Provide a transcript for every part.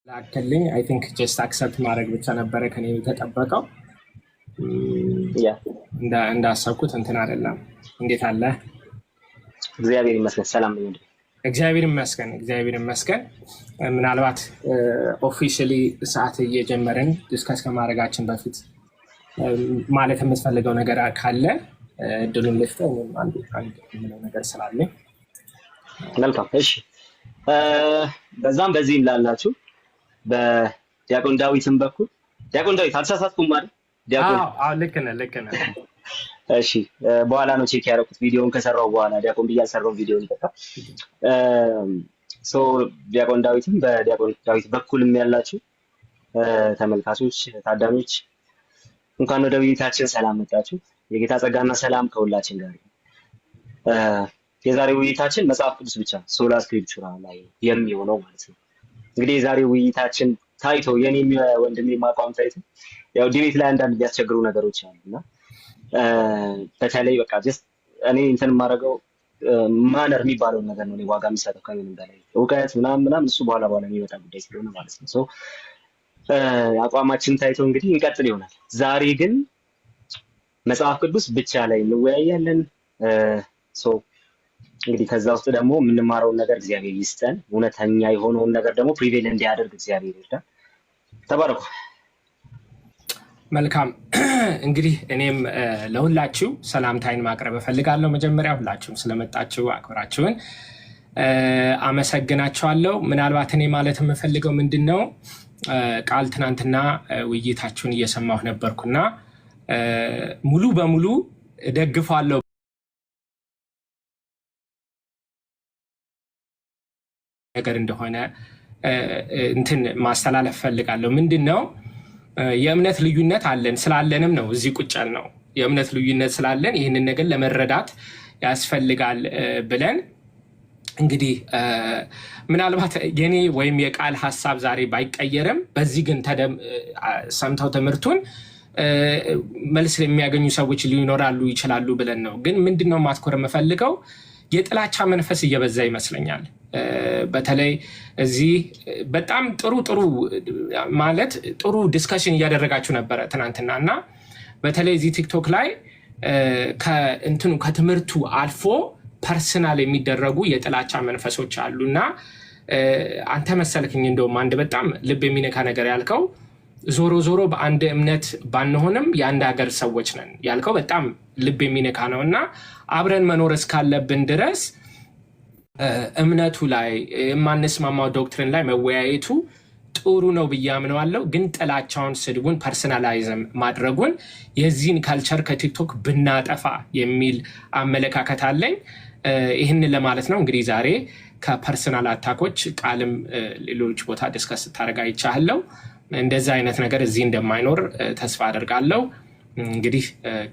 ላክልኝ አይ ቲንክ ጀስት አክሰፕት ማድረግ ብቻ ነበረ ከኔ የተጠበቀው። እንዳሰብኩት እንትን አይደለም። እንዴት አለ? እግዚአብሔር ይመስገን ሰላም ነኝ። እግዚአብሔር ይመስገን። ምናልባት ኦፊሻሊ ሰዓት እየጀመረን ዲስከስ ከማድረጋችን በፊት ማለት የምትፈልገው ነገር ካለ እድሉን ልስጠው። አንድ የምለው ነገር ስላለኝ። መልካም እሺ። በዛም በዚህም ላላችሁ በዲያቆን ዳዊትም በኩል ዲያቆን ዳዊት አልተሳሳትኩም ማለት ዲያቆን ልክ ነህ። እሺ በኋላ ነው ቼክ ያደረኩት ቪዲዮውን ከሰራው በኋላ ዲያቆን ብዬ አልሰራውም ቪዲዮውን ይፈታ ዲያቆን ዳዊትም በዲያቆን ዳዊት በኩልም ያላችሁ ተመልካቾች ታዳሚዎች እንኳን ወደ ውይይታችን ሰላም መጣችሁ። የጌታ ጸጋና ሰላም ከሁላችን ጋር ይሁን። የዛሬው ውይይታችን መጽሐፍ ቅዱስ ብቻ ሶላ ስክሪፕቹራ ላይ የሚሆነው ማለት ነው። እንግዲህ የዛሬው ውይይታችን ታይቶ የኔም ወንድሜ ማቋም ታይቶ ያው ዲቤት ላይ አንዳንድ የሚያስቸግሩ ነገሮች አሉና በተለይ በቃ ጀስት እኔ እንትን የማደርገው ማነር የሚባለውን ነገር ነው ዋጋ የሚሰጠው ከምንም በላይ እውቀት ምናምን እሱ በኋላ የሚመጣ ጉዳይ ስለሆነ ማለት ነው። አቋማችን ታይቶ እንግዲህ እንቀጥል ይሆናል። ዛሬ ግን መጽሐፍ ቅዱስ ብቻ ላይ እንወያያለን። እንግዲህ ከዛ ውስጥ ደግሞ የምንማረውን ነገር እግዚአብሔር ይስጠን። እውነተኛ የሆነውን ነገር ደግሞ ፕሪቬል እንዲያደርግ እግዚአብሔር ይርዳን። ተባረኩ። መልካም እንግዲህ እኔም ለሁላችሁ ሰላምታይን ማቅረብ እፈልጋለሁ። መጀመሪያ ሁላችሁም ስለመጣችሁ አክብራችሁን አመሰግናችኋለሁ። ምናልባት እኔ ማለት የምፈልገው ምንድነው ቃል ትናንትና ውይይታችሁን እየሰማሁ ነበርኩና ሙሉ በሙሉ ደግፋለሁ ነገር እንደሆነ እንትን ማስተላለፍ ፈልጋለሁ። ምንድነው የእምነት ልዩነት አለን ስላለንም ነው እዚህ ቁጭል ነው። የእምነት ልዩነት ስላለን ይህንን ነገር ለመረዳት ያስፈልጋል ብለን እንግዲህ ምናልባት የኔ ወይም የቃል ሀሳብ ዛሬ ባይቀየርም በዚህ ግን ሰምተው ትምህርቱን መልስ የሚያገኙ ሰዎች ሊኖራሉ ይችላሉ ብለን ነው። ግን ምንድነው ማትኮር የምፈልገው የጥላቻ መንፈስ እየበዛ ይመስለኛል። በተለይ እዚህ በጣም ጥሩ ማለት ጥሩ ዲስከሽን እያደረጋችሁ ነበረ ትናንትና እና በተለይ እዚህ ቲክቶክ ላይ ከትምህርቱ አልፎ ፐርሰናል የሚደረጉ የጥላቻ መንፈሶች አሉና አንተ መሰልክኝ እንደውም አንድ በጣም ልብ የሚነካ ነገር ያልከው ዞሮ በአንድ እምነት ባንሆንም የአንድ ሀገር ሰዎች ነን ያልከው በጣም ልብ የሚነካ ነው እና አብረን መኖር እስካለብን ድረስ እምነቱ ላይ የማንስማማው ዶክትሪን ላይ መወያየቱ ጥሩ ነው ብዬ አምነዋለሁ። ግን ጥላቻውን፣ ስድቡን፣ ፐርሰናላይዝም ማድረጉን የዚህን ካልቸር ከቲክቶክ ብናጠፋ የሚል አመለካከት አለኝ። ይህንን ለማለት ነው። እንግዲህ ዛሬ ከፐርሰናል አታኮች ቃልም ሌሎች ቦታ ዲስከስ ስታደርግ አይቻለሁ። እንደዛ አይነት ነገር እዚህ እንደማይኖር ተስፋ አደርጋለሁ። እንግዲህ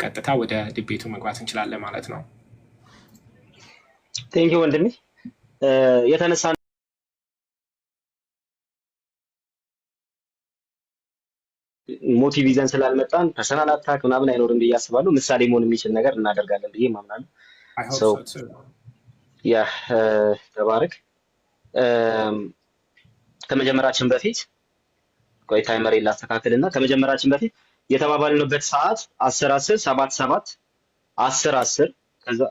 ቀጥታ ወደ ዲቤቱ መግባት እንችላለን ማለት ነው። ቴንክ ዩ ወንድሜ። የተነሳ ሞቲቭ ይዘን ስላልመጣን ፐርሰናል አታክ ምናምን አይኖርም ብዬ አስባለሁ። ምሳሌ መሆን የሚችል ነገር እናደርጋለን ብዬ ማምናለሁ። ተባረክ። ከመጀመራችን በፊት ቆይ ታይመር ላስተካክልና ከመጀመራችን በፊት የተባባልንበት ሰዓት 10:10 7:7 10:10 ከዛ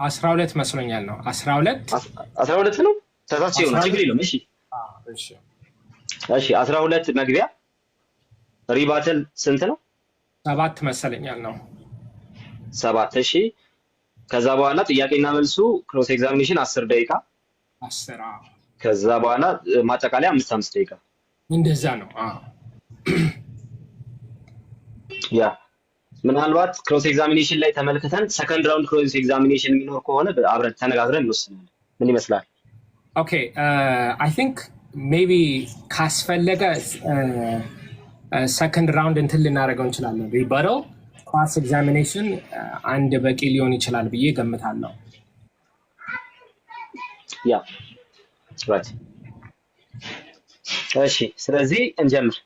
12 መስሎኛል ነው 12 ነው ተሳስቼ ነው ችግር የለውም። እሺ 12 መግቢያ ሪባተል ስንት ነው? 7 መሰለኛል ነው 7። እሺ ከዛ በኋላ ጥያቄና መልሱ ክሮስ ኤግዛሚኔሽን 10 ደቂቃ 10 ከዛ በኋላ ማጠቃለያ 5 ደቂቃ እንደዛ ነው። ያ ምናልባት ክሮስ ኤግዛሚኔሽን ላይ ተመልክተን ሰከንድ ራውንድ ክሮስ ኤግዛሚኔሽን የሚኖር ከሆነ አብረን ተነጋግረን እንወስናለን። ምን ይመስላል? ኦኬ አይ ቲንክ ሜቢ ካስፈለገ ሰከንድ ራውንድ እንትን ልናደርገው እንችላለን። ሪባተል ክሮስ ኤግዛሚኔሽን አንድ በቂ ሊሆን ይችላል ብዬ ገምታለሁ። ያ ራይት። እሺ ስለዚህ እንጀምር።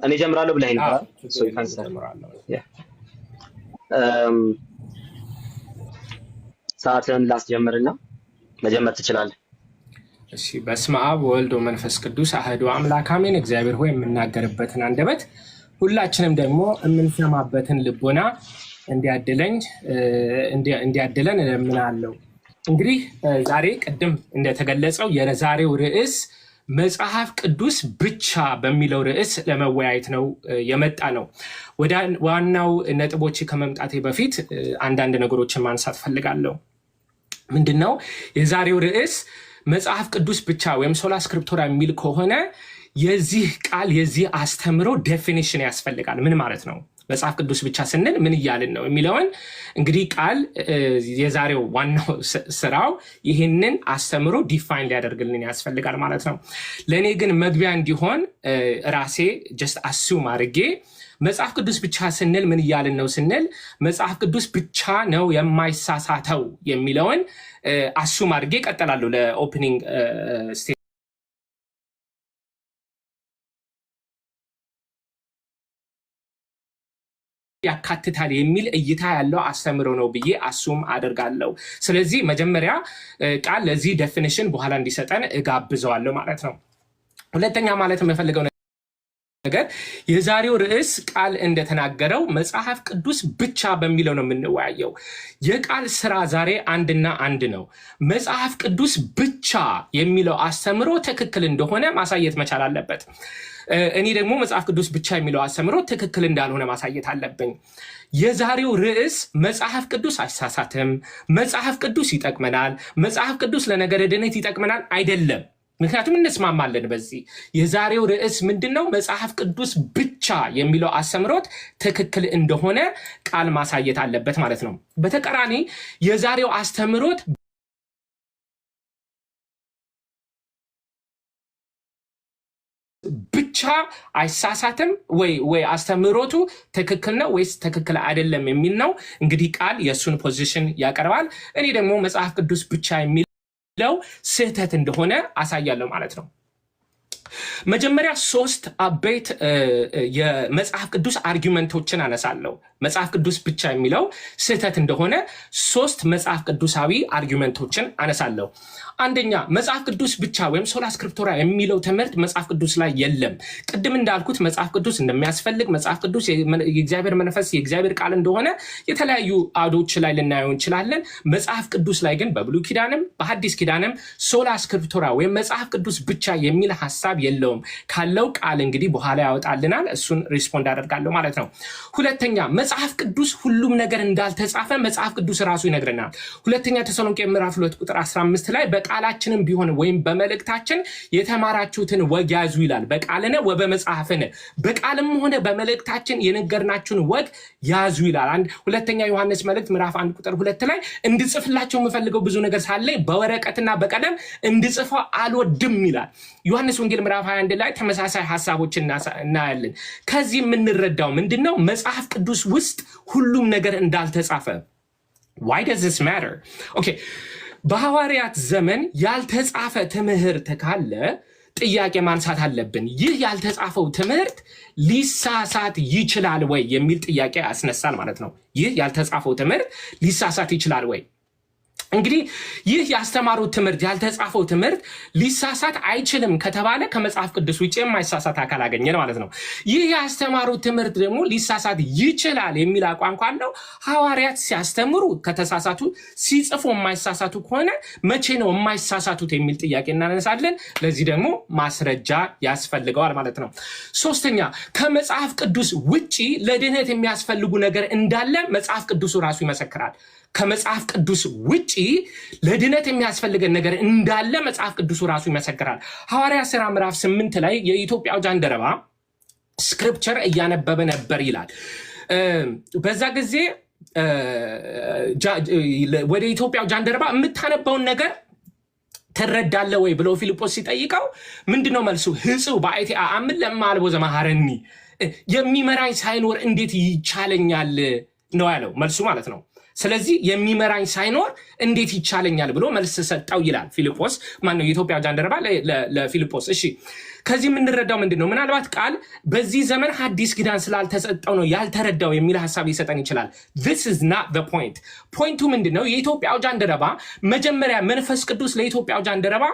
እኔ ጀምራለሁ ብለህ ነበር። ሰዓትን ላስጀምርና መጀመር ትችላለህ። እሺ በስመ አብ ወወልድ ወመንፈስ ቅዱስ አሐዱ አምላክ አሜን። እግዚአብሔር ሆይ የምናገርበትን አንደበት ሁላችንም ደግሞ የምንሰማበትን ልቦና እንዲያድለን እለምናለሁ። እንግዲህ ዛሬ ቅድም እንደተገለጸው የዛሬው ርዕስ መጽሐፍ ቅዱስ ብቻ በሚለው ርዕስ ለመወያየት ነው የመጣ ነው። ወደ ዋናው ነጥቦች ከመምጣቴ በፊት አንዳንድ ነገሮችን ማንሳት ፈልጋለሁ። ምንድነው የዛሬው ርዕስ? መጽሐፍ ቅዱስ ብቻ ወይም ሶላ ስክሪፕቱራ የሚል ከሆነ የዚህ ቃል የዚህ አስተምሮ ዴፊኒሽን ያስፈልጋል። ምን ማለት ነው? መጽሐፍ ቅዱስ ብቻ ስንል ምን እያልን ነው የሚለውን እንግዲህ ቃል የዛሬው ዋናው ስራው ይህንን አስተምሮ ዲፋይን ሊያደርግልን ያስፈልጋል ማለት ነው። ለእኔ ግን መግቢያ እንዲሆን ራሴ ጀስት አሱም አድርጌ መጽሐፍ ቅዱስ ብቻ ስንል ምን እያልን ነው ስንል መጽሐፍ ቅዱስ ብቻ ነው የማይሳሳተው የሚለውን አሱም አድርጌ ቀጥላለሁ ለኦፕኒንግ ያካትታል የሚል እይታ ያለው አስተምሮ ነው ብዬ አሱም አደርጋለሁ። ስለዚህ መጀመሪያ ቃል ለዚህ ዴፊኒሽን በኋላ እንዲሰጠን እጋብዘዋለሁ ማለት ነው። ሁለተኛ ማለት የምፈልገው ነገር የዛሬው ርዕስ ቃል እንደተናገረው መጽሐፍ ቅዱስ ብቻ በሚለው ነው የምንወያየው። የቃል ስራ ዛሬ አንድና አንድ ነው። መጽሐፍ ቅዱስ ብቻ የሚለው አስተምሮ ትክክል እንደሆነ ማሳየት መቻል አለበት። እኔ ደግሞ መጽሐፍ ቅዱስ ብቻ የሚለው አስተምሮ ትክክል እንዳልሆነ ማሳየት አለብኝ። የዛሬው ርዕስ መጽሐፍ ቅዱስ አይሳሳትም፣ መጽሐፍ ቅዱስ ይጠቅመናል፣ መጽሐፍ ቅዱስ ለነገረ ድነት ይጠቅመናል አይደለም። ምክንያቱም እንስማማለን በዚህ። የዛሬው ርዕስ ምንድነው? መጽሐፍ ቅዱስ ብቻ የሚለው አስተምሮት ትክክል እንደሆነ ቃል ማሳየት አለበት ማለት ነው። በተቃራኒ የዛሬው አስተምሮት ብቻ አይሳሳትም ወይ አስተምሮቱ ትክክል ነው ወይስ ትክክል አይደለም የሚል ነው። እንግዲህ ቃል የእሱን ፖዚሽን ያቀርባል። እኔ ደግሞ መጽሐፍ ቅዱስ ብቻ የሚለው ስህተት እንደሆነ አሳያለሁ ማለት ነው። መጀመሪያ 3 አበይት የመጽሐፍ ቅዱስ አርጊመንቶችን አነሳለሁ። መጽሐፍ ቅዱስ ብቻ የሚለው ስህተት እንደሆነ 3 መጽሐፍ ቅዱሳዊ አርጊመንቶችን አነሳለሁ። አንደኛ፣ መጽሐፍ ቅዱስ ብቻ ወይም ሶላ ስክሪፕቱራ የሚለው ትምህርት መጽሐፍ ቅዱስ ላይ የለም። ቅድም እንዳልኩት መጽሐፍ ቅዱስ እንደሚያስፈልግ፣ መጽሐፍ ቅዱስ የእግዚአብሔር መንፈስ የእግዚአብሔር ቃል እንደሆነ የተለያዩ አውዶች ላይ ልናየው እንችላለን። መጽሐፍ ቅዱስ ላይ ግን በብሉይ ኪዳንም በሐዲስ ኪዳንም ሶላ ስክሪፕቱራ ወይም መጽሐፍ ቅዱስ ብቻ የሚል ሐሳብ የለውም። ካለው ቃል እንግዲህ በኋላ ያወጣልናል። እሱን ሪስፖንድ አደርጋለሁ ማለት ነው። ሁለተኛ፣ መጽሐፍ ቅዱስ ሁሉም ነገር እንዳልተጻፈ መጽሐፍ ቅዱስ ራሱ ይነግረናል። ሁለተኛ ተሰሎንቄ ምዕራፍ 2 ቁጥር 15 ላይ በቃላችንም ቢሆን ወይም በመልእክታችን የተማራችሁትን ወግ ያዙ ይላል። በቃልነ ወበመጽሐፍነ፣ በቃልም ሆነ በመልእክታችን የነገርናችሁን ወግ ያዙ ይላል። ሁለተኛ ዮሐንስ መልእክት ምዕራፍ 1 ቁጥር 2 ላይ እንድጽፍላቸው የምፈልገው ብዙ ነገር ሳለኝ በወረቀትና በቀለም እንድጽፈው አልወድም ይላል። ዮሐንስ ወንጌል ምዕራፍ 21 ላይ ተመሳሳይ ሐሳቦችን እናያለን። ከዚህ የምንረዳው ምንድነው? መጽሐፍ ቅዱስ ውስጥ ሁሉም ነገር እንዳልተጻፈ። why does this matter? okay, በሐዋርያት ዘመን ያልተጻፈ ትምህርት ካለ ጥያቄ ማንሳት አለብን። ይህ ያልተጻፈው ትምህርት ሊሳሳት ይችላል ወይ የሚል ጥያቄ ያስነሳል ማለት ነው። ይህ ያልተጻፈው ትምህርት ሊሳሳት ይችላል ወይ? እንግዲህ ይህ ያስተማሩት ትምህርት ያልተጻፈው ትምህርት ሊሳሳት አይችልም ከተባለ ከመጽሐፍ ቅዱስ ውጭ የማይሳሳት አካል አገኘን ማለት ነው። ይህ ያስተማሩት ትምህርት ደግሞ ሊሳሳት ይችላል የሚል አቋም ካለው ሐዋርያት ሲያስተምሩ ከተሳሳቱ፣ ሲጽፉ የማይሳሳቱ ከሆነ መቼ ነው የማይሳሳቱት የሚል ጥያቄ እናነሳለን። ለዚህ ደግሞ ማስረጃ ያስፈልገዋል ማለት ነው። ሶስተኛ፣ ከመጽሐፍ ቅዱስ ውጭ ለድህነት የሚያስፈልጉ ነገር እንዳለ መጽሐፍ ቅዱሱ ራሱ ይመሰክራል። ከመጽሐፍ ቅዱስ ውጪ ለድነት የሚያስፈልገን ነገር እንዳለ መጽሐፍ ቅዱሱ ራሱ ይመሰክራል። ሐዋርያ ሥራ ምዕራፍ 8 ላይ የኢትዮጵያው ጃንደረባ ስክሪፕቸር እያነበበ ነበር ይላል። በዛ ጊዜ ወደ ኢትዮጵያው ጃንደረባ የምታነባውን ነገር ትረዳለ ወይ ብለው ፊልጶስ ሲጠይቀው ምንድነው መልሱ? ህጽው በአይቴ አምን ለማልቦ ዘማሃረኒ፣ የሚመራኝ ሳይኖር እንዴት ይቻለኛል ነው ያለው መልሱ ማለት ነው። ስለዚህ የሚመራኝ ሳይኖር እንዴት ይቻለኛል ብሎ መልስ ሰጠው ይላል ፊልጶስ። ማነው? የኢትዮጵያ ጃንደረባ ለፊልጶስ። እሺ፣ ከዚህ የምንረዳው ምንድነው? ምናልባት ቃል በዚህ ዘመን ሐዲስ ኪዳን ስላልተሰጠው ነው ያልተረዳው የሚል ሐሳብ ሊሰጠን ይችላል። this is not the point። ፖይንቱ ምንድነው? የኢትዮጵያው ጃንደረባ መጀመሪያ መንፈስ ቅዱስ ለኢትዮጵያው ጃንደረባ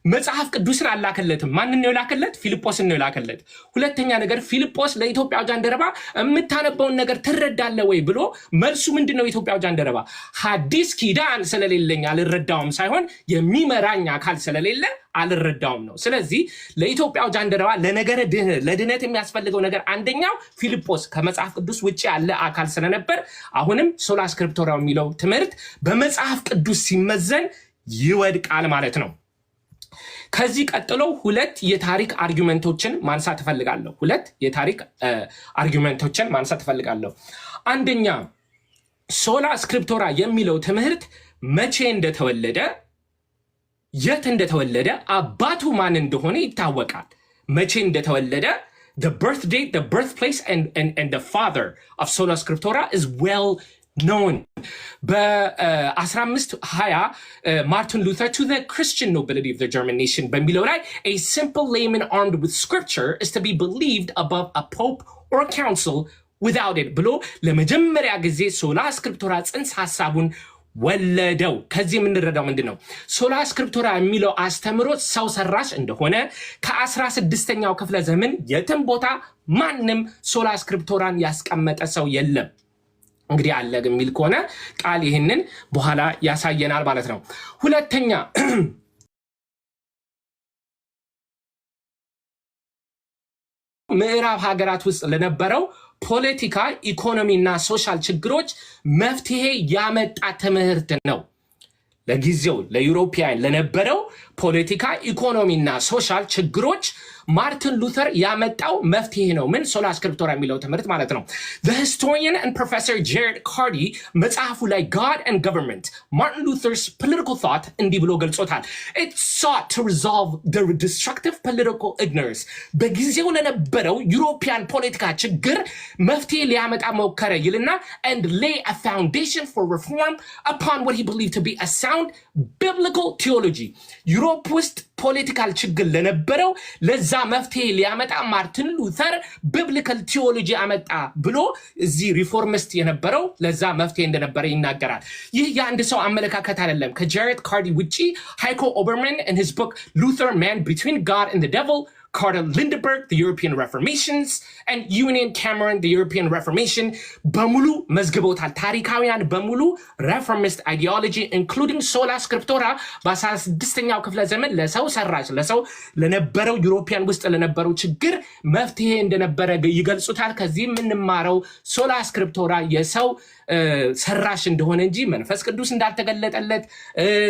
መጽሐፍ ቅዱስን አላከለትም። ማንን ነው የላከለት? ፊልጶስን ነው የላከለት። ሁለተኛ ነገር ፊልጶስ ለኢትዮጵያው ጃንደረባ የምታነበውን ነገር ትረዳለህ ወይ ብሎ መልሱ ምንድነው? ኢትዮጵያው ጃንደረባ ሐዲስ ኪዳን ስለሌለኝ አልረዳውም ሳይሆን የሚመራኝ አካል ስለሌለ አልረዳውም ነው። ስለዚህ ለኢትዮጵያው ጃንደረባ ለነገረ ለድነት የሚያስፈልገው ነገር አንደኛው ፊልጶስ ከመጽሐፍ ቅዱስ ውጪ ያለ አካል ስለነበር አሁንም ሶላ ስክሪፕቶራ የሚለው ትምህርት በመጽሐፍ ቅዱስ ሲመዘን ይወድቃል ማለት ነው። ከዚህ ቀጥሎ ሁለት የታሪክ አርጊውመንቶችን ማንሳት እፈልጋለሁ። አንደኛ ሶላ ስክሪፕቶራ የሚለው ትምህርት መቼ እንደተወለደ የት እንደተወለደ አባቱ ማን እንደሆነ ይታወቃል። መቼ እንደተወለደ the birth date, the birthplace and the father of sola scriptura is well known. በ1520 Martin Luther to the Christian nobility of the German nation በሚለው ላይ a simple layman armed with scripture is to be believed above a pope or a council without it ብሎ ለመጀመሪያ ጊዜ ሶላ ስክሪፕቶራ ጽንሰ ሐሳቡን ወለደው። ከዚህ የምንረዳው ምንድነው? ሶላ ስክሪፕቶራ የሚለው አስተምሮት ሰው ሰራሽ እንደሆነ ከ16ኛው ክፍለ ዘመን የትም ቦታ ማንም ሶላ ስክሪፕቶራን ያስቀመጠ ሰው የለም። እንግዲህ አለ የሚል ከሆነ ቃል ይህንን በኋላ ያሳየናል ማለት ነው። ሁለተኛ ምዕራብ ሀገራት ውስጥ ለነበረው ፖለቲካ፣ ኢኮኖሚና ሶሻል ችግሮች መፍትሄ ያመጣ ትምህርት ነው። ለጊዜው ለዩሮፒያን ለነበረው ፖለቲካ፣ ኢኮኖሚና ሶሻል ችግሮች ማርቲን ሉተር ያመጣው መፍትሄ ነው። ምን? ሶላ ስክሪፕቶራ የሚለው ትምህርት ማለት ነው። The historian and professor Jared Carty መጽሐፉ ላይ God and Government Martin Luther's political thought እንዲህ ብሎ ገልጾታል። It sought to resolve the destructive political ignorance በጊዜው ለነበረው ዩሮፒያን ፖለቲካ ችግር መፍትሄ ሊያመጣ ሞከረ ይልና and lay a foundation for reform upon what he believed to be a sound biblical theology ዩሮፕ ውስጥ ፖለቲካል ችግር ለነበረው ለዛ መፍትሄ ሊያመጣ ማርቲን ሉተር ቢብሊካል ቲዮሎጂ አመጣ ብሎ እዚህ ሪፎርሚስት የነበረው ለዛ መፍትሄ እንደነበረ ይናገራል። ይህ የአንድ ሰው አመለካከት አይደለም። ከጃሬድ ካርዲ ውጪ ሃይኮ ኦበርማን in his book Luther Man Between God and the Devil, Carter Lindenberg, The European Reformations, and Union Cameron, The European Reformation በሙሉ መዝግበውታል። ታሪካውያን በሙሉ ሬፎርሚስት አይዲዮሎጂ including ሶላ ስክሪፕቶራ በ16ኛው ክፍለ ዘመን ለሰው ሰራሽ ለሰው ለነበረው ዩሮፒያን ውስጥ ለነበረው ችግር መፍትሄ እንደነበረ ይገልጹታል። ከዚህ የምንማረው ሶላ ስክሪፕቶራ የሰው ሰራሽ እንደሆነ እንጂ መንፈስ ቅዱስ እንዳልተገለጠለት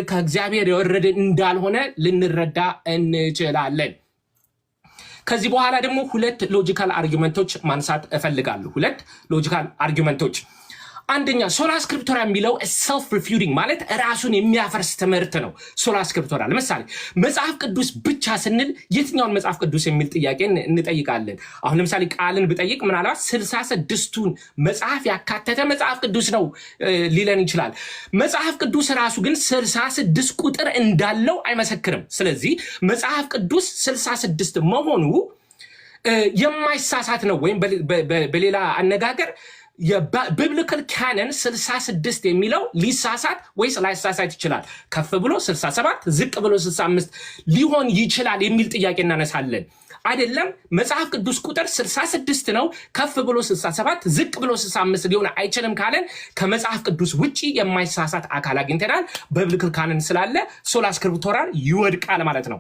ከእግዚአብሔር የወረደ እንዳልሆነ ልንረዳ እንችላለን። ከዚህ በኋላ ደግሞ ሁለት ሎጂካል አርጊውመንቶች ማንሳት እፈልጋለሁ። ሁለት ሎጂካል አርጊውመንቶች። አንደኛ ሶላ ስክሪፕቶራ የሚለው self refuting ማለት ራሱን የሚያፈርስ ትምህርት ነው። ሶላ ስክሪፕቶራ ለምሳሌ መጽሐፍ ቅዱስ ብቻ ስንል የትኛውን መጽሐፍ ቅዱስ የሚል ጥያቄ እንጠይቃለን። አሁን ለምሳሌ ቃልን ብጠይቅ ምናልባት 66ቱን መጽሐፍ ያካተተ መጽሐፍ ቅዱስ ነው ሊለን ይችላል። መጽሐፍ ቅዱስ ራሱ ግን 66 ቁጥር እንዳለው አይመሰክርም። ስለዚህ መጽሐፍ ቅዱስ 66 መሆኑ የማይሳሳት ነው። ወይም በሌላ አነጋገር የቢብሊካል ካነን 66 የሚለው ሊሳሳት ወይስ ላይሳሳት ይችላል? ከፍ ብሎ 67 ዝቅ ብሎ 65 ሊሆን ይችላል የሚል ጥያቄ እናነሳለን። አይደለም መጽሐፍ ቅዱስ ቁጥር 66 ነው፣ ከፍ ብሎ 67 ዝቅ ብሎ 65 ሊሆን አይችልም ካለን ከመጽሐፍ ቅዱስ ውጪ የማይሳሳት አካል አግኝተናል። ቢብሊካል ካነን ስላለ ሶላ ስክሪፕቶራ ይወድቃል ማለት ነው።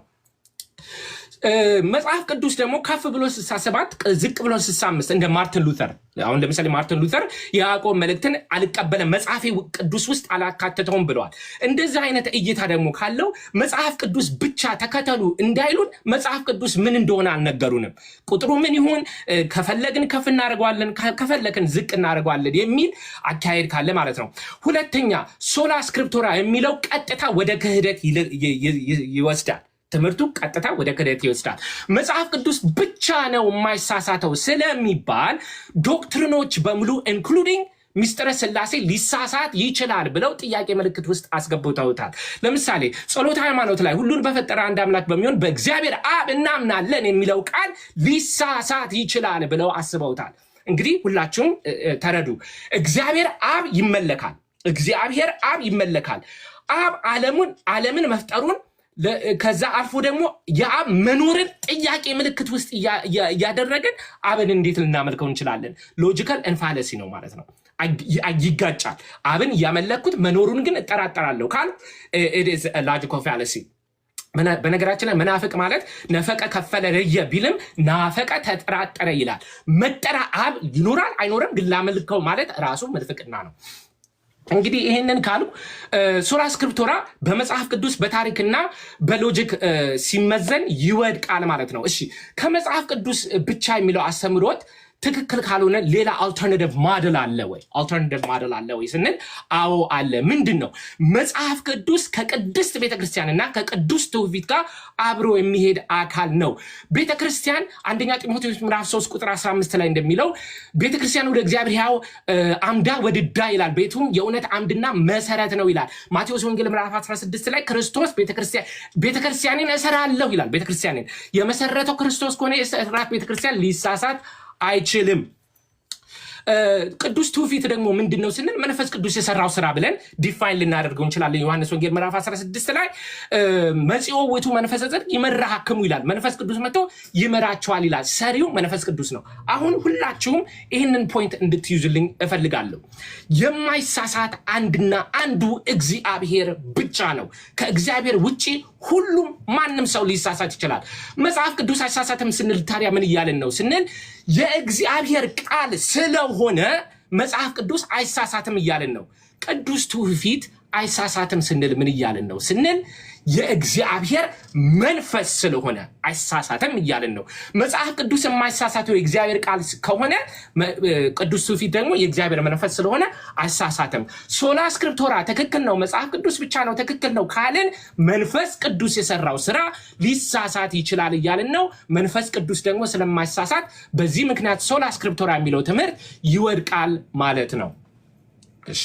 መጽሐፍ ቅዱስ ደግሞ ከፍ ብሎ 67 ዝቅ ብሎ 65 እንደ ማርቲን ሉተር። አሁን ለምሳሌ ማርቲን ሉተር የያዕቆብ መልእክትን አልቀበለም መጽሐፌ ቅዱስ ውስጥ አላካተተውም ብለዋል። እንደዚህ አይነት እይታ ደግሞ ካለው መጽሐፍ ቅዱስ ብቻ ተከተሉ እንዳይሉን መጽሐፍ ቅዱስ ምን እንደሆነ አልነገሩንም። ቁጥሩ ምን ይሁን ከፈለግን ከፍ እናደርገዋለን፣ ከፈለግን ዝቅ እናደርገዋለን የሚል አካሄድ ካለ ማለት ነው። ሁለተኛ ሶላ ስክሪፕቶራ የሚለው ቀጥታ ወደ ክህደት ይወስዳል። ትምህርቱ ቀጥታ ወደ ክህደት ይወስዳል። መጽሐፍ ቅዱስ ብቻ ነው የማይሳሳተው ስለሚባል ዶክትሪኖች በሙሉ ኢንክሉዲንግ ሚስጥረ ስላሴ ሊሳሳት ይችላል ብለው ጥያቄ ምልክት ውስጥ አስገብተውታል። ለምሳሌ ጸሎተ ሃይማኖት ላይ ሁሉን በፈጠረ አንድ አምላክ በሚሆን በእግዚአብሔር አብ እናምናለን የሚለው ቃል ሊሳሳት ይችላል ብለው አስበውታል። እንግዲህ ሁላችሁም ተረዱ። እግዚአብሔር አብ ይመለካል። እግዚአብሔር አብ ይመለካል። አብ ዓለምን መፍጠሩን ከዛ አልፎ ደግሞ የአብ መኖርን ጥያቄ ምልክት ውስጥ ያደረገን አብን እንዴት ልናመልከው እንችላለን? ሎጂካል ኢንፋለሲ ነው ማለት ነው። ይጋጫል። አብን እያመለኩት መኖሩን ግን እጠራጠራለሁ ካል it is a logical fallacy። በነገራችን ላይ መናፍቅ ማለት ነፈቀ ከፈለ ለየ ቢልም ናፈቀ ተጠራጠረ ይላል። መጠራ አብ ይኖራል አይኖርም ግን ላመልከው ማለት ራሱ ምንፍቅና ነው። እንግዲህ ይሄንን ካሉ ሶላ ስክሪፕቶራ በመጽሐፍ ቅዱስ በታሪክና በሎጂክ ሲመዘን ይወድቃል ማለት ነው። እሺ ከመጽሐፍ ቅዱስ ብቻ የሚለው አስተምሮት ትክክል ካልሆነ ሌላ አልተርናቲቭ ሞዴል አለ ወይ? አልተርናቲቭ ሞዴል አለ ወይ ስንል አዎ አለ። ምንድነው? መጽሐፍ ቅዱስ ከቅድስት ቤተክርስቲያንና ከቅዱስ ትውፊት ጋር አብሮ የሚሄድ አካል ነው። ቤተክርስቲያን አንደኛ ጢሞቴዎስ ምዕራፍ 3 ቁጥር 15 ላይ እንደሚለው ቤተክርስቲያን ወደ እግዚአብሔር ሕያው አምዳ ወድዳ ይላል፣ ቤቱም የእውነት አምድና መሰረት ነው ይላል። ማቴዎስ ወንጌል ምዕራፍ 16 ላይ ክርስቶስ ቤተክርስቲያንን እሰራለሁ ይላል። ቤተክርስቲያንን የመሰረተው ክርስቶስ ከሆነ የሰራት ቤተክርስቲያን ሊሳሳት አይችልም። ቅዱስ ትውፊት ደግሞ ምንድነው ስንል መንፈስ ቅዱስ የሰራው ስራ ብለን ዲፋይን ልናደርገው እንችላለን። ዮሐንስ ወንጌል ምዕራፍ 16 ላይ መጽኦ ውእቱ መንፈሰ ጽድቅ ይመራሃክሙ ይላል። መንፈስ ቅዱስ መጥቶ ይመራቸዋል ይላል። ሰሪው መንፈስ ቅዱስ ነው። አሁን ሁላችሁም ይህንን ፖይንት እንድትይዙልኝ እፈልጋለሁ። የማይሳሳት አንድና አንዱ እግዚአብሔር ብቻ ነው። ከእግዚአብሔር ውጪ ሁሉም ማንም ሰው ሊሳሳት ይችላል። መጽሐፍ ቅዱስ አይሳሳትም ስንል ታዲያ ምን እያልን ነው ስንል የእግዚአብሔር ቃል ስለሆነ መጽሐፍ ቅዱስ አይሳሳትም እያልን ነው። ቅዱስ ትውፊት አይሳሳትም ስንል ምን እያልን ነው ስንል የእግዚአብሔር መንፈስ ስለሆነ አይሳሳትም እያልን ነው። መጽሐፍ ቅዱስ የማይሳሳተው የእግዚአብሔር ቃል ከሆነ ቅዱስ ትውፊት ደግሞ የእግዚአብሔር መንፈስ ስለሆነ አይሳሳትም። ሶላ ስክሪፕቶራ ትክክል ነው፣ መጽሐፍ ቅዱስ ብቻ ነው ትክክል ነው ካልን መንፈስ ቅዱስ የሰራው ስራ ሊሳሳት ይችላል እያልን ነው። መንፈስ ቅዱስ ደግሞ ስለማይሳሳት በዚህ ምክንያት ሶላ ስክሪፕቶራ የሚለው ትምህርት ይወድቃል ማለት ነው። እሺ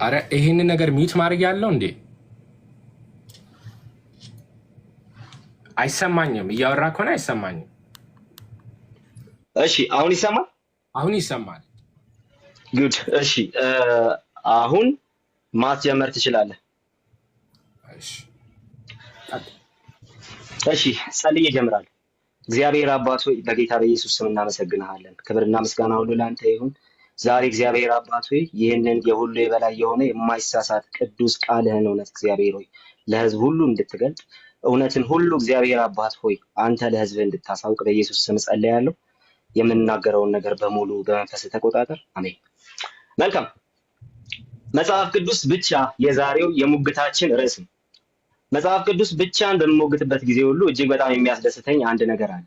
አረ ይሄንን ነገር ሚት ማድረግ ያለው እንዴ? አይሰማኝም። እያወራ ከሆነ አይሰማኝም። እሺ አሁን ይሰማል? አሁን ይሰማል። ጉድ። እሺ አሁን ማስጀመር ትችላለህ። እሺ ጸልዬ እጀምራለሁ። እግዚአብሔር አባት ሆይ በጌታ በኢየሱስ ስም እናመሰግንሃለን። ክብርና ምስጋና ሁሉ ለአንተ ይሁን። ዛሬ እግዚአብሔር አባት ሆይ ይህንን የሁሉ የበላይ የሆነ የማይሳሳት ቅዱስ ቃልህን እውነት እግዚአብሔር ሆይ ለህዝብ ሁሉ እንድትገልጥ እውነትን ሁሉ እግዚአብሔር አባት ሆይ አንተ ለህዝብ እንድታሳውቅ በኢየሱስ ስም ጸልያለሁ። የምንናገረውን ነገር በሙሉ በመንፈስ ተቆጣጠር። አሜን። መልካም። መጽሐፍ ቅዱስ ብቻ የዛሬው የሙግታችን ርዕስ ነው። መጽሐፍ ቅዱስ ብቻን በምሞግትበት ጊዜ ሁሉ እጅግ በጣም የሚያስደስተኝ አንድ ነገር አለ።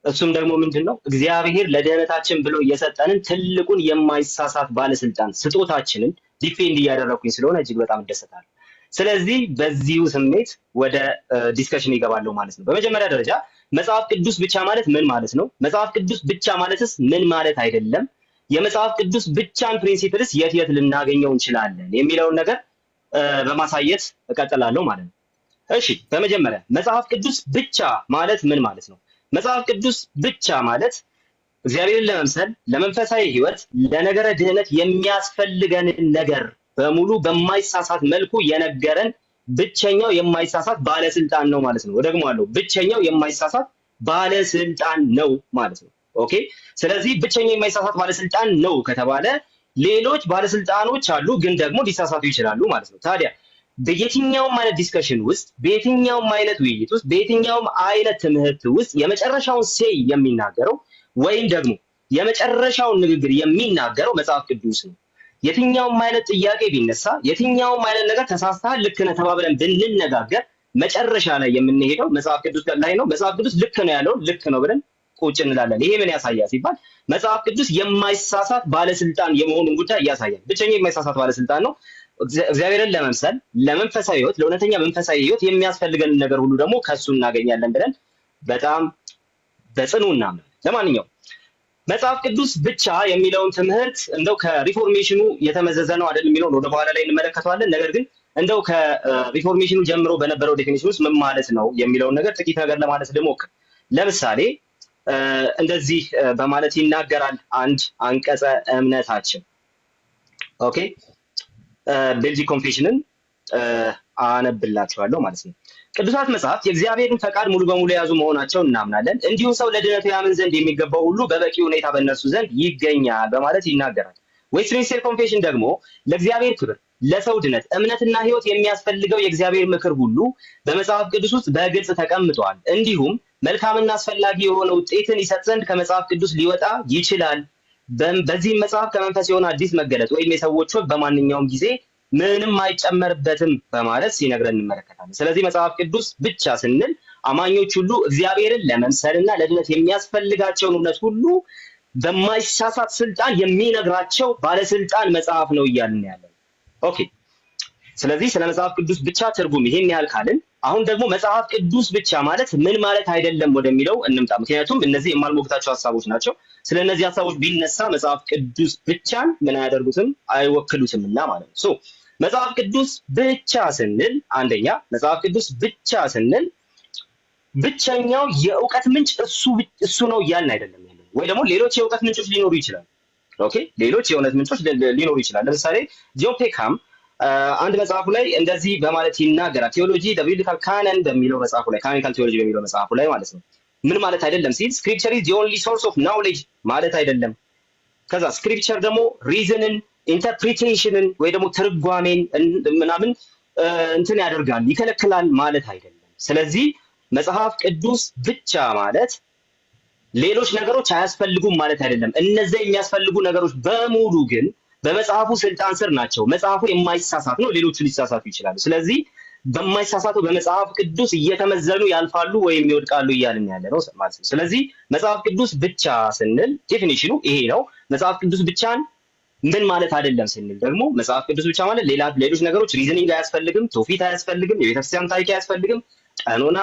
እሱም ደግሞ ምንድነው? እግዚአብሔር ለደህንነታችን ብሎ የሰጠንን ትልቁን የማይሳሳት ባለስልጣን ስጦታችንን ዲፌንድ እያደረኩኝ ስለሆነ እጅግ በጣም እደሰታለሁ። ስለዚህ በዚሁ ስሜት ወደ ዲስከሽን ይገባለሁ ማለት ነው። በመጀመሪያ ደረጃ መጽሐፍ ቅዱስ ብቻ ማለት ምን ማለት ነው? መጽሐፍ ቅዱስ ብቻ ማለትስ ምን ማለት አይደለም? የመጽሐፍ ቅዱስ ብቻን ፕሪንሲፕልስ የት የት ልናገኘው እንችላለን የሚለውን ነገር በማሳየት እቀጥላለሁ ማለት ነው። እሺ በመጀመሪያ መጽሐፍ ቅዱስ ብቻ ማለት ምን ማለት ነው? መጽሐፍ ቅዱስ ብቻ ማለት እግዚአብሔርን ለመምሰል ለመንፈሳዊ ህይወት ለነገረ ድህነት የሚያስፈልገንን ነገር በሙሉ በማይሳሳት መልኩ የነገረን ብቸኛው የማይሳሳት ባለስልጣን ነው ማለት ነው። ደግሞአለሁ፣ ብቸኛው የማይሳሳት ባለስልጣን ነው ማለት ነው። ኦኬ። ስለዚህ ብቸኛው የማይሳሳት ባለስልጣን ነው ከተባለ ሌሎች ባለስልጣኖች አሉ፣ ግን ደግሞ ሊሳሳቱ ይችላሉ ማለት ነው። ታዲያ በየትኛውም አይነት ዲስከሽን ውስጥ በየትኛውም አይነት ውይይት ውስጥ በየትኛውም አይነት ትምህርት ውስጥ የመጨረሻውን ሴይ የሚናገረው ወይም ደግሞ የመጨረሻውን ንግግር የሚናገረው መጽሐፍ ቅዱስ ነው። የትኛውም አይነት ጥያቄ ቢነሳ የትኛውም አይነት ነገር ተሳስተሃል ልክ ነህ ተባብለን ብንነጋገር መጨረሻ ላይ የምንሄደው መጽሐፍ ቅዱስ ላይ ነው። መጽሐፍ ቅዱስ ልክ ነው ያለው ልክ ነው ብለን ቁጭ እንላለን። ይሄ ምን ያሳያል ሲባል መጽሐፍ ቅዱስ የማይሳሳት ባለስልጣን የመሆኑን ጉዳይ ያሳያል። ብቸኛ የማይሳሳት ባለስልጣን ነው። እግዚአብሔርን ለመምሰል ለመንፈሳዊ ህይወት ለእውነተኛ መንፈሳዊ ህይወት የሚያስፈልገን ነገር ሁሉ ደግሞ ከሱ እናገኛለን ብለን በጣም በጽኑ እናምናለን። ለማንኛውም መጽሐፍ ቅዱስ ብቻ የሚለውን ትምህርት እንደው ከሪፎርሜሽኑ የተመዘዘ ነው አይደል የሚለውን ወደ በኋላ ላይ እንመለከተዋለን። ነገር ግን እንደው ከሪፎርሜሽኑ ጀምሮ በነበረው ዴፊኒሽን ውስጥ ምን ማለት ነው የሚለውን ነገር ጥቂት ነገር ለማለት ልሞክር። ለምሳሌ እንደዚህ በማለት ይናገራል አንድ አንቀጸ እምነታችን። ኦኬ ቤልጂክ ኮንፌሽንን አነብላችኋለሁ ማለት ነው። ቅዱሳት መጽሐፍት የእግዚአብሔርን ፈቃድ ሙሉ በሙሉ የያዙ መሆናቸውን እናምናለን። እንዲሁም ሰው ለድነቱ ያምን ዘንድ የሚገባው ሁሉ በበቂ ሁኔታ በእነርሱ ዘንድ ይገኛል በማለት ይናገራል። ዌስትሚንስተር ኮንፌሽን ደግሞ ለእግዚአብሔር ክብር፣ ለሰው ድነት፣ እምነትና ሕይወት የሚያስፈልገው የእግዚአብሔር ምክር ሁሉ በመጽሐፍ ቅዱስ ውስጥ በግልጽ ተቀምጧል። እንዲሁም መልካምና አስፈላጊ የሆነ ውጤትን ይሰጥ ዘንድ ከመጽሐፍ ቅዱስ ሊወጣ ይችላል። በዚህም መጽሐፍ ከመንፈስ የሆነ አዲስ መገለጥ ወይም የሰዎች ወግ በማንኛውም ጊዜ ምንም አይጨመርበትም በማለት ሲነግረን እንመለከታለን። ስለዚህ መጽሐፍ ቅዱስ ብቻ ስንል አማኞች ሁሉ እግዚአብሔርን ለመምሰልና ለድነት የሚያስፈልጋቸውን እውነት ሁሉ በማይሳሳት ስልጣን የሚነግራቸው ባለስልጣን መጽሐፍ ነው እያልን ያለን። ኦኬ ስለዚህ ስለ መጽሐፍ ቅዱስ ብቻ ትርጉም ይሄን ያህል ካልን አሁን ደግሞ መጽሐፍ ቅዱስ ብቻ ማለት ምን ማለት አይደለም ወደሚለው እንምጣ። ምክንያቱም እነዚህ የማልሞግታቸው ሀሳቦች ናቸው። ስለ እነዚህ ሀሳቦች ቢነሳ መጽሐፍ ቅዱስ ብቻን ምን አያደርጉትም አይወክሉትምና ማለት ነው። ሶ መጽሐፍ ቅዱስ ብቻ ስንል አንደኛ መጽሐፍ ቅዱስ ብቻ ስንል ብቸኛው የእውቀት ምንጭ እሱ ነው እያልን አይደለም ያለው። ወይ ደግሞ ሌሎች የእውቀት ምንጮች ሊኖሩ ይችላሉ። ኦኬ ሌሎች የእውነት ምንጮች ሊኖሩ ይችላሉ። ለምሳሌ ጆን ፔካም አንድ መጽሐፉ ላይ እንደዚህ በማለት ይናገራል። ቴዎሎጂ ዘ ቢብሊካል ካነን በሚለው መጽሐፉ ላይ ካኖኒካል ቴዎሎጂ በሚለው መጽሐፉ ላይ ማለት ነው። ምን ማለት አይደለም ሲል ስክሪፕቸር ኢዝ ዘ ኦንሊ ሶርስ ኦፍ ናውሌጅ ማለት አይደለም። ከዛ ስክሪፕቸር ደግሞ ሪዝንን፣ ኢንተርፕሪቴሽንን ወይ ደግሞ ትርጓሜን ምናምን እንትን ያደርጋል ይከለክላል ማለት አይደለም። ስለዚህ መጽሐፍ ቅዱስ ብቻ ማለት ሌሎች ነገሮች አያስፈልጉም ማለት አይደለም። እነዚህ የሚያስፈልጉ ነገሮች በሙሉ ግን በመጽሐፉ ስልጣን ስር ናቸው። መጽሐፉ የማይሳሳት ነው፣ ሌሎቹ ሊሳሳቱ ይችላሉ። ስለዚህ በማይሳሳተው በመጽሐፍ ቅዱስ እየተመዘኑ ያልፋሉ ወይም ይወድቃሉ እያልን ያለ ነው ማለት ነው። ስለዚህ መጽሐፍ ቅዱስ ብቻ ስንል ዴፊኒሽኑ ይሄ ነው። መጽሐፍ ቅዱስ ብቻን ምን ማለት አይደለም ስንል ደግሞ መጽሐፍ ቅዱስ ብቻ ማለት ሌሎች ነገሮች ሪዝኒንግ አያስፈልግም፣ ትውፊት አያስፈልግም፣ የቤተክርስቲያን ታሪክ አያስፈልግም፣ ቀኖና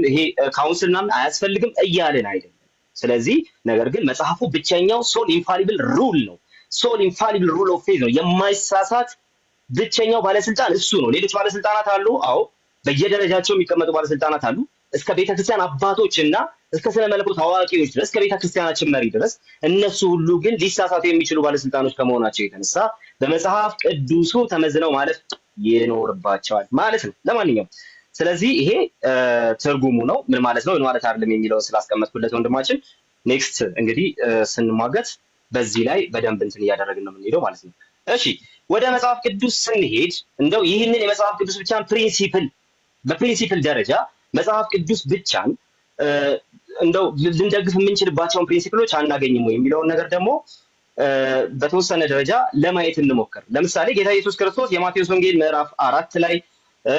ይሄ ካውንስል ምናምን አያስፈልግም እያልን አይደለም። ስለዚህ ነገር ግን መጽሐፉ ብቸኛው ሶል ኢንፋሊብል ሩል ነው። ሶል ኢንፋሊብል ሩል ኦፍ ፌዝ ነው። የማይሳሳት ብቸኛው ባለስልጣን እሱ ነው። ሌሎች ባለስልጣናት አሉ። አዎ በየደረጃቸው የሚቀመጡ ባለስልጣናት አሉ። እስከ ቤተክርስቲያን አባቶች እና እስከ ስነ መለኮት አዋቂዎች ድረስ እስከ ቤተክርስቲያናችን መሪ ድረስ እነሱ ሁሉ ግን ሊሳሳቱ የሚችሉ ባለስልጣኖች ከመሆናቸው የተነሳ በመጽሐፍ ቅዱሱ ተመዝነው ማለፍ ይኖርባቸዋል ማለት ነው። ለማንኛውም ስለዚህ ይሄ ትርጉሙ ነው። ምን ማለት ነው ምን ማለት አይደለም የሚለውን ስላስቀመጥኩለት ወንድማችን ኔክስት እንግዲህ ስንሟገት በዚህ ላይ በደንብ እንትን እያደረግን ነው የምንሄደው ማለት ነው። እሺ ወደ መጽሐፍ ቅዱስ ስንሄድ እንደው ይህንን የመጽሐፍ ቅዱስ ብቻን በፕሪንሲፕል ደረጃ መጽሐፍ ቅዱስ ብቻን እንደው ልንደግፍ የምንችልባቸውን ፕሪንሲፕሎች አናገኝም ወይ የሚለውን ነገር ደግሞ በተወሰነ ደረጃ ለማየት እንሞክር። ለምሳሌ ጌታ ኢየሱስ ክርስቶስ የማቴዎስ ወንጌል ምዕራፍ 4 ላይ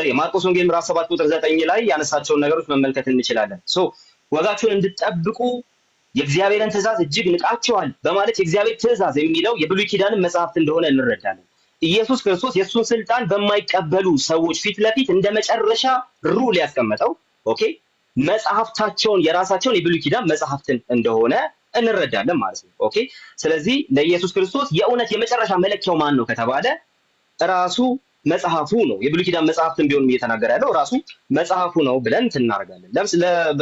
የማርቆስ ወንጌል ምዕራፍ 7 ቁጥር 9 ላይ ያነሳቸውን ነገሮች መመልከት እንችላለን። ወጋችሁን እንድትጠብቁ የእግዚአብሔርን ትእዛዝ እጅግ ንቃቸዋል በማለት የእግዚአብሔር ትእዛዝ የሚለው የብሉይ ኪዳንን መጽሐፍት እንደሆነ እንረዳለን። ኢየሱስ ክርስቶስ የእሱን ስልጣን በማይቀበሉ ሰዎች ፊት ለፊት እንደ መጨረሻ ሩል ያስቀመጠው ኦኬ መጽሐፍታቸውን የራሳቸውን የብሉይ ኪዳን መጽሐፍትን እንደሆነ እንረዳለን ማለት ነው። ኦኬ ስለዚህ ለኢየሱስ ክርስቶስ የእውነት የመጨረሻ መለኪያው ማን ነው ከተባለ ራሱ መጽሐፉ ነው። የብሉይ ኪዳን መጽሐፍትን ቢሆንም እየተናገረ ያለው ራሱ መጽሐፉ ነው ብለን እናደርጋለን።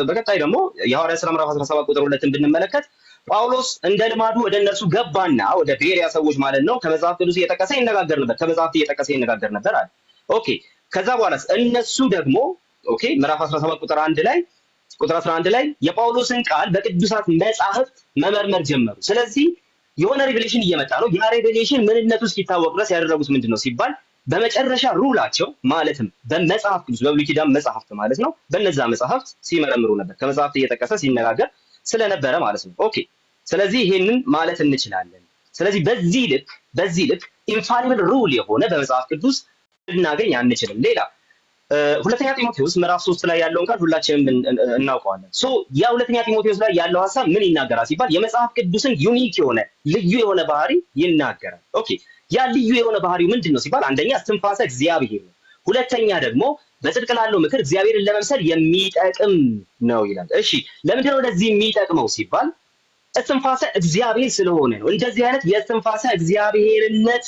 በቀጣይ ደግሞ የሐዋርያት ሥራ ምዕራፍ 17 ቁጥር 2ን ብንመለከት ጳውሎስ እንደ ልማዱ ወደ እነርሱ ገባና ወደ ቤሪያ ሰዎች ማለት ነው ከመጽሐፍ ቅዱስ እየጠቀሰ ይነጋገር ነበር አለ። ኦኬ ከዛ በኋላ እነሱ ደግሞ ኦኬ ምዕራፍ 17 ቁጥር 11 ላይ የጳውሎስን ቃል በቅዱሳት መጽሐፍት መመርመር ጀመሩ። ስለዚህ የሆነ ሪቪሌሽን እየመጣ ነው። ያ ሪቪሌሽን ምንነቱ እስኪታወቅ ድረስ ያደረጉት ምንድነው ሲባል በመጨረሻ ሩላቸው ማለትም በመጽሐፍ ቅዱስ በብሉይ ኪዳን መጽሐፍት ማለት ነው በነዛ መጽሐፍት ሲመረምሩ ነበር። ከመጽሐፍት እየጠቀሰ ሲነጋገር ስለነበረ ማለት ነው። ኦኬ ስለዚህ ይሄንን ማለት እንችላለን። ስለዚህ በዚህ ልክ ኢንፋሊብል ሩል የሆነ በመጽሐፍ ቅዱስ ልናገኝ አንችልም። ሌላ ሁለተኛ ጢሞቴዎስ ምዕራፍ 3 ላይ ያለውን ቃል ሁላችንም እናውቀዋለን። ያ ሁለተኛ ጢሞቴዎስ ላይ ያለው ሐሳብ ምን ይናገራል ሲባል የመጽሐፍ ቅዱስን ዩኒክ የሆነ ልዩ የሆነ ባህሪ ይናገራል። ኦኬ ያ ልዩ የሆነ ባህሪው ምንድነው ሲባል አንደኛ እስትንፋሰ እግዚአብሔር ነው። ሁለተኛ ደግሞ በጽድቅ ላለው ምክር እግዚአብሔርን ለመምሰል የሚጠቅም ነው ይላል። እሺ ለምንድነው ለዚህ የሚጠቅመው ሲባል እስትንፋሰ እግዚአብሔር ስለሆነ ነው። እንደዚህ አይነት የእስትንፋሰ እግዚአብሔርነት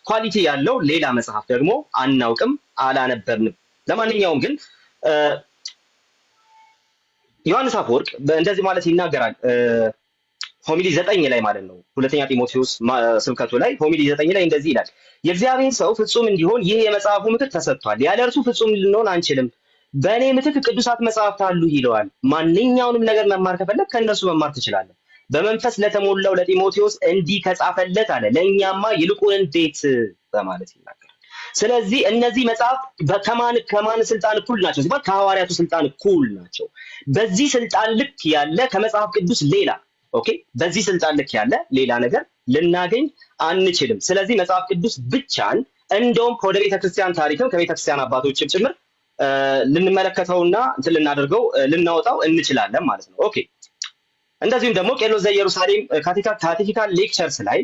ኳሊቲ ያለው ሌላ መጽሐፍ ደግሞ አናውቅም፣ አላነበብንም። ለማንኛውም ግን ዮሐንስ አፈወርቅ እንደዚህ ማለት ይናገራል። ሆሚሊ 9 ላይ ማለት ነው። ሁለተኛ ጢሞቴዎስ ስብከቱ ላይ ሆሚሊ 9 ላይ እንደዚህ ይላል፣ የእግዚአብሔር ሰው ፍጹም እንዲሆን ይህ የመጽሐፉ ምክር ተሰጥቷል። ያለ እርሱ ፍጹም ልንሆን አንችልም። በእኔ ምትክ ቅዱሳት መጽሐፍት አሉ ይለዋል። ማንኛውንም ነገር መማር ከፈለግ ከእነርሱ መማር ትችላለህ። በመንፈስ ለተሞላው ለጢሞቴዎስ እንዲህ ከጻፈለት አለ፣ ለእኛማ ይልቁን እንዴት በማለት ይናገራል። ስለዚህ እነዚህ መጽሐፍት ከማን ስልጣን እኩል ናቸው ሲባል ከሐዋርያቱ ስልጣን እኩል ናቸው። በዚህ ስልጣን ልክ ያለ ከመጽሐፍ ቅዱስ ሌላ በዚህ ስልጣን ልክ ያለ ሌላ ነገር ልናገኝ አንችልም። ስለዚህ መጽሐፍ ቅዱስ ብቻን እንደውም ከወደ ቤተክርስቲያን ታሪክም ከቤተክርስቲያን አባቶችም ጭምር ልንመለከተውና እንትን ልናደርገው ልናወጣው እንችላለን ማለት ነው። እንደዚሁም ደግሞ ቄርሎስ ዘኢየሩሳሌም ካቴኪካል ሌክቸርስ ላይ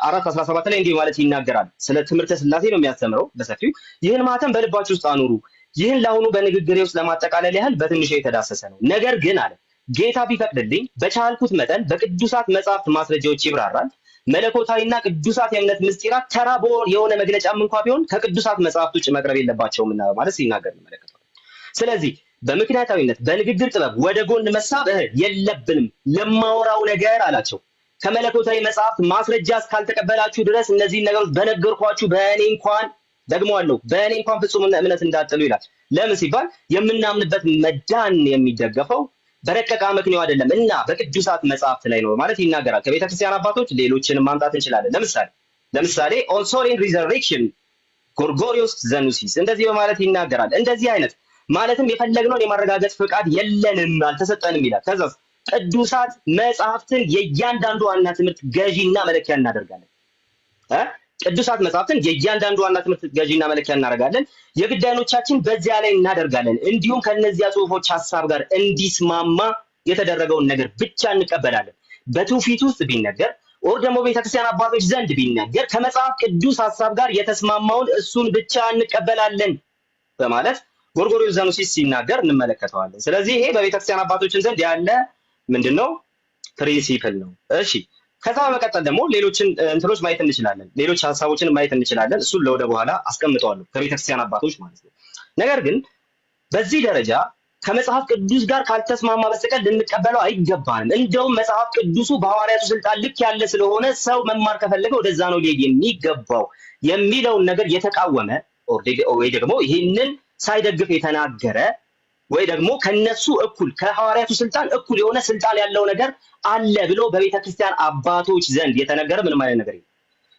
4:17 ላይ እንዲህ ማለት ይናገራል። ስለ ትምህርተ ሥላሴ ነው የሚያስተምረው በሰፊው። ይህን ማተም በልባችሁ ውስጥ አኑሩ። ይህን ለአሁኑ በንግግሬ ውስጥ ለማጠቃለል ያህል በትንሹ የተዳሰሰ ነው። ነገር ግን አለ ጌታ ቢፈቅድልኝ በቻልኩት መጠን በቅዱሳት መጽሐፍት ማስረጃዎች ይብራራል። መለኮታዊና ቅዱሳት የእምነት ምስጢራት ተራ የሆነ መግለጫም እንኳ ቢሆን ከቅዱሳት መጽሐፍት ውጭ መቅረብ የለባቸውም እና ማለት ሲናገር እንመለከታለን። ስለዚህ በምክንያታዊነት በንግግር ጥበብ ወደ ጎን መሳብ የለብንም። ለማወራው ነገር አላቸው ከመለኮታዊ መጽሐፍት ማስረጃ እስካልተቀበላችሁ ድረስ እነዚህን ነገሮች በነገርኳችሁ በእኔ እንኳን ደግሞአለሁ በእኔ እንኳን ፍጹም እምነት እንዳትጥሉ ይላል። ለምን ሲባል የምናምንበት መዳን የሚደገፈው በረቀቀ አመክንዮ አይደለም እና በቅዱሳት መጽሐፍት ላይ ነው ማለት ይናገራል። ከቤተክርስቲያን አባቶች ሌሎችንም ማምጣት እንችላለን። ለምሳሌ ኦን ሶሊን ሪዘሬክሽን ጎርጎሪዮስ ዘኑሲስ እንደዚህ በማለት ይናገራል። እንደዚህ አይነት ማለትም የፈለግነውን የማረጋገጥ ፍቃድ የለንም አልተሰጠንም ይላል። ከዛ ቅዱሳት መጽሐፍትን የእያንዳንዱ ዋና ትምህርት ገዢና መለኪያ እናደርጋለን። ቅዱሳት መጽሐፍትን የእያንዳንዱ ዋና ትምህርት ገዢና መለኪያ እናደርጋለን። የግድ ዓይኖቻችን በዚያ ላይ እናደርጋለን። እንዲሁም ከነዚያ ጽሑፎች ሐሳብ ጋር እንዲስማማ የተደረገውን ነገር ብቻ እንቀበላለን። በትውፊት ውስጥ ቢነገር ኦር ደግሞ ቤተክርስቲያን አባቶች ዘንድ ቢነገር ከመጽሐፍ ቅዱስ ሐሳብ ጋር የተስማማውን እሱን ብቻ እንቀበላለን በማለት ጎርጎርዮስ ዘኑሲስ ሲናገር እንመለከተዋለን። ስለዚህ ይሄ በቤተክርስቲያን አባቶችን ዘንድ ያለ ምንድነው ፕሪንሲፕል ነው። እሺ ከዛ በመቀጠል ደግሞ ሌሎችን እንትኖች ማየት እንችላለን። ሌሎች ሐሳቦችን ማየት እንችላለን። እሱን ለወደ በኋላ አስቀምጠዋለሁ ከቤተክርስቲያን አባቶች ማለት ነው። ነገር ግን በዚህ ደረጃ ከመጽሐፍ ቅዱስ ጋር ካልተስማማ በስተቀር ልንቀበለው አይገባንም። እንደውም መጽሐፍ ቅዱሱ በሐዋርያቱ ስልጣን ልክ ያለ ስለሆነ ሰው መማር ከፈለገ ወደዛ ነው ሊሄድ የሚገባው የሚለውን ነገር የተቃወመ ወይ ደግሞ ይህንን ሳይደግፍ የተናገረ ወይ ደግሞ ከነሱ እኩል ከሐዋርያቱ ስልጣን እኩል የሆነ ስልጣን ያለው ነገር አለ ብሎ በቤተ ክርስቲያን አባቶች ዘንድ የተነገረ ምንም አይነት ነገር የለም።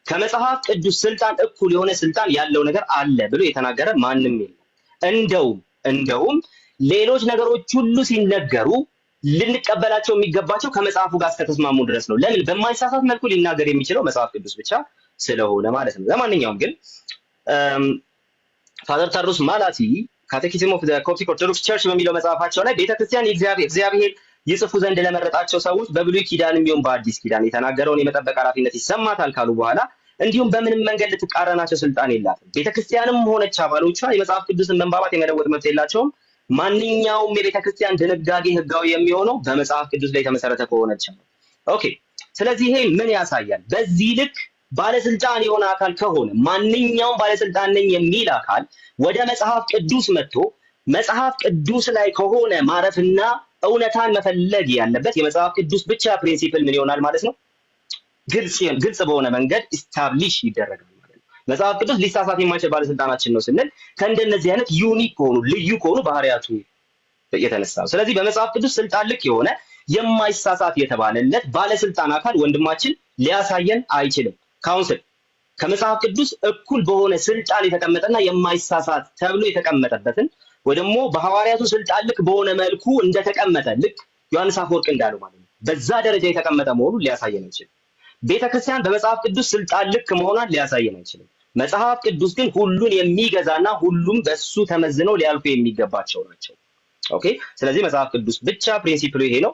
ከመጽሐፍ ቅዱስ ስልጣን እኩል የሆነ ስልጣን ያለው ነገር አለ ብሎ የተናገረ ማንም የለም። እንደውም ሌሎች ነገሮች ሁሉ ሲነገሩ ልንቀበላቸው የሚገባቸው ከመጽሐፉ ጋር እስከተስማሙ ድረስ ነው። ለምን? በማይሳሳት መልኩ ሊናገር የሚችለው መጽሐፍ ቅዱስ ብቻ ስለሆነ ማለት ነው። ለማንኛውም ግን ፋዘር ታድሮስ ማላቲ ካቴኪዝም ኦፍ ዘ ኮፕቲክ ኦርቶዶክስ ቸርች በሚለው መጽሐፋቸው ላይ ቤተክርስቲያን እግዚአብሔር ይጽፉ ዘንድ ለመረጣቸው ሰዎች በብሉይ ኪዳን የሚሆን በአዲስ ኪዳን የተናገረውን የመጠበቅ ኃላፊነት ይሰማታል ካሉ በኋላ እንዲሁም በምንም መንገድ ልትቃረናቸው ስልጣን የላትም። ቤተክርስቲያንም ሆነች አባሎቿ የመጽሐፍ ቅዱስን መንባባት የመለወጥ መብት የላቸውም። ማንኛውም የቤተክርስቲያን ድንጋጌ ህጋዊ የሚሆነው በመጽሐፍ ቅዱስ ላይ የተመሰረተ ከሆነች ነው። ስለዚህ ይሄ ምን ያሳያል? በዚህ ልክ ባለስልጣን የሆነ አካል ከሆነ ማንኛውም ባለስልጣን ነኝ የሚል አካል ወደ መጽሐፍ ቅዱስ መጥቶ መጽሐፍ ቅዱስ ላይ ከሆነ ማረፍና እውነታን መፈለግ ያለበት የመጽሐፍ ቅዱስ ብቻ ፕሪንሲፕል ምን ይሆናል ማለት ነው? ግልጽ በሆነ መንገድ ኢስታብሊሽ ይደረጋል ማለት ነው። መጽሐፍ ቅዱስ ሊሳሳት የማይችል ባለስልጣናችን ነው ስንል ከእንደነዚህ አይነት ዩኒክ ከሆኑ ልዩ ከሆኑ ባህሪያቱ የተነሳ ነው። ስለዚህ በመጽሐፍ ቅዱስ ስልጣን ልክ የሆነ የማይሳሳት የተባለለት ባለስልጣን አካል ወንድማችን ሊያሳየን አይችልም። ካውንስል ከመጽሐፍ ቅዱስ እኩል በሆነ ስልጣን የተቀመጠና የማይሳሳት ተብሎ የተቀመጠበትን ወይ ደግሞ በሐዋርያቱ ስልጣን ልክ በሆነ መልኩ እንደተቀመጠ ልክ ዮሐንስ አፈወርቅ እንዳለው ማለት ነው በዛ ደረጃ የተቀመጠ መሆኑን ሊያሳየን አይችልም። ቤተክርስቲያን በመጽሐፍ ቅዱስ ስልጣን ልክ መሆኗን ሊያሳየን አይችልም። መጽሐፍ ቅዱስ ግን ሁሉን የሚገዛና ሁሉም በሱ ተመዝነው ሊያልፉ የሚገባቸው ናቸው። ስለዚህ መጽሐፍ ቅዱስ ብቻ ፕሪንሲፕሉ ይሄ ነው።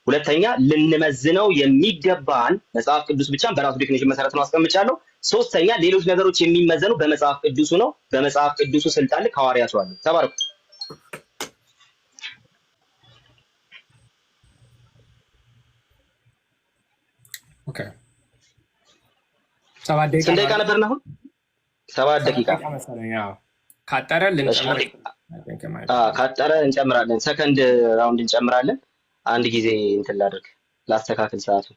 ሁለተኛ ልንመዝነው የሚገባን መጽሐፍ ቅዱስ ብቻ በራሱ ዴፊኒሽን መሰረት ነው አስቀምጫለሁ። ሶስተኛ ሌሎች ነገሮች የሚመዘኑ በመጽሐፍ ቅዱሱ ነው። በመጽሐፍ ቅዱሱ ስልጣን ልክ ሐዋርያቱ አሉ። ተባረኩ። 7 ደቂቃ ስንት ደቂቃ ነበርን አሁን? 7 ደቂቃ መሰለኝ። ካጠረ ልንጨምር ካጠረ እንጨምራለን። ሰከንድ ራውንድ እንጨምራለን። አንድ ጊዜ እንትን ላድርግ ላስተካክል ሰዓቱ።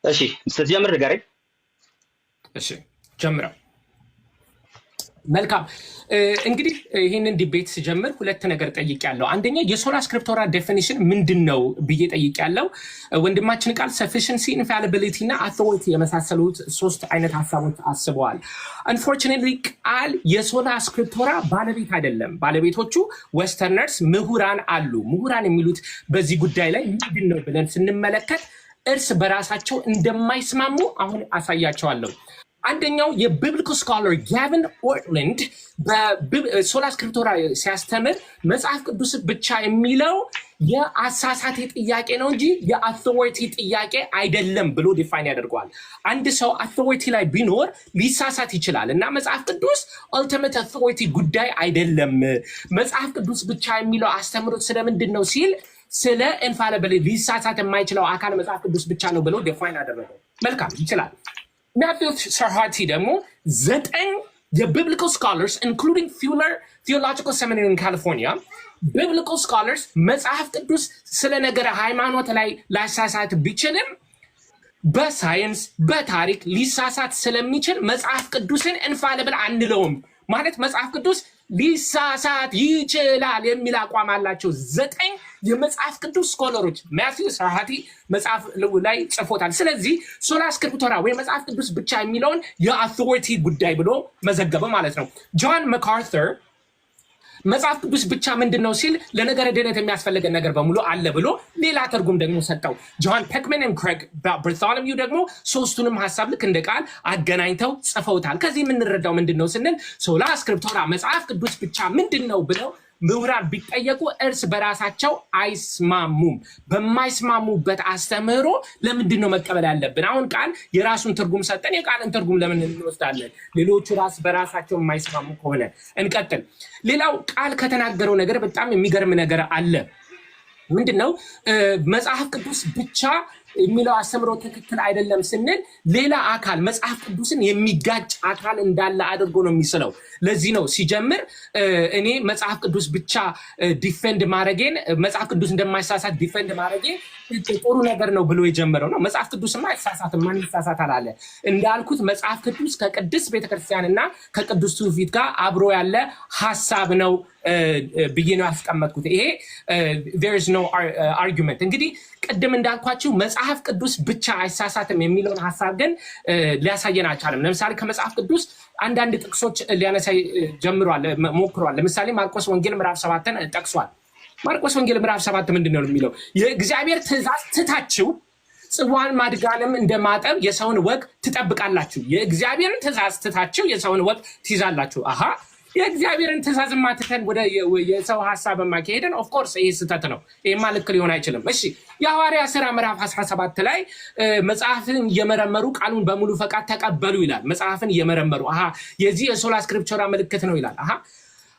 እሺ ስትጀምር ንገረኝ። እሺ ጀምረው። መልካም እንግዲህ ይህንን ዲቤት ሲጀምር ሁለት ነገር ጠይቄያለሁ። አንደኛ የሶላ ስክሪፕቶራ ዴፊኒሽን ምንድን ነው ብዬ ጠይቄያለሁ። ወንድማችን ቃል ሰፊሽንሲ፣ ኢንፋሊቢሊቲ እና አውቶሪቲ የመሳሰሉት 3 አይነት ሀሳቦች አስበዋል። አንፎርቹኔትሊ ቃል የሶላ ስክሪፕቶራ ባለቤት አይደለም። ባለቤቶቹ ዌስተርነርስ ምሁራን አሉ። ምሁራን የሚሉት በዚህ ጉዳይ ላይ ምንድን ነው ብለን ስንመለከት እርስ በራሳቸው እንደማይስማሙ አሁን አሳያቸዋለሁ። አንደኛው የቢብሊካል ስኮላር ጋቪን ኦርትላንድ በሶላ ስክሪፕቶራ ሲያስተምር መጽሐፍ ቅዱስ ብቻ የሚለው የአሳሳቴ ጥያቄ ነው እንጂ የአውቶሪቲ ጥያቄ አይደለም ብሎ ዲፋይን ያደርገዋል። አንድ ሰው አውቶሪቲ ላይ ቢኖር ሊሳሳት ይችላል እና መጽሐፍ ቅዱስ ኦልቲሜት አውቶሪቲ ጉዳይ አይደለም። መጽሐፍ ቅዱስ ብቻ የሚለው አስተምሮት ስለምንድን ነው ሲል ስለ ኢንፋሊቢሊቲ ሊሳሳት የማይችለው አካል መጽሐፍ ቅዱስ ብቻ ነው ብሎ ዲፋይን አደረገው። መልካም ይችላል። ማቲው ሰርሃቲ ደግሞ 9 የቢብሊካል ስኮላርስ ኢንክሉዲንግ ፊውለር ቴዎሎጂካል ሰሚናሪ ኢን ካሊፎርኒያ ቢብሊካል ስኮላርስ መጽሐፍ ቅዱስ ስለ ነገረ ሃይማኖት ላይ ላሳሳት ቢችልም በሳይንስ በታሪክ ሊሳሳት ስለሚችል መጽሐፍ ቅዱስን ኢንፋሊብል አንለውም። ማለት መጽሐፍ ቅዱስ ሊሳሳት ይችላል የሚል አቋም አላቸው 9 የመጽሐፍ ቅዱስ ስኮለሮች። ማቲው ሰርሃቲ መጽሐፍ ላይ ጽፎታል። ስለዚህ ሶላ ስክሪፕቶራ ወይ መጽሐፍ ቅዱስ ብቻ የሚለውን የአውቶሪቲ ጉዳይ ብሎ መዘገበ ማለት ነው። ጆን መካርተር መጽሐፍ ቅዱስ ብቻ ምንድን ነው ሲል ለነገረ ድነት የሚያስፈልገን ነገር በሙሉ አለ ብሎ ሌላ ትርጉም ደግሞ ሰጠው። ጆን ፔክመን እና ክሬግ ባርቶሎሚው ደግሞ 3ቱንም ሀሳብ ልክ እንደ ቃል አገናኝተው ጽፈውታል። ከዚህ የምንረዳው ምንድን ነው ስንል ሶላ ስክሪፕቶራ መጽሐፍ ቅዱስ ብቻ ምንድን ነው ብለው ምሁራን ቢጠየቁ እርስ በራሳቸው አይስማሙም። በማይስማሙበት አስተምህሮ ለምንድን ነው መቀበል ያለብን? አሁን ቃል የራሱን ትርጉም ሰጠን፣ የቃልን ትርጉም ለምን እንወስዳለን? ሌሎቹ ራስ በራሳቸው የማይስማሙ ከሆነ እንቀጥል። ሌላው ቃል ከተናገረው ነገር በጣም የሚገርም ነገር አለ። ምንድን ነው መጽሐፍ ቅዱስ ብቻ የሚለው አስተምሮ ትክክል አይደለም ስንል ሌላ አካል መጽሐፍ ቅዱስን የሚጋጭ አካል እንዳለ አድርጎ ነው የሚስለው። ለዚህ ነው ሲጀምር እኔ መጽሐፍ ቅዱስ ብቻ ዲፌንድ ማድረጌን መጽሐፍ ቅዱስ እንደማይሳሳት ዲፌንድ ማድረጌ ጥሩ ነገር ነው ብሎ የጀመረው ነው። መጽሐፍ ቅዱስማ አይሳሳትም፣ ማን ይሳሳታል አለ። እንዳልኩት መጽሐፍ ቅዱስ ከቅድስት ቤተክርስቲያንና ከቅዱስ ትውፊት ጋር አብሮ ያለ ሀሳብ ነው ብዬ ነው ያስቀመጥኩት። ይሄ there is no argument። እንግዲህ ቅድም እንዳልኳችሁ መጽሐፍ ቅዱስ ብቻ አይሳሳትም የሚለውን ሀሳብ ግን ሊያሳየን አልቻለም። ለምሳሌ ከመጽሐፍ ቅዱስ አንዳንድ ጥቅሶች ሊያነሳይ ሞክሯል። ለምሳሌ ማርቆስ ወንጌል ምዕራፍ 7ን ጠቅሷል። ማርቆስ ወንጌል ምዕራፍ 7 ምንድን ነው የሚለው? የእግዚአብሔር ትእዛዝ ትታችሁ ጽዋን ማድጋንም እንደማጠብ የሰውን ወግ ትጠብቃላችሁ። የእግዚአብሔርን ትእዛዝ ትታችሁ የሰውን ወግ ትይዛላችሁ። አሃ የእግዚአብሔርን ትእዛዝ ማትተን ወደ የሰው ሀሳብ ማካሄድን ኦፍኮርስ ይህ ስህተት ነው። ይህማ ልክ ሊሆን አይችልም። እሺ የሐዋርያ ሥራ ምዕራፍ 17 ላይ መጽሐፍን እየመረመሩ ቃሉን በሙሉ ፈቃድ ተቀበሉ ይላል። መጽሐፍን እየመረመሩ የዚህ የሶላ ስክሪፕቶራ ምልክት ነው ይላል።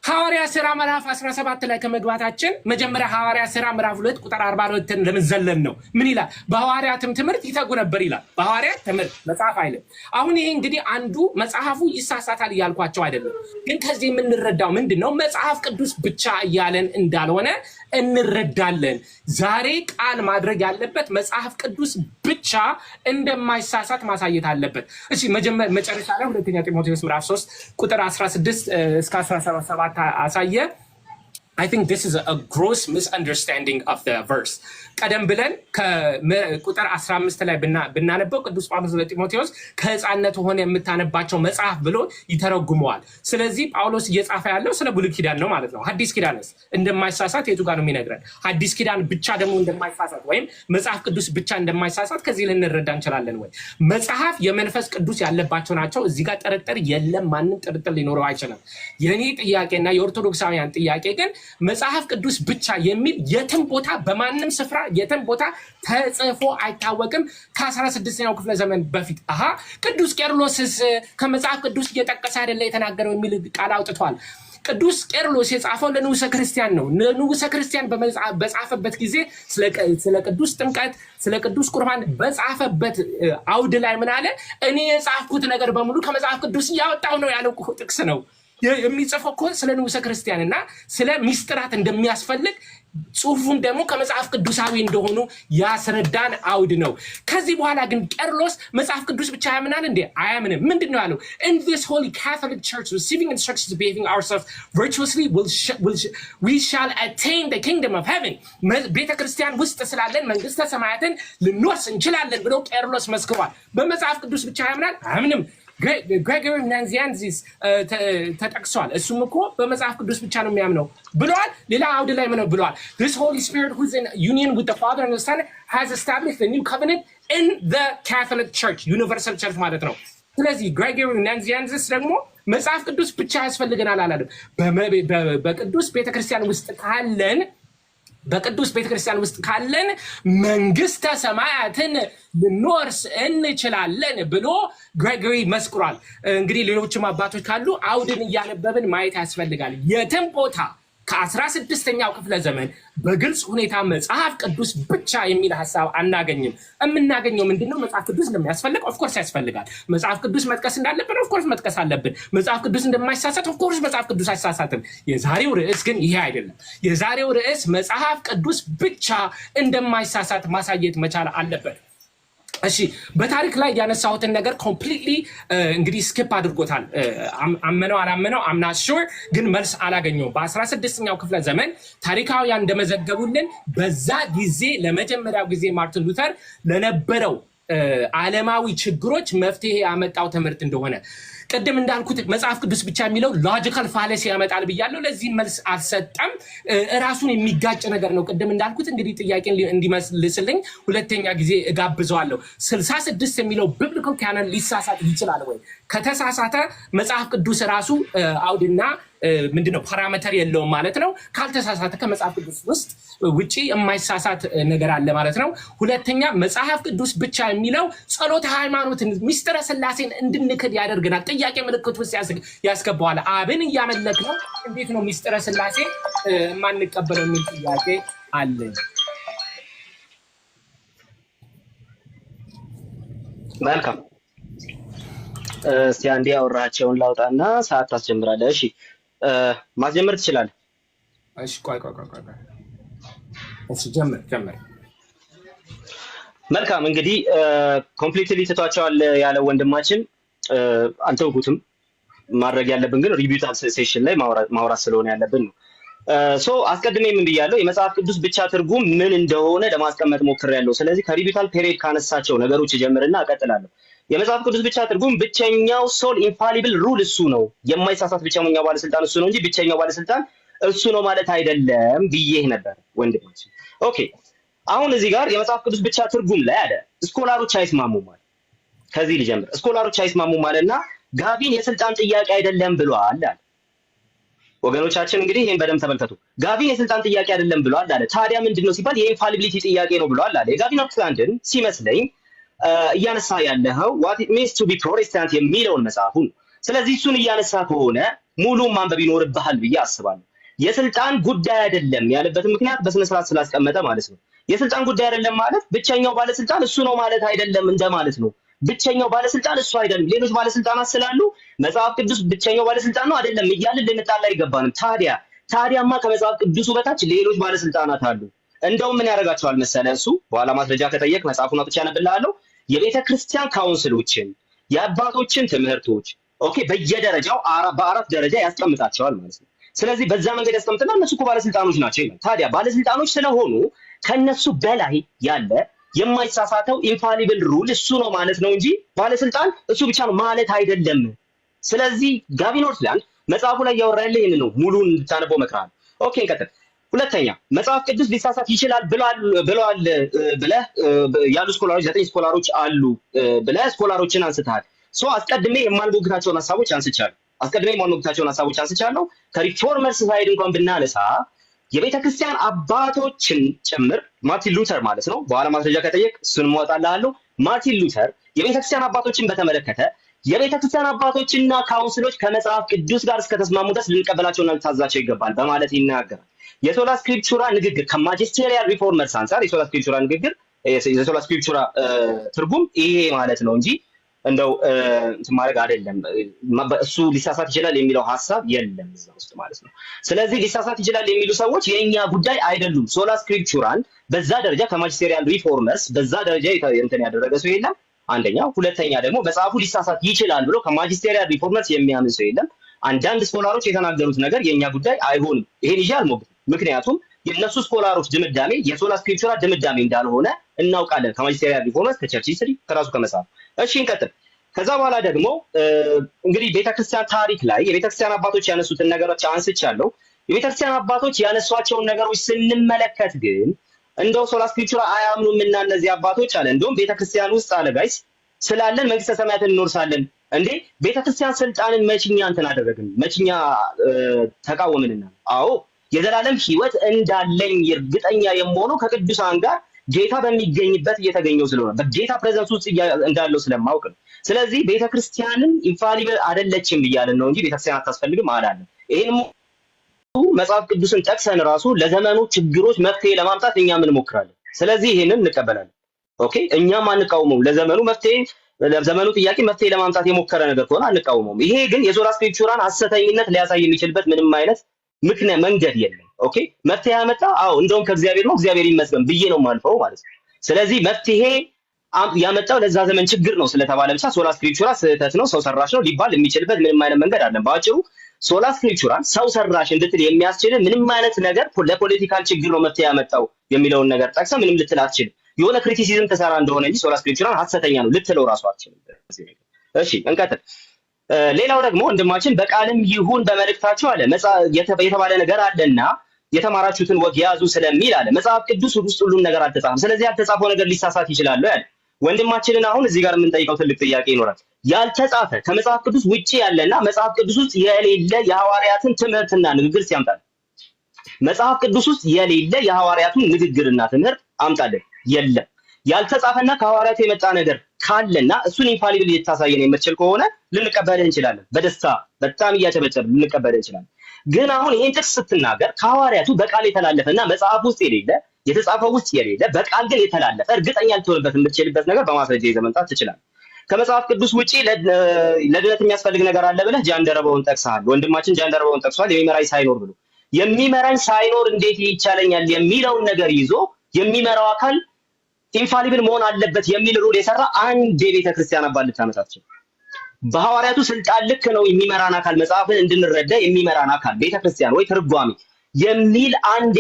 ሐዋርያ ሥራ ምዕራፍ 17 ላይ ከመግባታችን መጀመሪያ ሐዋርያ ሥራ ምዕራፍ 2 ቁጥር 42 ለምን ዘለን ነው? ምን ይላል? በሐዋርያትም ትምህርት ይተጉ ነበር ይላል። በሐዋርያት ትምህርት መጽሐፍ አይልም። አሁን ይሄ እንግዲህ አንዱ መጽሐፉ ይሳሳታል እያልኳቸው አይደለም፣ ግን ከዚህ የምንረዳው ምንድነው? መጽሐፍ ቅዱስ ብቻ እያለን እንዳልሆነ እንረዳለን። ዛሬ ቃል ማድረግ ያለበት መጽሐፍ ቅዱስ ብቻ እንደማይሳሳት ማሳየት አለበት። እሺ መጨረሻ ላይ 2 ጢሞቴዎስ ምዕራፍ 3 ቁጥር 16 እስከ 17 አሳየ። I think this is a gross misunderstanding of the verse. ቀደም ብለን ከቁጥር 15 ላይ ብናነበው ቅዱስ ጳውሎስ ለጢሞቴዎስ ከሕፃንነት ሆነ የምታነባቸው መጽሐፍ ብሎ ይተረጉመዋል። ስለዚህ ጳውሎስ እየጻፈ ያለው ስለ ብሉይ ኪዳን ነው ማለት ነው። ሐዲስ ኪዳንስ እንደማይሳሳት የቱ ጋር ነው የሚነግረን? ሐዲስ ኪዳን ብቻ ደግሞ እንደማይሳሳት ወይም መጽሐፍ ቅዱስ ብቻ እንደማይሳሳት ከዚህ ልንረዳ እንችላለን ወይ? መጽሐፍ የመንፈስ ቅዱስ ያለባቸው ናቸው። እዚህ ጋር ጥርጥር የለም። ማንም ጥርጥር ሊኖረው አይችልም። የኔ ጥያቄና የኦርቶዶክሳውያን ጥያቄ ግን መጽሐፍ ቅዱስ ብቻ የሚል የትም ቦታ በማንም ስፍራ የትም ቦታ ተጽፎ አይታወቅም። ከ16ኛው ክፍለ ዘመን በፊት ቅዱስ ቄርሎስስ ከመጽሐፍ ቅዱስ እየጠቀሰ አይደለ የተናገረው የሚል ቃል አውጥቷል። ቅዱስ ቄርሎስ የጻፈው ለንዑሰ ክርስቲያን ነው። ለንዑሰ ክርስቲያን በጻፈበት ጊዜ ስለ ቅዱስ ጥምቀት፣ ስለ ቅዱስ ቁርባን በጻፈበት አውድ ላይ ምን አለ? እኔ የጻፍኩት ነገር በሙሉ ከመጽሐፍ ቅዱስ እያወጣው ነው ያለው ጥቅስ ነው የሚጽፈው እኮ ስለ ንዑሰ ክርስቲያንና ስለ ሚስጥራት እንደሚያስፈልግ ጽሁፉን ደግሞ ከመጽሐፍ ቅዱሳዊ እንደሆኑ ያስረዳን አውድ ነው። ከዚህ በኋላ ግን ቄርሎስ መጽሐፍ ቅዱስ ብቻ ያምናል እንዴ? አያምንም። ምንድን ነው ያለው? In this holy Catholic church receiving instructions behaving ourselves virtuously we shall attain the kingdom of heaven. ቤተ ክርስቲያን ውስጥ ስላለን መንግስተ ሰማያትን ልንወርስ እንችላለን ብሎ ቄርሎስ መስክሯል። በመጽሐፍ ቅዱስ ብቻ ያምናል? አያምንም። ግሬጎሪ ናዚያንዚስ ተጠቅሷል። እሱም እኮ በመጽሐፍ ቅዱስ ብቻ ነው የሚያምነው ብለዋል። ሌላ አውድ ላይ ምን ብለዋል? This Holy Spirit who is in union with the Father and the Son has established a new covenant in the Catholic Church, universal church ማለት ነው። ስለዚህ ግሬጎሪ ናዚያንዚስ ደግሞ መጽሐፍ ቅዱስ ብቻ ያስፈልገናል አላለም። በቅዱስ ቤተክርስቲያን ውስጥ ካለን መንግስተ ሰማያትን ልንወርስ እንችላለን ብሎ ግሬጎሪ መስክሯል። እንግዲህ ሌሎችም አባቶች ካሉ አውድን እያነበብን ማየት ያስፈልጋል። የትም ቦታ ከ16ኛው ክፍለ ዘመን በግልጽ ሁኔታ መጽሐፍ ቅዱስ ብቻ የሚል ሐሳብ አናገኝም። የምናገኘው ምንድነው? መጽሐፍ ቅዱስ እንደሚያስፈልግ ኦፍኮርስ ያስፈልጋል። መጽሐፍ ቅዱስ መጥቀስ እንዳለብን ኦፍኮርስ መጥቀስ አለብን። መጽሐፍ ቅዱስ እንደማይሳሳት ኦፍኮርስ መጽሐፍ ቅዱስ አይሳሳትም። የዛሬው ርዕስ ግን ይሄ አይደለም። የዛሬው ርዕስ መጽሐፍ ቅዱስ ብቻ እንደማይሳሳት ማሳየት መቻል አለበት። እሺ በታሪክ ላይ ያነሳሁትን ነገር ኮምፕሊትሊ እንግዲህ ስኪፕ አድርጎታል። አመነው አላመነው አምና ሹር ግን መልስ አላገኘውም። በ16ኛው ክፍለ ዘመን ታሪካውያን እንደመዘገቡልን በዛ ጊዜ ለመጀመሪያው ጊዜ ማርቲን ሉተር ለነበረው ዓለማዊ ችግሮች መፍትሄ ያመጣው ትምህርት እንደሆነ ቅድም እንዳልኩት መጽሐፍ ቅዱስ ብቻ የሚለው ሎጂካል ፋለሲ ያመጣል ብያለሁ። ለዚህ መልስ አልሰጠም። ራሱን የሚጋጭ ነገር ነው። ቅድም እንዳልኩት እንግዲህ ጥያቄን እንዲመልስልኝ ሁለተኛ ጊዜ እጋብዘዋለሁ። 66 የሚለው ቢብሊካል ካኖን ሊሳሳት ይችላል ወይ? ከተሳሳተ መጽሐፍ ቅዱስ ራሱ አውድና ምንድነው ፓራሜተር የለውም ማለት ነው። ካልተሳሳተ ከመጽሐፍ ቅዱስ ውስጥ ውጪ የማይሳሳት ነገር አለ ማለት ነው። ሁለተኛ መጽሐፍ ቅዱስ ብቻ የሚለው ጸሎተ ሃይማኖትን ሚስጥረ ስላሴን እንድንክድ ያደርገናል። ጥያቄ ምልክት ውስጥ ያስገባዋል። አብን እያመለክ ነው፣ እንዴት ነው ሚስጥረ ስላሴ የማንቀበለው የሚል ጥያቄ አለ። መልካም እስቲ አንዴ ያወራቸውን ላውጣና ሰዓት ታስጀምራለህ። እሺ ማስጀመር ትችላለህ። እሺ ቆይ እሺ ጀምር። መልካም እንግዲህ ኮምፕሊትሊ ትቷቸዋል ያለው ወንድማችን አልተውኩትም። ማድረግ ያለብን ግን ሪቪውታል ሴሽን ላይ ማውራት ስለሆነ ያለብን ነው። አስቀድሜ ምን ብያለሁ? የመጽሐፍ ቅዱስ ብቻ ትርጉም ምን እንደሆነ ለማስቀመጥ ሞክሬያለሁ። ስለዚህ ከሪቪውታል ፔሪድ ካነሳቸው ነገሮች ጀምርና እቀጥላለሁ። የመጽሐፍ ቅዱስ ብቻ ትርጉም ብቸኛው ሶል ኢንፋሊብል ሩል እሱ ነው፣ የማይሳሳት ብቸኛው ባለስልጣን እሱ ነው እንጂ ብቸኛው ባለስልጣን እሱ ነው ማለት አይደለም ብዬህ ነበር ወንድማችን። ኦኬ አሁን እዚህ ጋር የመጽሐፍ ቅዱስ ብቻ ትርጉም ላይ አለ ስኮላሮች አይስማሙም ማለት። ከዚህ ልጀምር። ስኮላሮች አይስማሙም ማለትና ጋቢን የስልጣን ጥያቄ አይደለም ብሏል አለ። ወገኖቻችን እንግዲህ ይሄን በደንብ ተመልከቱ። ጋቢን የስልጣን ጥያቄ አይደለም ብሏል አለ። ታዲያ ምንድነው ሲባል የኢንፋሊቢሊቲ ጥያቄ ነው ብሏል አለ። የጋቢን ኦክስላንድን ሲመስለኝ እያነሳ ያለኸው what it means to be protestant የሚለውን መጽሐፉን። ስለዚህ እሱን እያነሳ ከሆነ ሙሉውን ማንበብ ይኖርብሃል ብዬ አስባለሁ። የስልጣን ጉዳይ አይደለም ያለበትን ምክንያት በስነ ስርዓት ስላስቀመጠ ማለት ነው። የስልጣን ጉዳይ አይደለም ማለት ብቸኛው ባለስልጣን እሱ ነው ማለት አይደለም እንደማለት ነው። ብቸኛው ባለስልጣን እሱ አይደለም፣ ሌሎች ባለስልጣናት ስላሉ መጽሐፍ ቅዱስ ብቸኛው ባለስልጣን ነው አይደለም እያልን ልንጣላ አይገባንም። ታዲያማ ከመጽሐፍ ቅዱሱ በታች ሌሎች ባለስልጣናት አሉ። እንደውም ምን ያደርጋቸዋል መሰለህ? እሱ በኋላ ማስረጃ ከጠየቅ መጽሐፉን አውጥቼ አነብልሃለሁ። የቤተ ክርስቲያን ካውንስሎችን የአባቶችን ትምህርቶች ኦኬ በየደረጃው በአራት ደረጃ ያስቀምጣቸዋል ማለት ነው። ስለዚህ በዛ መንገድ ያስቀምጥና እነሱ እኮ ባለስልጣኖች ናቸው ይላል። ታዲያ ባለስልጣኖች ስለሆኑ ከነሱ በላይ ያለ የማይሳሳተው ኢንፋሊብል ሩል እሱ ነው ማለት ነው እንጂ ባለስልጣን እሱ ብቻ ነው ማለት አይደለም። ስለዚህ ጋቢን ኦክስላንድ መጽሐፉ ላይ ያወራ ያለ ይሄን ነው። ሙሉን እንድታነበው እመክርሃለሁ። ኦኬ እንቀጥል። ሁለተኛ መጽሐፍ ቅዱስ ሊሳሳት ይችላል ብለዋል ብለህ ያሉ ስኮላሮች 9 ስኮላሮች አሉ ብለህ ስኮላሮችን አንስተሃል። አስቀድሜ የማንሞግታቸውን ሀሳቦች አንስቻለሁ። ከሪፎርመርስ ሳይድ እንኳን ብናነሳ የቤተክርስቲያን አባቶችን ጭምር ማርቲን ሉተር ማለት ነው። በኋላ ማስረጃ ከጠየቅ እሱን እወጣልሃለሁ። ማርቲን ሉተር የቤተክርስቲያን አባቶችን በተመለከተ የቤተክርስቲያን አባቶችና ካውንስሎች ከመጽሐፍ ቅዱስ ጋር እስከተስማሙ ድረስ ልንቀበላቸውና ልታዛቸው ይገባል በማለት ይናገራል። የሶላ ስክሪፕቹራ ንግግር ከማጂስቴሪያል ሪፎርመርስ አንፃር የሶላ ስክሪፕቹራ ንግግር የሶላ ስክሪፕቹራ ትርጉም ይሄ ማለት ነው እንጂ እንደው እንትን ማድረግ አይደለም። እሱ ሊሳሳት ይችላል የሚለው ሐሳብ የለም እዛ ውስጥ ማለት ነው። ስለዚህ ሊሳሳት ይችላል የሚሉ ሰዎች የኛ ጉዳይ አይደሉም። ሶላ ስክሪፕቹራን በዛ ደረጃ ከማጂስቴሪያል ሪፎርመርስ በዛ ደረጃ እንትን ያደረገ ሰው የለም። አንደኛ፣ ሁለተኛ ደግሞ መጽሐፉ ሊሳሳት ይችላል ብሎ ከማጂስቴሪያል ሪፎርመርስ የሚያምን ሰው የለም። አንዳንድ ስኮላሮች የተናገሩት ነገር የኛ ጉዳይ አይሆንም። ይሄን ይዤ አልሞግትም። ምክንያቱም የነሱ ስኮላሮች ድምዳሜ የሶላ ስክሪፕቹራ ድምዳሜ እንዳልሆነ እናውቃለን። ከማጂስቴሪያል ሪፎርመርስ ከቸርች ሂስትሪ ከራሱ ከመጽሐፍ። እሺ እንቀጥል። ከዛ በኋላ ደግሞ እንግዲህ ቤተክርስቲያን ታሪክ ላይ የቤተክርስቲያን አባቶች ያነሱትን ነገሮች አንስቻለሁ። የቤተክርስቲያን አባቶች ያነሷቸውን ነገሮች ስንመለከት ግን እንደው ሶላ ስክሪፕቹራ አያምኑምና እነዚህ አባቶች አለ እንደውም ቤተክርስቲያን ውስጥ አለ ጋይስ ስላለን መንግስተ ሰማያትን እንወርሳለን። እንዴ ቤተክርስቲያን ስልጣንን መችኛ እንትን አደረግን መችኛ ተቃወምንና? አዎ የዘላለም ህይወት እንዳለኝ እርግጠኛ የምሆነው ከቅዱሳን ጋር ጌታ በሚገኝበት እየተገኘው ስለሆነ በጌታ ፕሬዘንስ ውስጥ እንዳለው ስለማውቅ ነው። ስለዚህ ቤተክርስቲያንን ኢንፋሊብል አይደለችም እያልን ነው እንጂ ቤተክርስቲያን አታስፈልግም አላለም። ይሄን መጽሐፍ ቅዱስን ጠቅሰን ራሱ ለዘመኑ ችግሮች መፍትሄ ለማምጣት እኛም እንሞክራለን። ስለዚህ ይሄንን እንቀበላለን። ኦኬ እኛም አንቃወመውም። ለዘመኑ ጥያቄ መፍትሄ ለማምጣት የሞከረ ነገር ከሆነ አንቃወመውም። ይሄ ግን የሶላ ስክሪፕቹራን ሐሰተኝነት ሊያሳይ የሚችልበት ምንም አይነት ምክንያት መንገድ የለም። ኦኬ መፍትሄ ያመጣ አዎ እንደውም ከእግዚአብሔር ነው እግዚአብሔር ይመስገን ብዬ ነው የማልፈው ማለት ነው። ስለዚህ መፍትሄ ያመጣው ለዛ ዘመን ችግር ነው ስለተባለ ብቻ ሶላ ስክሪፕቹራ ስህተት ነው ሰው ሰራሽ ነው ሊባል የሚችልበት ምንም አይነት መንገድ አለ። ባጭሩ ሶላ ስክሪፕቹራን ሰው ሰራሽ እንድትል የሚያስችል ምንም አይነት ነገር ለፖለቲካል ችግር ነው መፍትሄ ያመጣው የሚለውን ነገር ጠቅሰ ምንም ልትል አትችልም። የሆነ ክሪቲሲዝም ተሰራ እንደሆነ እንጂ ሶላ ስክሪፕቹራን ሐሰተኛ ነው ልትለው ራሱ አትችልም። እሺ እንቀጥል። ሌላው ደግሞ ወንድማችን በቃልም ይሁን በመልእክታቸው አለ የተባለ ነገር አለና የተማራችሁትን ወግ ያዙ ስለሚል አለ መጽሐፍ ቅዱስ ውስጥ ሁሉም ነገር አልተጻፈም። ስለዚህ ያልተጻፈው ነገር ሊሳሳት ይችላል ያለ ወንድማችንን አሁን እዚህ ጋር የምንጠይቀው ትልቅ ጥያቄ ይኖራል። ያልተጻፈ ከመጽሐፍ ቅዱስ ውጪ ያለና መጽሐፍ ቅዱስ ውስጥ የሌለ የሐዋርያትን ትምህርትና ንግግር ሲያምጣል መጽሐፍ ቅዱስ ውስጥ የሌለ የሐዋርያቱን ንግግርና ትምህርት አምጣለን የለም። ያልተጻፈና ከሐዋርያት የመጣ ነገር ካለና እሱን ኢንፋሊብል ልታሳየን የምትችል ከሆነ ልንቀበልህ እንችላለን። በደስታ በጣም እያጨበጨብን ልንቀበልህ እንችላለን። ግን አሁን ይሄን ጥቅስ ስትናገር ከሐዋርያቱ በቃል የተላለፈና መጽሐፍ ውስጥ የሌለ የተጻፈው ውስጥ የሌለ በቃል ግን የተላለፈ እርግጠኛ ልትሆንበት የምትችልበት ነገር በማስረጃ ይዘህ መምጣት ትችላለህ። ከመጽሐፍ ቅዱስ ውጪ ለድነት የሚያስፈልግ ነገር አለ ብለህ ጃንደረባውን ጠቅሰሃል። ወንድማችን ጃንደረባውን ጠቅሷል። የሚመራኝ ሳይኖር ብሎ የሚመራኝ ሳይኖር እንዴት ይቻለኛል የሚለውን ነገር ይዞ የሚመራው አካል ኢንፋሊብል መሆን አለበት የሚል ሩል የሰራ አንድ የቤተ ክርስቲያን አባል ልታመጣ ትችላለህ። በሐዋርያቱ ስልጣን ልክ ነው የሚመራን አካል መጽሐፍን እንድንረዳ የሚመራን አካል ቤተክርስቲያን ወይ ትርጓሜ የሚል አንድ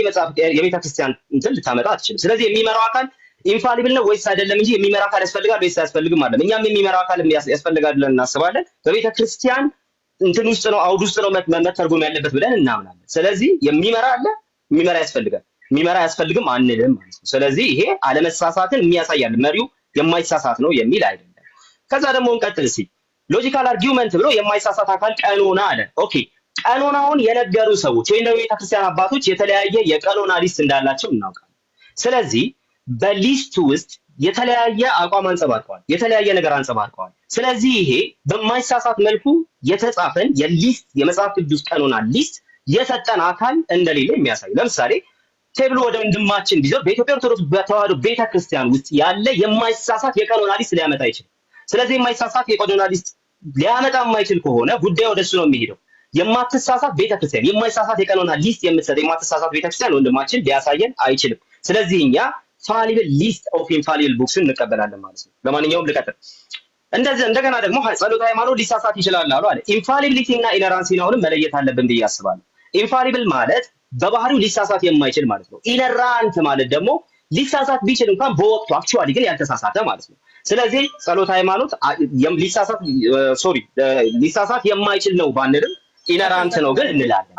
የቤተ ክርስቲያን እንትን ልታመጣ አትችልም። ስለዚህ የሚመራው አካል ኢንፋሊብል ነው ወይስ አይደለም እንጂ የሚመራ አካል ያስፈልጋል ወይስ አያስፈልግም አይደለም። እኛም የሚመራ አካል ያስፈልጋል ብለን እናስባለን። በቤተ ክርስቲያን እንትን ውስጥ ነው አውድ ውስጥ ነው መተርጎም ያለበት ብለን እናምናለን። ስለዚህ የሚመራ አለ የሚመራ ያስፈልጋል የሚመራ ያስፈልግም አንልም ማለት ነው። ስለዚህ ይሄ አለመሳሳትን የሚያሳያል መሪው የማይሳሳት ነው የሚል አይደለም። ከዛ ደግሞ እንቀጥል እስኪ ሎጂካል አርጊውመንት ብሎ የማይሳሳት አካል ቀኖና አለ። ኦኬ ቀኖናውን የነገሩ ሰዎች ወይም ደግሞ የቤተክርስቲያን አባቶች የተለያየ የቀኖና ሊስት እንዳላቸው እናውቃለን። ስለዚህ በሊስት ውስጥ የተለያየ አቋም አንጸባርቀዋል፣ የተለያየ ነገር አንጸባርቀዋል። ስለዚህ ይሄ በማይሳሳት መልኩ የተጻፈን የሊስት የመጽሐፍ ቅዱስ ቀኖና ሊስት የሰጠን አካል እንደሌለ የሚያሳይ ለምሳሌ ቴብሎ ወደ ወንድማችን ቢዞር በኢትዮጵያ ኦርቶዶክስ ተዋሕዶ ቤተክርስቲያን ውስጥ ያለ የማይሳሳት የቀኖና ሊስት ሊያመጣ ይችላል። ስለዚህ የማይሳሳት የቀኖና ሊስት ሊያመጣ የማይችል ከሆነ ጉዳዩ ወደሱ ነው የሚሄደው። የማትሳሳት ቤተክርስቲያን የማይሳሳት የቀኖና ሊስት የምትሰጥ የማትሳሳት ቤተክርስቲያን ወንድማችን ሊያሳየን አይችልም። ስለዚህ እኛ ፋሊብል ሊስት ኦፍ ኢንፋሊብል ቡክስን እንቀበላለን ማለት ነው። ለማንኛውም ልቀጥል። እንደገና ደግሞ ጸሎተ ሃይማኖት ሊሳሳት ይችላል አሉ አለ። ኢንፋሊቢሊቲ እና ኢነራንሲን አሁንም መለየት አለብን ብዬ አስባለሁ። ኢንፋሊብል ማለት በባህሪው ሊሳሳት የማይችል ማለት ነው። ኢነራንት ማለት ደግሞ ሊሳሳት ቢችል እንኳን በወቅቱ አክቹአሊ ግን ያልተሳሳተ ማለት ነው። ስለዚህ ጸሎተ ሃይማኖት ሊሳሳት የማይችል ነው ባንልም ኢነራንት ነው ግን እንላለን።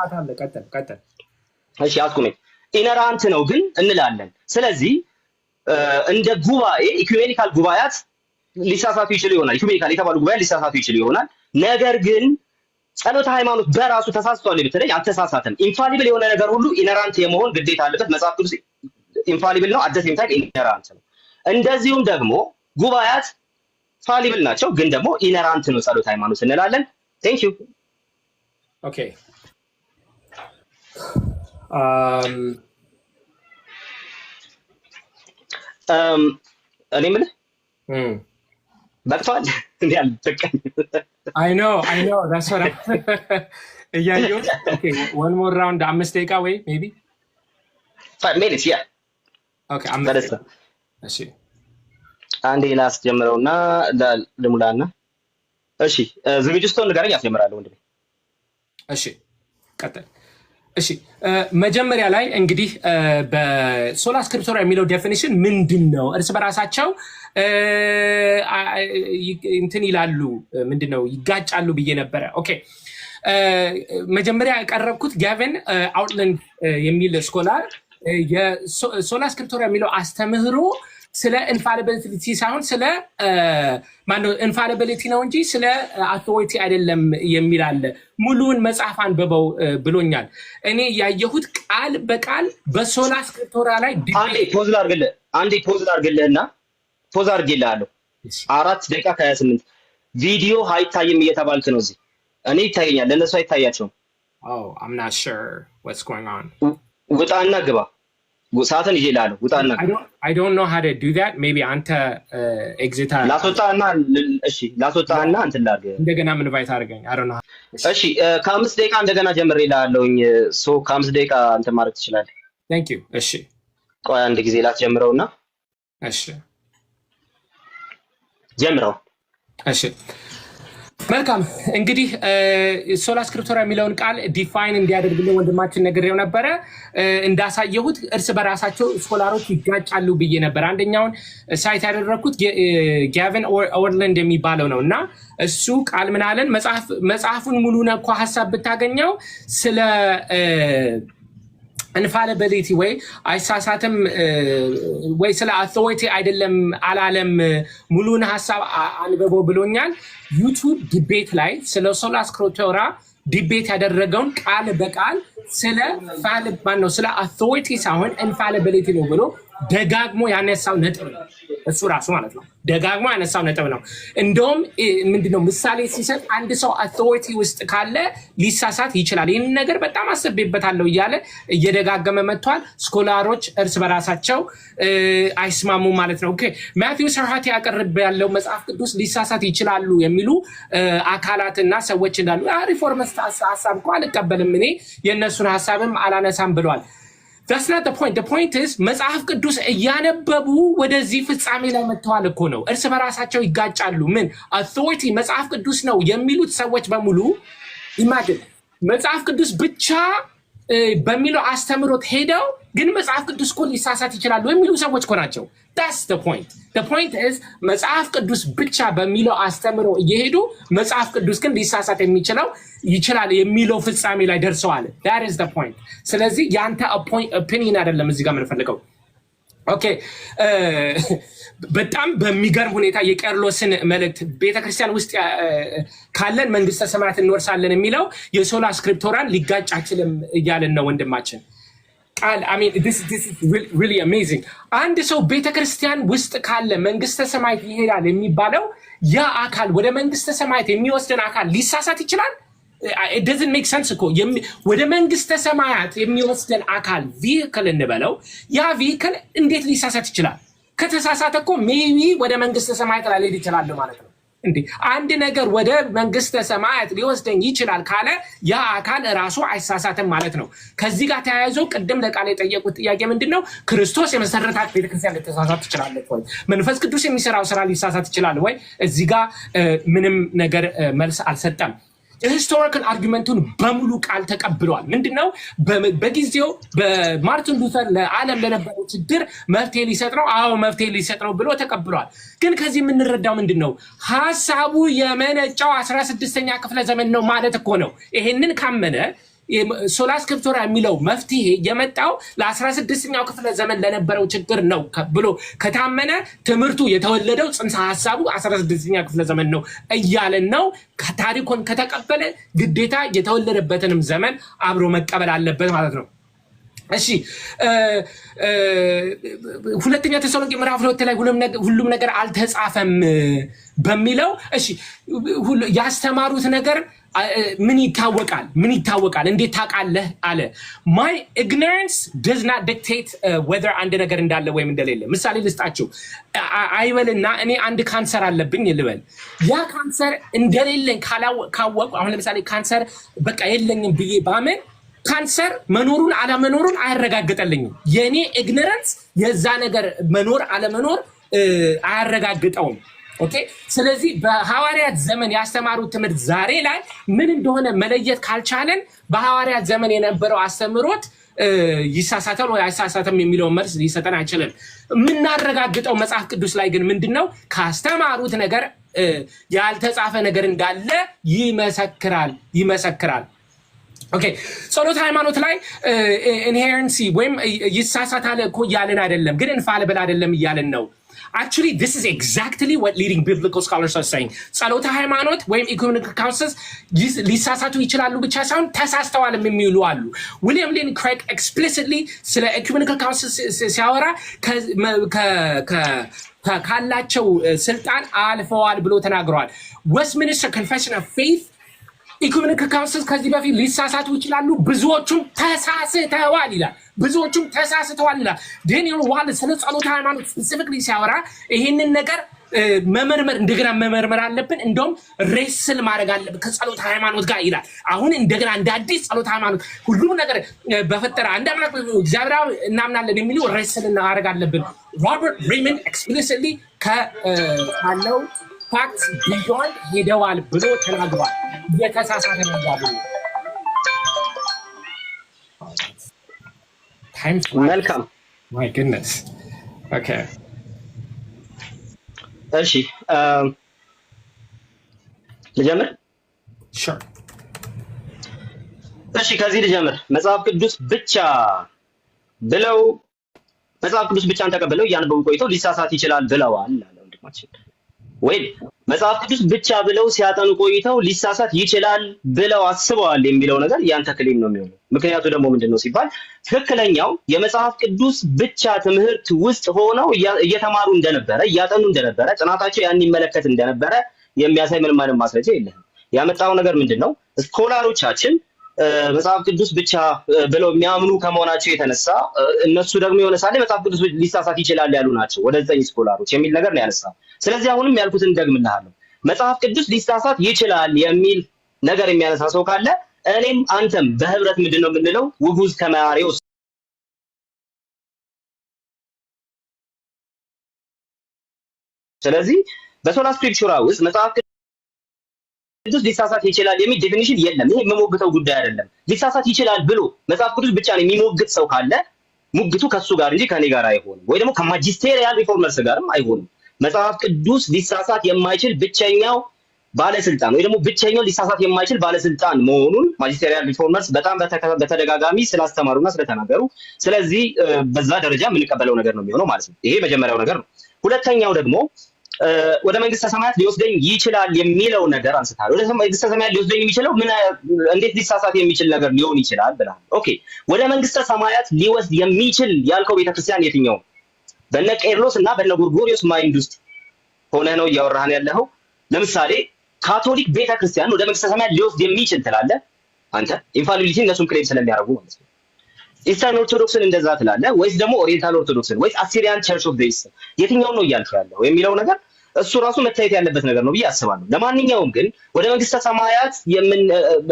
ቀጥል። እሺ አስቁሜ። ኢነራንት ነው ግን እንላለን። ስለዚህ እንደ ጉባኤ ኢኩሜኒካል ጉባኤያት ሊሳሳቱ ይችሉ ይሆናል። ኢኩሜኒካል የተባሉ ጉባኤያት ሊሳሳቱ ይችሉ ይሆናል። ነገር ግን ጸሎተ ሃይማኖት በራሱ ተሳስቷል ብትለኝ አልተሳሳተም። ኢንፋሊብል የሆነ ነገር ሁሉ ኢነራንት የመሆን ግዴታ አለበት። መጽሐፍ ቅዱስ ኢንፋሊብል ነው፣ አት ዘ ሴም ታይም ኢነራንት ነው። እንደዚሁም ደግሞ ጉባኤያት ፋሊብል ናቸው፣ ግን ደግሞ ኢነራንት ነው ጸሎት ሃይማኖት እንላለን። ቴንክ ዩ። ኦኬ እኔ የምልህ በቅቷል እንዴ? አልበቃኝ። አይ ኖ that's what እያየሁ ኦኬ one more round 5 ደቂቃ ወይ ሜቢ 5 minutes ያ ኦኬ 5 ደቂቃ እሺ አንዴ ላስጀምረውና ልሙላና እሺ ዝግጁ ስትሆን ንገረኝ አስጀምራለሁ ወንድሜ። እሺ ቀጥል። እሺ መጀመሪያ ላይ እንግዲህ በሶላ ስክሪፕቶራ የሚለው ዴፊኒሽን ምንድነው? እርስ በራሳቸው እንትን ይላሉ ምንድነው ይጋጫሉ ብዬ ነበረ። ኦኬ መጀመሪያ ያቀረብኩት ጋቨን አውትላንድ የሚል ስኮላር የሶላ ስክሪፕቶራ የሚለው አስተምህሮ ስለ ኢንፋሊቢሊቲ ሳይሆን ስለ ማነው ኢንፋሊቢሊቲ ነው እንጂ ስለ አውቶሪቲ አይደለም የሚል አለ። ሙሉውን መጽሐፍ አንብበው ብሎኛል። እኔ ያየሁት ቃል በቃል በሶላ ስክሪፕቶራ ላይ አንዴ ፖዝ ላድርግልህና ፖዝ አድርጌልሃለሁ 4 ደቂቃ ከ28 ቪዲዮ አይታይም እየተባልክ ነው እዚህ። እኔ ይታየኛል፣ ለነሱ አይታያቸውም። I'm not sure what's going on። ውጣና ግባ። ሰዓትን ይዤልሃለሁ። ውጣና I don't know how to do that. Maybe አንተ ኤግዚት ላስወጣና እንትን ላድርግ። እንደገና ምን ኢንቫይት አድርገኝ። I don't know. እሺ ከ5 ደቂቃ እንደገና ጀምሬልሃለሁኝ። ከ5 ደቂቃ እንትን ማድረግ ትችላለህ። Thank you። እሺ ቆይ አንድ ጊዜ ላስጀምረውና እሺ ጀምረው። እሺ መልካም እንግዲህ ሶላ ስክሪፕቶራ የሚለውን ቃል ዲፋይን እንዲያደርግልን ወንድማችን ነግሬው ነበረ። እንዳሳየሁት እርስ በራሳቸው ስኮላሮች ይጋጫሉ ብዬ ነበር። አንደኛውን ሳይት ያደረኩት ጋቨን አውትላንድ የሚባለው ነው እና እሱ ቃል ምን አለን? መጽሐፉን ሙሉ ነኳ ሀሳብ ብታገኘው ስለ ኢንፋሊቢሊቲ ወይ አይሳሳትም ወይ ስለ አውቶሪቲ አይደለም አላለም። ሙሉን ሀሳብ አንብበው ብሎኛል። ዩቲዩብ ዲቤት ላይ ስለ ሶላ ስክሪፕቶራ ዲቤት ያደረገውን ቃል በቃል ስለ ስለ አውቶሪቲ ሳይሆን ኢንፋሊቢሊቲ ነው ብሎ ደጋግሞ ያነሳው ነጥብ ነው። እሱ ራሱ ማለት ነው ደጋግሞ ያነሳው ነጥብ ነው። እንደውም ምንድነው ምሳሌ ሲሰጥ አንድ ሰው አውቶሪቲ ውስጥ ካለ ሊሳሳት ይችላል። ይህን ነገር በጣም አስቤበታለሁ እያለ እየደጋገመ መጥቷል። ስኮላሮች እርስ በራሳቸው አይስማሙ ማለት ነው። ኦኬ ማቴዎስ ሰርሃት ያቀርብ ያለው መጽሐፍ ቅዱስ ሊሳሳት ይችላሉ የሚሉ አካላትና ሰዎች እንዳሉ ሪፎርሚስት ሀሳብ እኮ አልቀበልም እኔ የእነሱን ሀሳብም አላነሳም ብሏል። That's not the point. The point is መጽሐፍ ቅዱስ እያነበቡ ወደዚህ ፍጻሜ ላይ መጥተዋል እኮ ነው። እርስ በራሳቸው ይጋጫሉ። ምን አውቶሪቲ መጽሐፍ ቅዱስ ነው የሚሉት ሰዎች በሙሉ ኢማጂን መጽሐፍ ቅዱስ ብቻ በሚለው አስተምሮት ሄደው ግን መጽሐፍ ቅዱስ እኮ ሊሳሳት ይችላሉ የሚሉ ሰዎች እኮ ናቸው። That's the point. The point is መጽሐፍ ቅዱስ ብቻ በሚለው አስተምሮ እየሄዱ መጽሐፍ ቅዱስ ግን ሊሳሳት ይችላል የሚለው ፍጻሜ ላይ ደርሰዋል። That is the point. ስለዚህ ያንተ ኦፒኒየን አይደለም እዚህ ጋር የምንፈልገው። ኦኬ በጣም በሚገርም ሁኔታ የቄርሎስን መልእክት ቤተክርስቲያን ውስጥ ካለን መንግስተ ሰማያት እንወርሳለን የሚለው የሶላ ስክሪፕቶራን ሊጋጭ አይችልም እያለን ነው ወንድማችን ቃል። I mean this is really amazing. አንድ ሰው ቤተክርስቲያን ውስጥ ካለ መንግስተ ሰማያት ይሄዳል የሚባለው ያ አካል ወደ መንግስተ ሰማያት የሚወስደን አካል ሊሳሳት ይችላል? It doesn't make sense እኮ ወደ መንግስተ ሰማያት የሚወስደን አካል ቪክል እንበለው ያ ቪክል እንዴት ሊሳሳት ይችላል? ከተሳሳተ እኮ ሜቢ ወደ መንግስተ ሰማያት ላልሄድ ይችላል ማለት ነው እንዴ። አንድ ነገር ወደ መንግስተ ሰማያት ሊወስደኝ ይችላል ካለ ያ አካል ራሱ አይሳሳትም ማለት ነው። ከዚህ ጋር ተያይዞ ቅድም ለቃል የጠየቁት ጥያቄ ምንድነው? ክርስቶስ የመሰረታት ቤተክርስቲያን ልትሳሳት ትችላለች ወይ? መንፈስ ቅዱስ የሚሰራው ስራ ሊሳሳት ይችላል ወይ? እዚህ ጋር ምንም ነገር መልስ አልሰጠም። ሂስቶሪካል አርጊመንቱን በሙሉ ቃል ተቀብሏል። ምንድነው? በጊዜው በማርቲን ሉተር ለዓለም ለነበረው ችግር መፍትሄ ሊሰጥ ነው። አዎ መፍትሄ ሊሰጥ ነው ብሎ ተቀብሏል። ግን ከዚህ የምንረዳው ምንድነው? ሀሳቡ የመነጫው 16ኛ ክፍለ ዘመን ነው ማለት እኮ ነው። ይሄንን ካመነ ሶላ ስክሪፕቶራ የሚለው መፍትሄ የመጣው ለ16ኛው ክፍለ ዘመን ለነበረው ችግር ነው ብሎ ከታመነ ትምህርቱ የተወለደው ጽንሰ ሀሳቡ 16ኛ ክፍለ ዘመን ነው እያለን ነው። ታሪኩን ከተቀበለ ግዴታ የተወለደበትንም ዘመን አብሮ መቀበል አለበት ማለት ነው። እሺ ሁለተኛ ተሰሎንቄ ምዕራፍ 2 ላይ ሁሉም ነገር አልተጻፈም በሚለው እሺ ያስተማሩት ነገር ምን ይታወቃል እንዴት ታውቃለህ አለ my ignorance does not dictate whether አንድ ነገር እንዳለ ወይም እንደሌለ ምሳሌ ልስጣችሁ አይበልና እኔ አንድ ካንሰር አለብኝ ልበል ያ ካንሰር እንደሌለኝ ካወቁ አሁን ለምሳሌ ካንሰር በቃ የለኝም ብዬ ባመን ካንሰር መኖሩን አለመኖሩን አያረጋግጠልኝም የኔ ኢግኖራንስ የዛ ነገር መኖር አለመኖር አያረጋግጠውም ኦኬ ስለዚህ በሐዋርያት ዘመን ያስተማሩት ትምህርት ዛሬ ላይ ምን እንደሆነ መለየት ካልቻለን በሐዋርያት ዘመን የነበረው አስተምሮት ይሳሳታል ወይ አይሳሳተም የሚለው መልስ ሊሰጠን አይችልም ምናረጋግጠው መጽሐፍ ቅዱስ ላይ ግን ምንድነው ካስተማሩት ነገር ያልተጻፈ ነገር እንዳለ ይመሰክራል ኦኬ ጸሎት ሃይማኖት ላይ ኢንሄረንሲ ወይም ይሳሳታል እኮ ያለን አይደለም ግን ኢንፋሊብል አይደለም ይያለን ነው actually this is exactly what leading biblical scholars are saying ጸሎት ሃይማኖት ወይም ecumenical councils ሊሳሳቱ ይችላሉ ብቻ ሳይሆን ተሳስተዋልም የሚሉ አሉ ዊሊያም ሌን ክሬግ explicitly ስለ ecumenical councils ሲያወራ ካላቸው ስልጣን አልፈዋል ብሎ ተናግረዋል Westminster Confession of Faith ኢኮኖሚክ ካውንስል ከዚህ በፊት ሊሳሳቱ ይችላሉ ብዙዎቹም ተሳስተዋል ይላል ዳንኤል ዋልስ ስለ ጸሎት ሃይማኖት ስፔሲፊክሊ ሲያወራ ይሄንን ነገር መመርመር እንደገና መመርመር አለብን እንደውም ሬስል ማድረግ አለብን ከጸሎት ሃይማኖት ጋር ይላል አሁን እንደገና እንደ አዲስ ጸሎት ሃይማኖት ሁሉም ነገር በፈጠረ አንድ አምላክ እግዚአብሔር እናምናለን የሚሉ ሬስል እናደርግ አለብን ሮበርት ሬይመንድ ኤክስፕሊሲትሊ ካለው ፋክትስ ቢዮንድ ሄደዋል ብሎ ተናግሯል የተሳሳተ ነገር መልካም my goodness okay እሺ ልጀምር sure እሺ ከዚህ ልጀምር መጽሐፍ ቅዱስ ብቻን ተቀበለው ያነበቡ ቆይተው ሊሳሳት ይችላል ብለዋል አለ ወንድማችን ወይ መጽሐፍ ቅዱስ ብቻ ብለው ሲያጠኑ ቆይተው ሊሳሳት ይችላል ብለው አስበዋል የሚለው ነገር ያንተ ክሌም ነው የሚሆነው ምክንያቱ ደግሞ ምንድነው ሲባል ትክክለኛው የመጽሐፍ ቅዱስ ብቻ ትምህርት ውስጥ ሆነው እየተማሩ እንደነበረ እያጠኑ እንደነበረ ጥናታቸው ያን ይመለከት እንደነበረ የሚያሳይ ምንም ማስረጃ የለም ያመጣው ነገር ምንድነው ስኮላሮቻችን መጽሐፍ ቅዱስ ብቻ ብለው የሚያምኑ ከመሆናቸው የተነሳ እነሱ ደግሞ የሆነ ሳለ መጽሐፍ ቅዱስ ሊሳሳት ይችላል ያሉ ናቸው ወደ 9 ስኮላሮች የሚል ነገር ነው ያነሳው ስለዚህ አሁንም ያልኩትን ደግምልሃለሁ መጽሐፍ ቅዱስ ሊሳሳት ይችላል የሚል ነገር የሚያነሳ ሰው ካለ እኔም አንተም በህብረት ምንድነው የምንለው ውጉዝ ከማሪዎስ ስለዚህ በሶላ ስክሪፕቹራ ውስጥ መጽሐፍ ቅዱስ ሊሳሳት ይችላል የሚል ዴፊኒሽን የለም ይሄ የምሞግተው ጉዳይ አይደለም ሊሳሳት ይችላል ብሎ መጽሐፍ ቅዱስ ብቻ ነው የሚሞግት ሰው ካለ ሙግቱ ከሱ ጋር እንጂ ከኔ ጋር አይሆንም ወይ ደግሞ ከማጂስቴሪያል ሪፎርመርስ ጋርም አይሆንም መጽሐፍ ቅዱስ ሊሳሳት የማይችል ብቸኛው ባለስልጣን ወይ ደግሞ ብቸኛው ሊሳሳት የማይችል ባለስልጣን መሆኑን ማጂስቴሪያል ሪፎርመርስ በጣም በተደጋጋሚ ስላስተማሩና ስለተናገሩ ስለዚህ በዛ ደረጃ የምንቀበለው ነገር ነው የሚሆነው ማለት ነው ይሄ መጀመሪያው ነገር ነው ሁለተኛው ደግሞ ወደ መንግስተ ሰማያት ሊወስደኝ ይችላል የሚለው ነገር አንስታል ወደ መንግስተ ሰማያት ሊወስደኝ የሚችለው ምን እንዴት ሊሳሳት የሚችል ነገር ሊሆን ይችላል ብላ ኦኬ ወደ መንግስተ ሰማያት ሊወስድ የሚችል ያልከው ቤተክርስቲያን የትኛው በነ ቄርሎስ እና በነ ጎርጎሪዮስ ማይንድ ውስጥ ሆነ ነው እያወራህን ያለው ለምሳሌ ካቶሊክ ቤተክርስቲያን ወደ መንግስተ ሰማያት ሊወስድ የሚችል ትላለህ አንተ ኢንፋሊቢሊቲ እነሱም ክሌም ስለሚያደርጉ ማለት ነው ኢስተርን ኦርቶዶክስን እንደዛ ትላለህ ወይስ ደግሞ ኦሪየንታል ኦርቶዶክስን ወይስ አሲሪያን ቸርች ኦፍ ዘ ኢስት የትኛው ነው እያልኩ ያለው የሚለው ነገር እሱ ራሱ መታየት ያለበት ነገር ነው ብዬ አስባለሁ ለማንኛውም ግን ወደ መንግስተ ሰማያት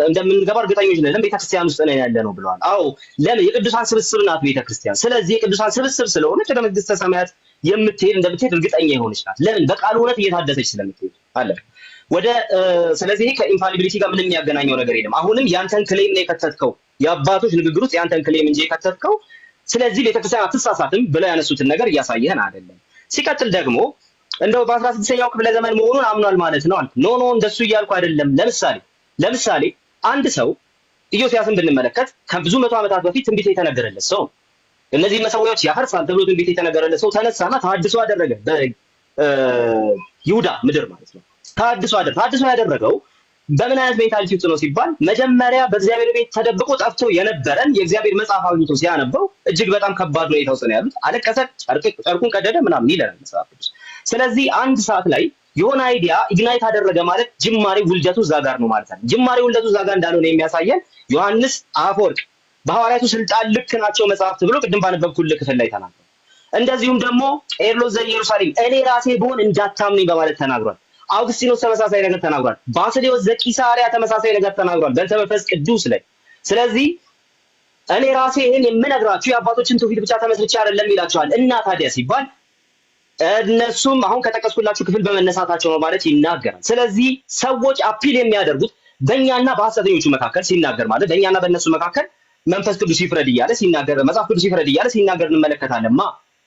እንደምንገባ እርግጠኞች ነን ቤተክርስቲያን ውስጥ ነን ያለ ነው ብለዋል አዎ ለምን የቅዱሳን ስብስብ ናት ቤተክርስቲያን ስለዚህ የቅዱሳን ስብስብ ስለሆነች ወደ መንግስተ ሰማያት እንደምትሄድ እርግጠኛ የሆነች ናት ለምን በቃሉ እውነት እየታደሰች ስለምትሄድ አለ ወደ ስለዚህ ከኢንፋሊቢሊቲ ጋር ምንም የሚያገናኘው ነገር የለም አሁንም ያንተን ክሌም ነው የከተትከው የአባቶች ንግግር ውስጥ ያንተን ክሌም እንጂ የከተትከው ስለዚህ ቤተክርስቲያን አትሳሳትም ብለው ያነሱትን ነገር እያሳየህን አይደለም ሲቀጥል ደግሞ እንደው በ16ኛው ክፍለ ዘመን መሆኑን አምኗል ማለት ነው ኖ እንደሱ እያልኩ አይደለም ለምሳሌ አንድ ሰው ኢዮስያስን ብንመለከት ከብዙ መቶ ዓመታት በፊት ትንቢት የተነገረለት ሰው እነዚህ መሰዊያዎች ያፈርሳል ተብሎ ትንቢት የተነገረለት ሰው ተነሳና ተሐድሶ አደረገ በይሁዳ ምድር ማለት ነው ተሐድሶ ያደረገው በምን አይነት ሜንታሊቲ ውስጥ ነው ሲባል መጀመሪያ በእግዚአብሔር ቤት ተደብቆ ጠፍቶ የነበረን የእግዚአብሔር መጽሐፍ አግኝቶ ሲያነበው እጅግ በጣም ከባድ ሁኔታ ውስጥ ነው ያሉት። አለቀሰ፣ ጨርቁን ቀደደ ምናምን ይለናል መጽሐፍ ቅዱስ። ስለዚህ አንድ ሰዓት ላይ የሆነ አይዲያ ኢግናይት አደረገ ማለት ጅማሬ ውልደቱ እዛ ጋር ነው ማለት ነው። ጅማሬ ውልደቱ እዛ ጋር እንዳልሆነ የሚያሳየን ዮሐንስ አፈወርቅ በሐዋርያቱ ስልጣን ልክ ናቸው መጽሐፍት ብሎ ቅድም ባነበብኩልህ ክፍል ላይ ተናግሯል። እንደዚሁም ደግሞ ቄርሎስ ዘኢየሩሳሌም እኔ ራሴ ብሆን እንዳታምኑኝ በማለት ተናግሯል። አውግስቲኖስ ተመሳሳይ ነገር ተናግሯል። ባስልዮስ ዘቂሳርያ ተመሳሳይ ነገር ተናግሯል በእንተ መንፈስ ቅዱስ ላይ። ስለዚህ እኔ ራሴ ይሄን የምነግራችሁ የአባቶችን ትውፊት ብቻ ተመስርቼ አይደለም ይላቸዋል። እና ታዲያ ሲባል እነሱም አሁን ከጠቀስኩላችሁ ክፍል በመነሳታቸው ነው ማለት ይናገራል። ስለዚህ ሰዎች አፒል የሚያደርጉት በእኛና በሐሰተኞቹ መካከል ሲናገር ማለት በእኛና በእነሱ መካከል መንፈስ ቅዱስ ይፍረድ እያለ ሲናገር፣ መጽሐፍ ቅዱስ ይፍረድ እያለ ሲናገር እንመለከታለን።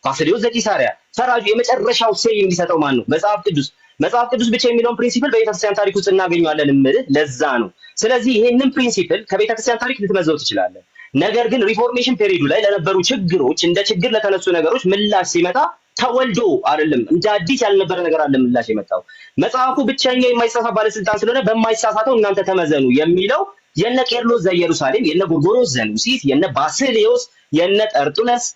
ባስልዮስ ዘቂሳርያ ፈራጁ የመጨረሻው ሴይ የሚሰጠው ማን ነው? መጽሐፍ ቅዱስ። መጽሐፍ ቅዱስ ብቻ የሚለውን ፕሪንሲፕል በቤተክርስቲያን ታሪክ ውስጥ እናገኘዋለን እምልህ ለዛ ነው። ስለዚህ ይሄንን ፕሪንሲፕል ከቤተክርስቲያን ታሪክ ልትመዘው ትችላለህ። ነገር ግን ሪፎርሜሽን ፔሪዱ ላይ ለነበሩ ችግሮች እንደ ችግር ለተነሱ ነገሮች ምላሽ ሲመጣ ተወልዶ አይደለም እንደ አዲስ ያልነበረ ነገር አለ ምላሽ የመጣው። መጽሐፉ ብቸኛ የማይሳሳት ባለስልጣን ስለሆነ በማይሳሳተው እናንተ ተመዘኑ የሚለው የነ ቄርሎስ ዘኢየሩሳሌም፣ የነ ጎርጎርዮስ ዘኑሲስ፣ የነ ባስልዮስ፣ የነ ጠርጡለስ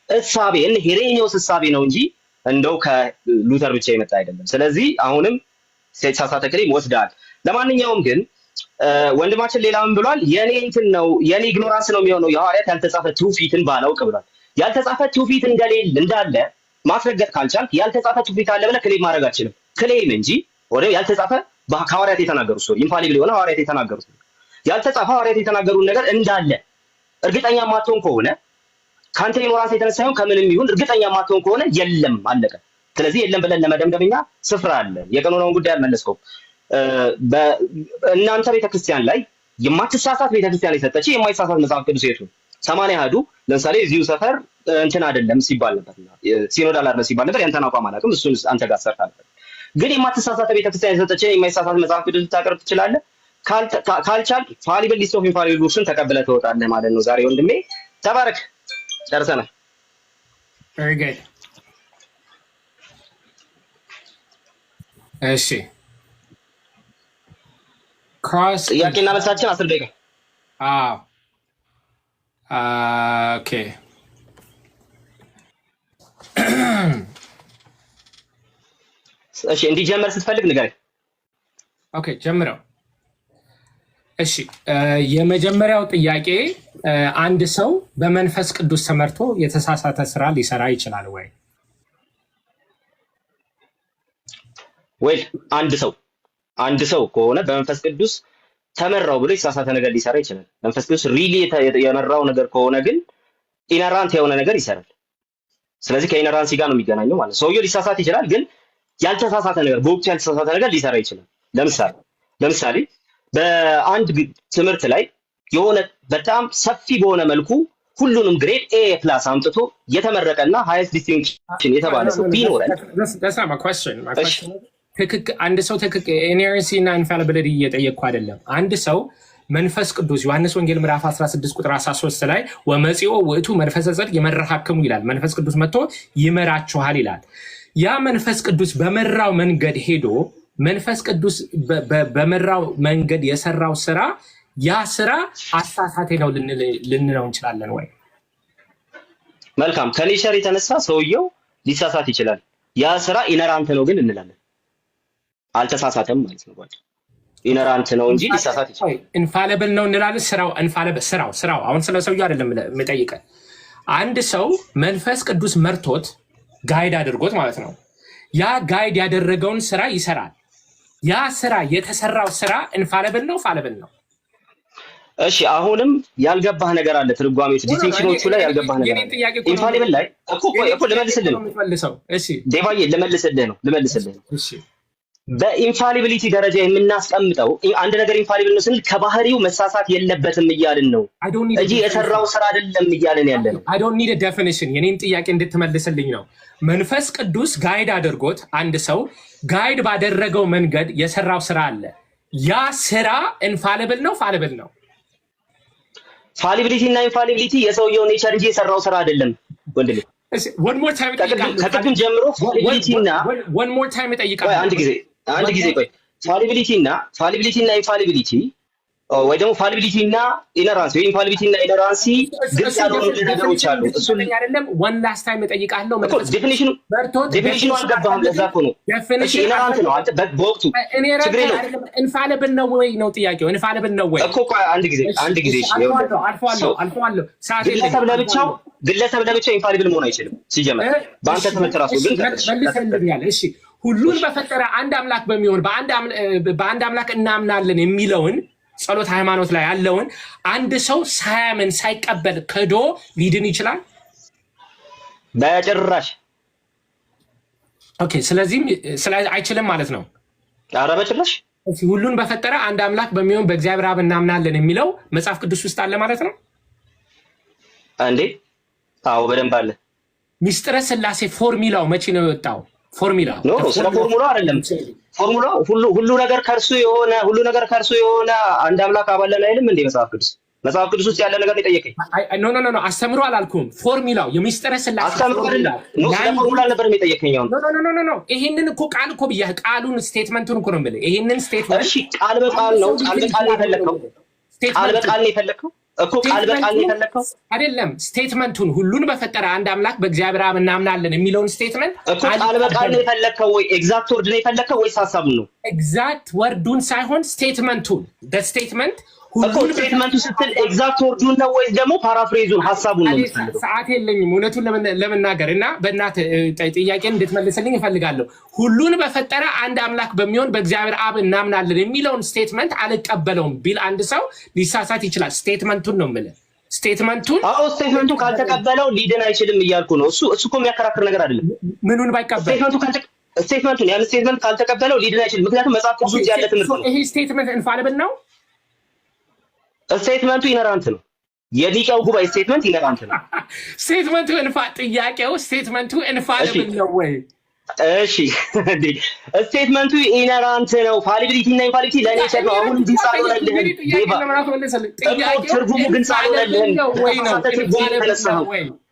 እሳቤ፣ የነ ሄሬኒዮስ እሳቤ ነው እንጂ እንደው ከሉተር ብቻ የመጣ አይደለም። ስለዚህ አሁንም የተሳሳተ ክሌም ወስደሃል። ለማንኛውም ግን ወንድማችን ሌላ ምን ብሏል? የኔ እንትን ነው የኔ ኢግኖራንስ ነው የሚሆነው የሐዋርያት ያልተጻፈ ትውፊትን ባላውቅ ብሏል። ያልተጻፈ ትውፊት እንደሌለ እንዳለ ማስረገጥ ካልቻልክ ያልተጻፈ ትውፊት አለ ብለህ ክሌም ማድረግ አትችልም። ክሌም እንጂ ወደ ያልተጻፈ ከሐዋርያት የተናገሩት ሰው ኢንፋሊብል የሆነ ሐዋርያት የተናገሩት ያልተጻፈ ሐዋርያት የተናገሩት ነገር እንዳለ እርግጠኛ ማትሆን ከሆነ ካንተ ኢግኖራንስ የተነሳ ይሁን ከምንም ይሁን እርግጠኛ ማትሆን ከሆነ የለም አለቀ። ስለዚህ የለም ብለን ለመደምደምኛ ስፍራ አለ። የቀኖናውን ጉዳይ አልመለስከውም። እናንተ ቤተክርስቲያን ላይ የማትሳሳት ቤተክርስቲያን የሰጠች የማይሳሳት መጽሐፍ ቅዱስ የቱ? 80 አሐዱ ለምሳሌ እዚሁ ሰፈር እንትን አይደለም ሲባል ነበር፣ ሲኖዳል አይደለም ሲባል ነበር። ያንተን አቋም አላውቅም፣ እሱን አንተ ጋር ሰርታለህ። ግን የማትሳሳት ቤተክርስቲያን የሰጠች የማይሳሳት መጽሐፍ ቅዱስ ልታቀርብ ትችላለህ። ካልቻልክ ፋሊብል ሊስት ኦፍ ኢንፋሊብል ቡክስን ተቀብለህ ትወጣለህ ማለት ነው። ዛሬ ወንድሜ ተባረክ። ጨርሰናል። very good እሺ ክሮስ ጥያቄና መልሳችን 10 ደቂቃ። ኦኬ እሺ እንዲጀመር ስትፈልግ ንገረኝ። ኦኬ ጀምረው። እሺ የመጀመሪያው ጥያቄ አንድ ሰው በመንፈስ ቅዱስ ተመርቶ የተሳሳተ ስራ ሊሰራ ይችላል ወይ? ወይ አንድ ሰው ከሆነ በመንፈስ ቅዱስ ተመራው ብሎ የተሳሳተ ነገር ሊሰራ ይችላል። መንፈስ ቅዱስ ሪሊ የመራው ነገር ከሆነ ግን ኢነራንት የሆነ ነገር ይሰራል። ስለዚህ ከኢነራንሲ ጋር ነው የሚገናኘው ማለት ነው። ሰውየው ሊሳሳት ይችላል፣ ግን ያልተሳሳተ ነገር በወቅቱ ያልተሳሳተ ነገር ሊሰራ ይችላል። ለምሳሌ በአንድ ትምህርት ላይ የሆነ በጣም ሰፊ በሆነ መልኩ ሁሉንም ግሬድ ኤ ፕላስ አምጥቶ የተመረቀና ሃይስት ዲስቲንክሽን የተባለ ሰው ቢኖረን አንድ ሰው ኢነርሲ እና ኢንፋሊቢሊቲ እየጠየቅኩ አይደለም። አንድ ሰው መንፈስ ቅዱስ ዮሐንስ ወንጌል ምዕራፍ 16 ቁጥር 13 ላይ ወመጽኦ ውእቱ መንፈሰ ጽድቅ ይመርሐክሙ ይላል። መንፈስ ቅዱስ መጥቶ ይመራችኋል ይላል። ያ መንፈስ ቅዱስ በመራው መንገድ ሄዶ መንፈስ ቅዱስ በመራው መንገድ የሰራው ስራ ያ ስራ አሳሳቴ ነው ልንለው እንችላለን ወይ? መልካም። ከኔቸር የተነሳ ሰውየው ሊሳሳት ይችላል። ያ ስራ ኢነራንት ነው ግን እንላለን። አልተሳሳተም ማለት ነው። ኢነራንት ነው እንጂ ሊሳሳት ይችላል። ኢንፋሊብል ነው እንላለን። ስራው አሁን ስለ ሰውየው አይደለም የምጠይቀህ። አንድ ሰው መንፈስ ቅዱስ መርቶት ጋይድ አድርጎት ማለት ነው። ያ ጋይድ ያደረገውን ስራ ይሰራል። ያ ስራ የተሰራው ስራ ኢንፋሊብል ነው ፋሊብል ነው? እሺ አሁንም ያልገባህ ነገር አለ። ትርጓሜዎች ዲስቲንክሽኖቹ ላይ ያልገባህ ነገር አለ። ኢንፋሊብል ላይ እኮ ልመልስልህ ነው። እሺ ዴቫዬ ልመልስልህ ነው። እሺ በኢንፋሊቢሊቲ ደረጃ የምናስቀምጠው አንድ ነገር ኢንፋሊብል ነው ስንል ከባህሪው መሳሳት የለበትም እያልን ነው እንጂ የሰራው ስራ አይደለም እያልን ያለ ነው። I don't need a definition። የኔን ጥያቄ እንድትመልስልኝ ነው። መንፈስ ቅዱስ ጋይድ አድርጎት አንድ ሰው ጋይድ ባደረገው መንገድ የሰራው ስራ አለ። ያ ስራ ኢንፋሊብል ነው ፋሊብል ነው? ፋሊቢሊቲ እና ኢንፋሊቢሊቲ የሰውየው ኔቸር እንጂ የሰራው ስራ አይደለም ወንድሜ። one more time ከቅድም ጀምሮ ፋሊቢሊቲ እና one more time አንድ ጊዜ ቆይ ፋሊቢሊቲ እና ኢንፋሊቢሊቲ ወይ ደግሞ ፋሊቢሊቲ እና ኢነራንሲ ወይ ኢንፋሊቢሊቲ እና ኢነራንሲ ግልጽ ያልሆኑ ነገሮች አሉ። እሱን አይደለም ዋን ላስት ታይም እጠይቃለሁ። ዴፊኒሽኑ አልገባህም። ለዛ እኮ ነው። እሺ ኢነራንት ነው አንተ በወቅቱ ችግር የለውም። ኢንፋሊብል ነው ወይ ነው ጥያቄው። ኢንፋሊብል ነው ወይ እኮ አንድ ጊዜ እሺ አልፏለሁ። ግለሰብ ለብቻው ኢንፋሊብል መሆን አይችልም። ሲጀመር በአንተ ትምህርት ራሱ ግን መልሰልኛል። እሺ ሁሉን በፈጠረ አንድ አምላክ በሚሆን በአንድ አምላክ እናምናለን የሚለውን ጸሎት ሃይማኖት ላይ ያለውን አንድ ሰው ሳያምን ሳይቀበል ክዶ ሊድን ይችላል? በጭራሽ። ኦኬ፣ ስለዚህ አይችልም ማለት ነው። ኧረ በጭራሽ። ሁሉን በፈጠረ አንድ አምላክ በሚሆን በእግዚአብሔር አብ እናምናለን የሚለው መጽሐፍ ቅዱስ ውስጥ አለ ማለት ነው እንዴ? አዎ በደንብ አለ። ሚስጥረ ሥላሴ ፎርሙላው መቼ ነው የወጣው? ፎርሙላው ስለ ፎርሙላው አይደለም። ፎርሙላው ሁሉ ነገር ከእርሱ የሆነ አንድ አምላክ አባለን አይልም እንዴ መጽሐፍ ቅዱስ ውስጥ ያለ ነገር ነው የጠየቀኝ። ኖ አስተምሮ አላልኩም። ፎርሙላው የሚስጥረ ሥላሴ አስተምሮ አይደለም። ስለ ፎርሙላ ነበር የሚጠየቀኝ። ኖ ይሄንን እኮ ቃል እኮ ብያለሁ። ቃሉን ስቴትመንቱን እኮ ነው የምልህ። ይሄንን ስቴትመንት እሺ፣ ቃል በቃል ነው የፈለከው እኮ ቃል በቃል ነው የፈለከው አይደለም። ስቴትመንቱን ሁሉን በፈጠረ አንድ አምላክ በእግዚአብሔር አብ እናምናለን የሚለውን ስቴትመንት እኮ ቃል በቃል ነው የፈለከው ወይ ኤግዛክት ወርድ ነው የፈለከው ወይስ ሐሳቡን ነው? ኤግዛክት ወርዱን ሳይሆን ስቴትመንቱን ስቴትመንት እኮ ስቴትመንቱ ስትል ኤግዛክት ወርዱን ነው ወይስ ደግሞ ፓራፍሬዙን ሐሳቡን ነው? ሰዓት የለኝም እውነቱን ለመናገር እና በእናትህ ጥያቄን እንድትመልስልኝ እፈልጋለሁ። ሁሉን በፈጠረ አንድ አምላክ በሚሆን በእግዚአብሔር አብ እናምናለን የሚለውን ስቴትመንት አልቀበለውም ቢል አንድ ሰው ሊሳሳት ይችላል። ስቴትመንቱን ነው የምልህ። ስቴትመንቱን ስቴትመንቱ ካልተቀበለው ሊድን አይችልም እያልኩ ነው። እሱ እኮ የሚያከራክር ነገር አይደለም። ምኑን ባይቀበል ያን ስቴትመንት ካልተቀበለው ሊድን አይችልም። ምክንያቱም መጽሐፍ ቅዱስ ያለ ትምህርት ነው። ይሄ ስቴትመንት ኢንፋሊብል ነው። ስቴትመንቱ ኢነራንት ነው። የኒቄው ጉባኤ ስቴትመንት ኢነራንት ነው። ስቴትመንቱ ጥያቄው ስቴትመንቱ ኢንፋሊብል ነው ወይ? እሺ ስቴትመንቱ ኢነራንት ነው። ፋሊቢሊቲ እና ኢንፋሊቢሊቲ ለኔቸር ነው። አሁን ግልጽ አልሆነልህም። ትርጉሙ ግልጽ አልሆነልህም።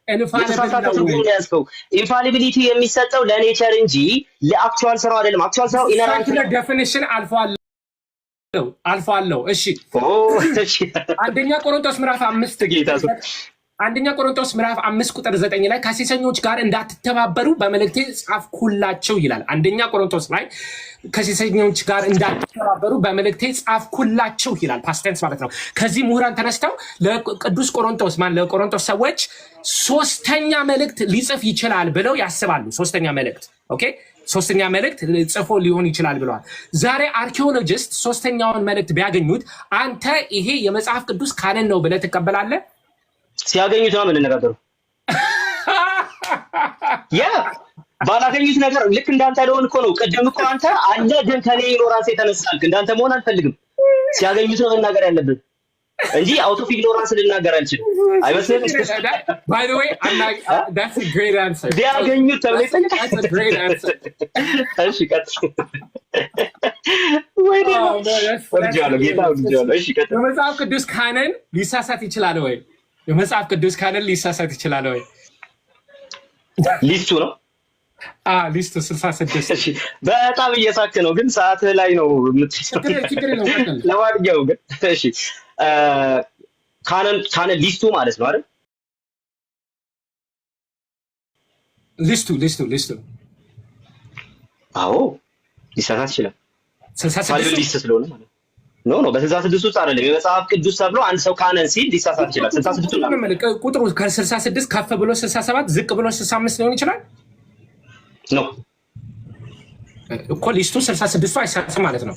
የተሳሳተ ትርጉም ነው ያዝከው። ኢንፋሊቢሊቲ የሚሰጠው ለኔቸር እንጂ ለአክቹዋል ስራው አይደለም። አክቹዋል ስራው ኢነራንት ነው። ዴፊኒሽን አልፏለሁ። እሺ አንደኛ ቆሮንቶስ ምዕራፍ 5 ቁጥር 9 ላይ ከሴሰኞች ጋር እንዳትተባበሩ በመልእክቴ ጻፍኩላቸው ይላል። አንደኛ ቆሮንቶስ ላይ ከሴሰኞች ጋር እንዳትተባበሩ በመልእክቴ ጻፍኩላቸው ይላል። ፓስቴንስ ማለት ነው። ከዚህ ምሁራን ተነስተው ለቆሮንቶስ ሰዎች ሶስተኛ መልእክት ሊጽፍ ይችላል ብለው ያስባሉ። ሶስተኛ መልእክት ጽፎ ሊሆን ይችላል ብለዋል። ዛሬ አርኪኦሎጂስት ሶስተኛውን መልእክት ቢያገኙት አንተ ይሄ የመጽሐፍ ቅዱስ ካነን ነው ብለህ ትቀበላለህ? ሲያገኙት ነው የምንነጋገረው። ባላገኙት ነገር ልክ እንዳንተ ለሆን እኮ ነው። ቅድም እኮ አንተ አለ ግን ከኔ ኢግኖራንስ የተነሳልክ እንዳንተ መሆን አልፈልግም። ሲያገኙት ነው መናገር ያለብን እንጂ አውት ኦፍ ኢግኖራንስ ልናገር አልችልም። አይመስልም? By the way, that's a great answer. ቢያገኙት ተብለህ that's a great answer. እሺ ቀጥል። የመጽሐፍ ቅዱስ ካነን ሊሳሳት ይችላል ወይ? የመጽሐፍ ቅዱስ ካነን ሊሳሳት ይችላል ወይ? ሊስቱ ነው ሊስቱ 66 በጣም እየሳክ ነው፣ ግን ሰዓት ላይ ነው የምትችለው። ለማንኛውም ግን እሺ ካነን ሊስቱ ማለት ነው አይደል? ሊስቱ አዎ ሊሳሳት ይችላል። 66 ሊስት ስለሆነ ማለት ነው። በ66 ውስጥ አይደለም የመጽሐፍ ቅዱስ ተብሎ አንድ ሰው ካነን ሲል ሊሳሳት ይችላል። 66 ነው ቁጥሩ። ከ66 ከፍ ብሎ 67 ዝቅ ብሎ 65 ሊሆን ይችላል ነው እኮ። ሊስቱ 66 አይሳሳትም ማለት ነው።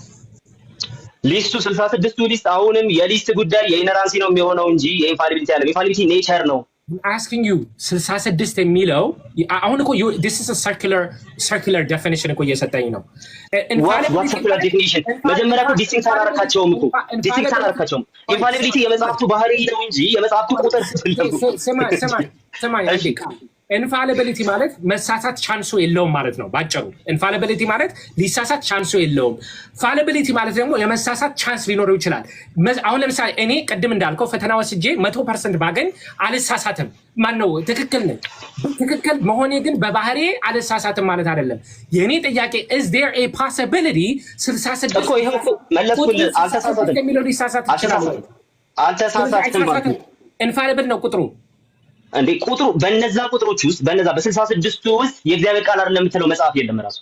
ሊስቱ 66ቱ ሊስት አሁንም የሊስት ጉዳይ የኢነራንሲ ነው የሚሆነው እንጂ የኢንፋሊቢሊቲ አይደለም። ኢንፋሊቢሊቲ ኔቸር ነው። asking you 66 የሚለው አሁን እኮ this is a circular definition እኮ እየሰጠኝ ነው። what circular definition? መጀመሪያ እኮ ዲስቲንክት አላረካቸውም። ኢንፋሊቢሊቲ የመጽሐፍቱ ባህሪ ነው እንጂ የመጽሐፍቱ ቁጥር አይደለም። ስማ ኢንፋሊቢሊቲ ማለት መሳሳት ቻንሶ የለውም ማለት ነው ባጭሩ። ኢንፋሊቢሊቲ ማለት ሊሳሳት ቻንሶ የለውም። ፋሊቢሊቲ ማለት ደግሞ የመሳሳት ቻንስ ሊኖረው ይችላል። አሁን ለምሳሌ እኔ ቅድም እንዳልከው ፈተና ወስጄ 100% ባገኝ አልሳሳትም። ማነው ትክክል ነኝ። ትክክል መሆኔ ግን በባህሪ አልሳሳትም ማለት አይደለም። የኔ ጥያቄ is there a possibility 66 እኮ ይሄው እኮ መለስኩልህ። አልተሳሳትም የሚለው ሊሳሳት ይችላል። አልተሳሳትም ማለት ነው። ኢንፋሊብል ነው ቁጥሩ እንዴ? ቁጥሩ በነዛ ቁጥሮች ውስጥ በነዛ በ66ቱ ውስጥ የእግዚአብሔር ቃል አይደለም የምትለው መጽሐፍ የለም ራሱ።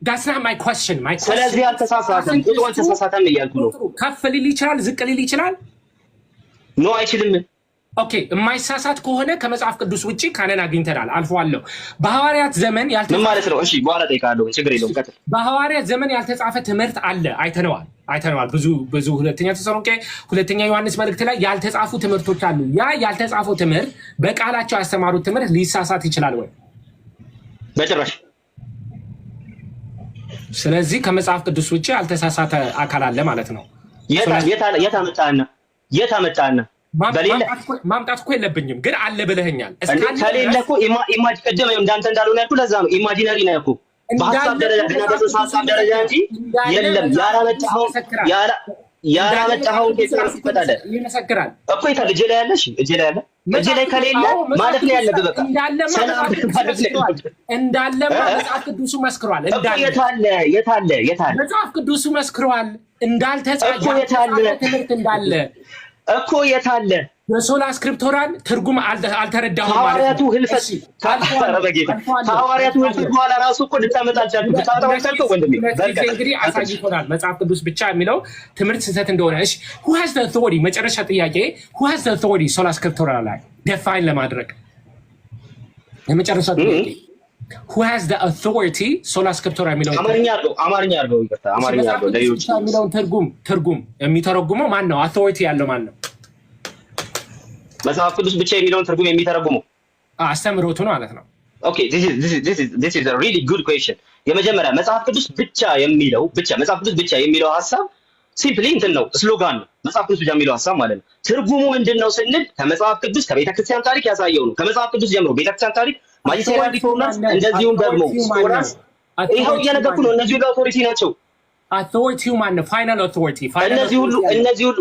that's not my question ስለዚህ አልተሳሳተም። ቁጥሩ አልተሳሳተም እያልኩ ነው። ከፍ ሊል ይችላል፣ ዝቅ ሊል ይችላል። ኖ አይችልም። ኦኬ የማይሳሳት ከሆነ ከመጽሐፍ ቅዱስ ውጪ ካነን አግኝተናል። አልፈዋለሁ። በሐዋርያት ዘመን ምን ማለት ነው? እሺ በኋላ ጠይቃለሁ። ችግር የለውም። ቀጥል። በሐዋርያት ዘመን ያልተጻፈ ትምህርት አለ። አይተነዋል። ብዙ ሁለተኛ ተሰሎንቄ፣ ሁለተኛ ዮሐንስ መልእክት ላይ ያልተጻፉ ትምህርቶች አሉ። ያ ያልተጻፈው ትምህርት በቃላቸው ያስተማሩት ትምህርት ሊሳሳት ይችላል ወይ? በጭራሽ። ስለዚህ ከመጽሐፍ ቅዱስ ውጪ ያልተሳሳተ አካል አለ ማለት ነው። የት አመጣና ማምጣት እኮ የለብኝም ግን አለ ብለኸኛል። ከሌለ እኮ ቅድም እንዳንተ እንዳልሆነ ያልኩህ ለዛ ነው። ኢማጂነሪ ነው ያልኩህ በሀሳብ ደረጃ ገና በሀሳብ ደረጃ እንጂ የለም። ያላመጣኸውን ኬሳር ሲፈታለ ይመሰክራል እኮ የታለ? እጄ ላይ ያለ እጄ ላይ ከሌለ ማለት ነው ያለብህ። በቃ እንዳለማ መጽሐፍ ቅዱሱ መስክሯል። የታለ መጽሐፍ ቅዱሱ መስክሯል። እንዳልተጻፈ ትምህርት እንዳለ እኮ የታለ? የሶላ ስክሪፕቶራል ትርጉም አልተረዳሁም ማለት ነው። ሐዋርያቱ ህልፈት በኋላ ራሱ እኮ ልታመጣጫችሁ ብታወጣው ወንድሜ እንግዲህ አሳይቶናል። መጽሐፍ ቅዱስ ብቻ የሚለው ትምህርት ስህተት እንደሆነ። እሺ who has the authority? መጨረሻ ጥያቄ who has the authority ሶላ ስክሪፕቶራል ላይ ዲፋይን ለማድረግ የመጨረሻ ጥያቄ who has the authority ሶላ ስክሪፕቶራል የሚለው አማርኛ አድርገው ይቅርታ፣ አማርኛ አድርገው ለሌሎች የሚለውን ትርጉም የሚተረጉመው ማን ነው? አውቶሪቲ ያለው ማን ነው? መጽሐፍ ቅዱስ ብቻ የሚለውን ትርጉም የሚተረጉመው አስተምሮቱ ነው ማለት ነው። ኦኬ this is a really good question። የመጀመሪያ መጽሐፍ ቅዱስ ብቻ የሚለው ሐሳብ ሲምፕሊ እንትን ነው፣ ስሎጋን ነው። መጽሐፍ ቅዱስ ብቻ የሚለው ሐሳብ ማለት ነው። ትርጉሙ ምንድነው ስንል ከመጽሐፍ ቅዱስ ከቤተክርስቲያን ታሪክ ያሳየው ነው። ከመጽሐፍ ቅዱስ ጀምሮ ቤተክርስቲያን ታሪክ ማጂስተሪያል ሪፎርመርስ እንደዚሁም ደግሞ ስኮላርስ ይኸው እየነገርኩህ ነው። እነዚህ ሁሉ አውቶሪቲ ናቸው። አውቶሪቲው ማን ነው? ፋይናል አውቶሪቲ እነዚህ ሁሉ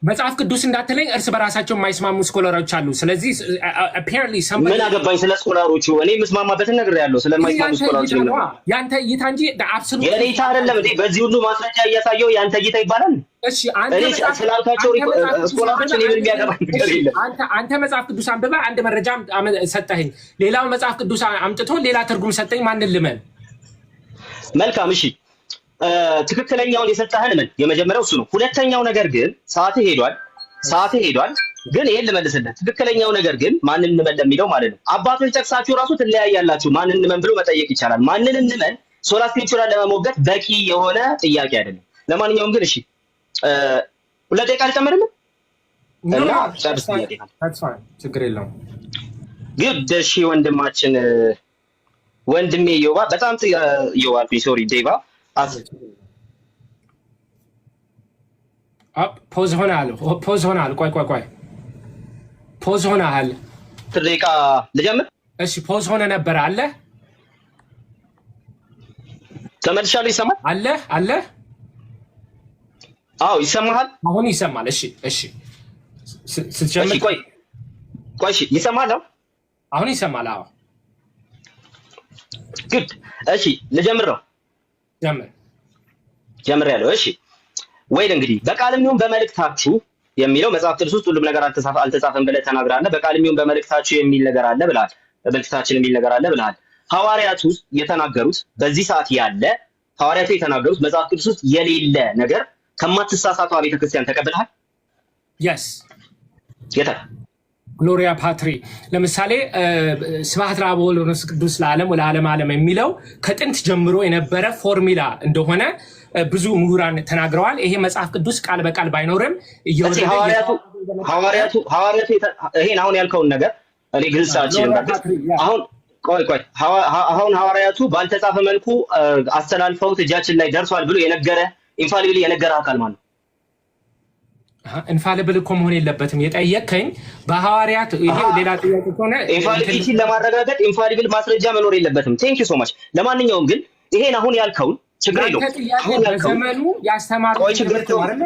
መጽሐፍ ቅዱስ እንዳትለኝ እርስ በራሳቸው የማይስማሙ ስኮላሮች አሉ። ስለዚህ apparently ምን አገባኝ ስለ ስኮላሮቹ? እኔ የምስማማበትን ነግሬሃለሁ። ስለማይስማሙ ስኮላሮች ነው ያንተ እይታ እንጂ አብሶሉት የኔ እይታ አይደለም እንዴ? በዚህ ሁሉ ማስረጃ እያሳየው ያንተ እይታ ይባላል። እሺ አንተ ስላልካቸው ስኮላሮች እኔ ምን የሚያገባኝ ነገር የለም። አንተ መጽሐፍ ቅዱስ አንብበህ አንድ መረጃ ሰጠኸኝ፣ ሌላው መጽሐፍ ቅዱስ አምጥቶ ሌላ ትርጉም ሰጠኝ። ማንን ልመን? መልካም እሺ፣ ትክክለኛውን የሰጠህን ምን የመጀመሪያው እሱ ነው። ሁለተኛው ነገር ግን ሰዓት ሄዷል። ግን ይሄን ልመልስልህ። ትክክለኛው ነገር ግን ማንን እንመን ለሚለው ማለት ነው። አባቶች ጠቅሳችሁ ራሱ ትለያያላችሁ። ማንን እንመን ብሎ መጠየቅ ይቻላል። ማንን እንመን ሶላ ስክሪፕቸራል ለመሞገት በቂ የሆነ ጥያቄ አይደለም። ለማንኛውም ግን እሺ ሁለት ደቂቃ ልጨምርልህ እና ጨርስ። ችግር የለውም። ግድ እሺ ወንድማችን ወንድሜ ዮባ በጣም ሶሪ ዴቫ ፖዝ ሆናል። ቆይ ፖዝ ሆናል። ደቂቃ ልጀምር። እሺ ፖዝ ሆነ ነበር አለ ተመልሻለሁ። ይሰማል? አለ አዎ ይሰማሃል? አሁን ይሰማል። እሺ ስትጀምር ቆይ እሺ ይሰማል? አሁን ይሰማል። አዎ ግድ እሺ ልጀምር ነው። ጀምሬያለሁ። እሺ ወይ እንግዲህ በቃልም ይሁን በመልእክታችሁ የሚለው መጽሐፍ ቅዱስ ውስጥ ሁሉም ነገር አልተጻፈም ብለህ ተናግራለህ። በቃልም ይሁን በመልእክታችሁ የሚል ነገር አለ ብለሃል። በመልእክታችን የሚል ነገር አለ ብለሃል። ሐዋርያቱ ውስጥ የተናገሩት በዚህ ሰዓት ያለ ሐዋርያቱ የተናገሩት መጽሐፍ ቅዱስ ውስጥ የሌለ ነገር ከማትሳሳተው ቤተክርስቲያን ተቀብለሃል? yes የታ ግሎሪያ ፓትሪ ለምሳሌ ስብሐት ለአብ ወወልድ ወመንፈስ ቅዱስ ለዓለም ወለዓለመ ዓለም የሚለው ከጥንት ጀምሮ የነበረ ፎርሙላ እንደሆነ ብዙ ምሁራን ተናግረዋል። ይሄ መጽሐፍ ቅዱስ ቃል በቃል ባይኖርም ሐዋርያቱ ይሄን አሁን ያልከውን ነገር እኔ ግልጽ አልችልም። አሁን አሁን ሐዋርያቱ ባልተጻፈ መልኩ አስተላልፈውት እጃችን ላይ ደርሷል ብሎ የነገረ ኢንፋሊብሊ የነገረ አካል ማለት ነው። ኢንፋሊብል እኮ መሆን የለበትም። የጠየቀኝ በሐዋርያት ይሄ ሌላ ጥያቄ ሆነ። ኢንፋሊቢሊቲን ለማረጋገጥ ኢንፋሊብል ማስረጃ መኖር የለበትም። ቴንክ ዩ ሶ ማች። ለማንኛውም ግን ይሄን አሁን ያልከውን ችግር የለውም። አሁን በዘመኑ ያስተማሩ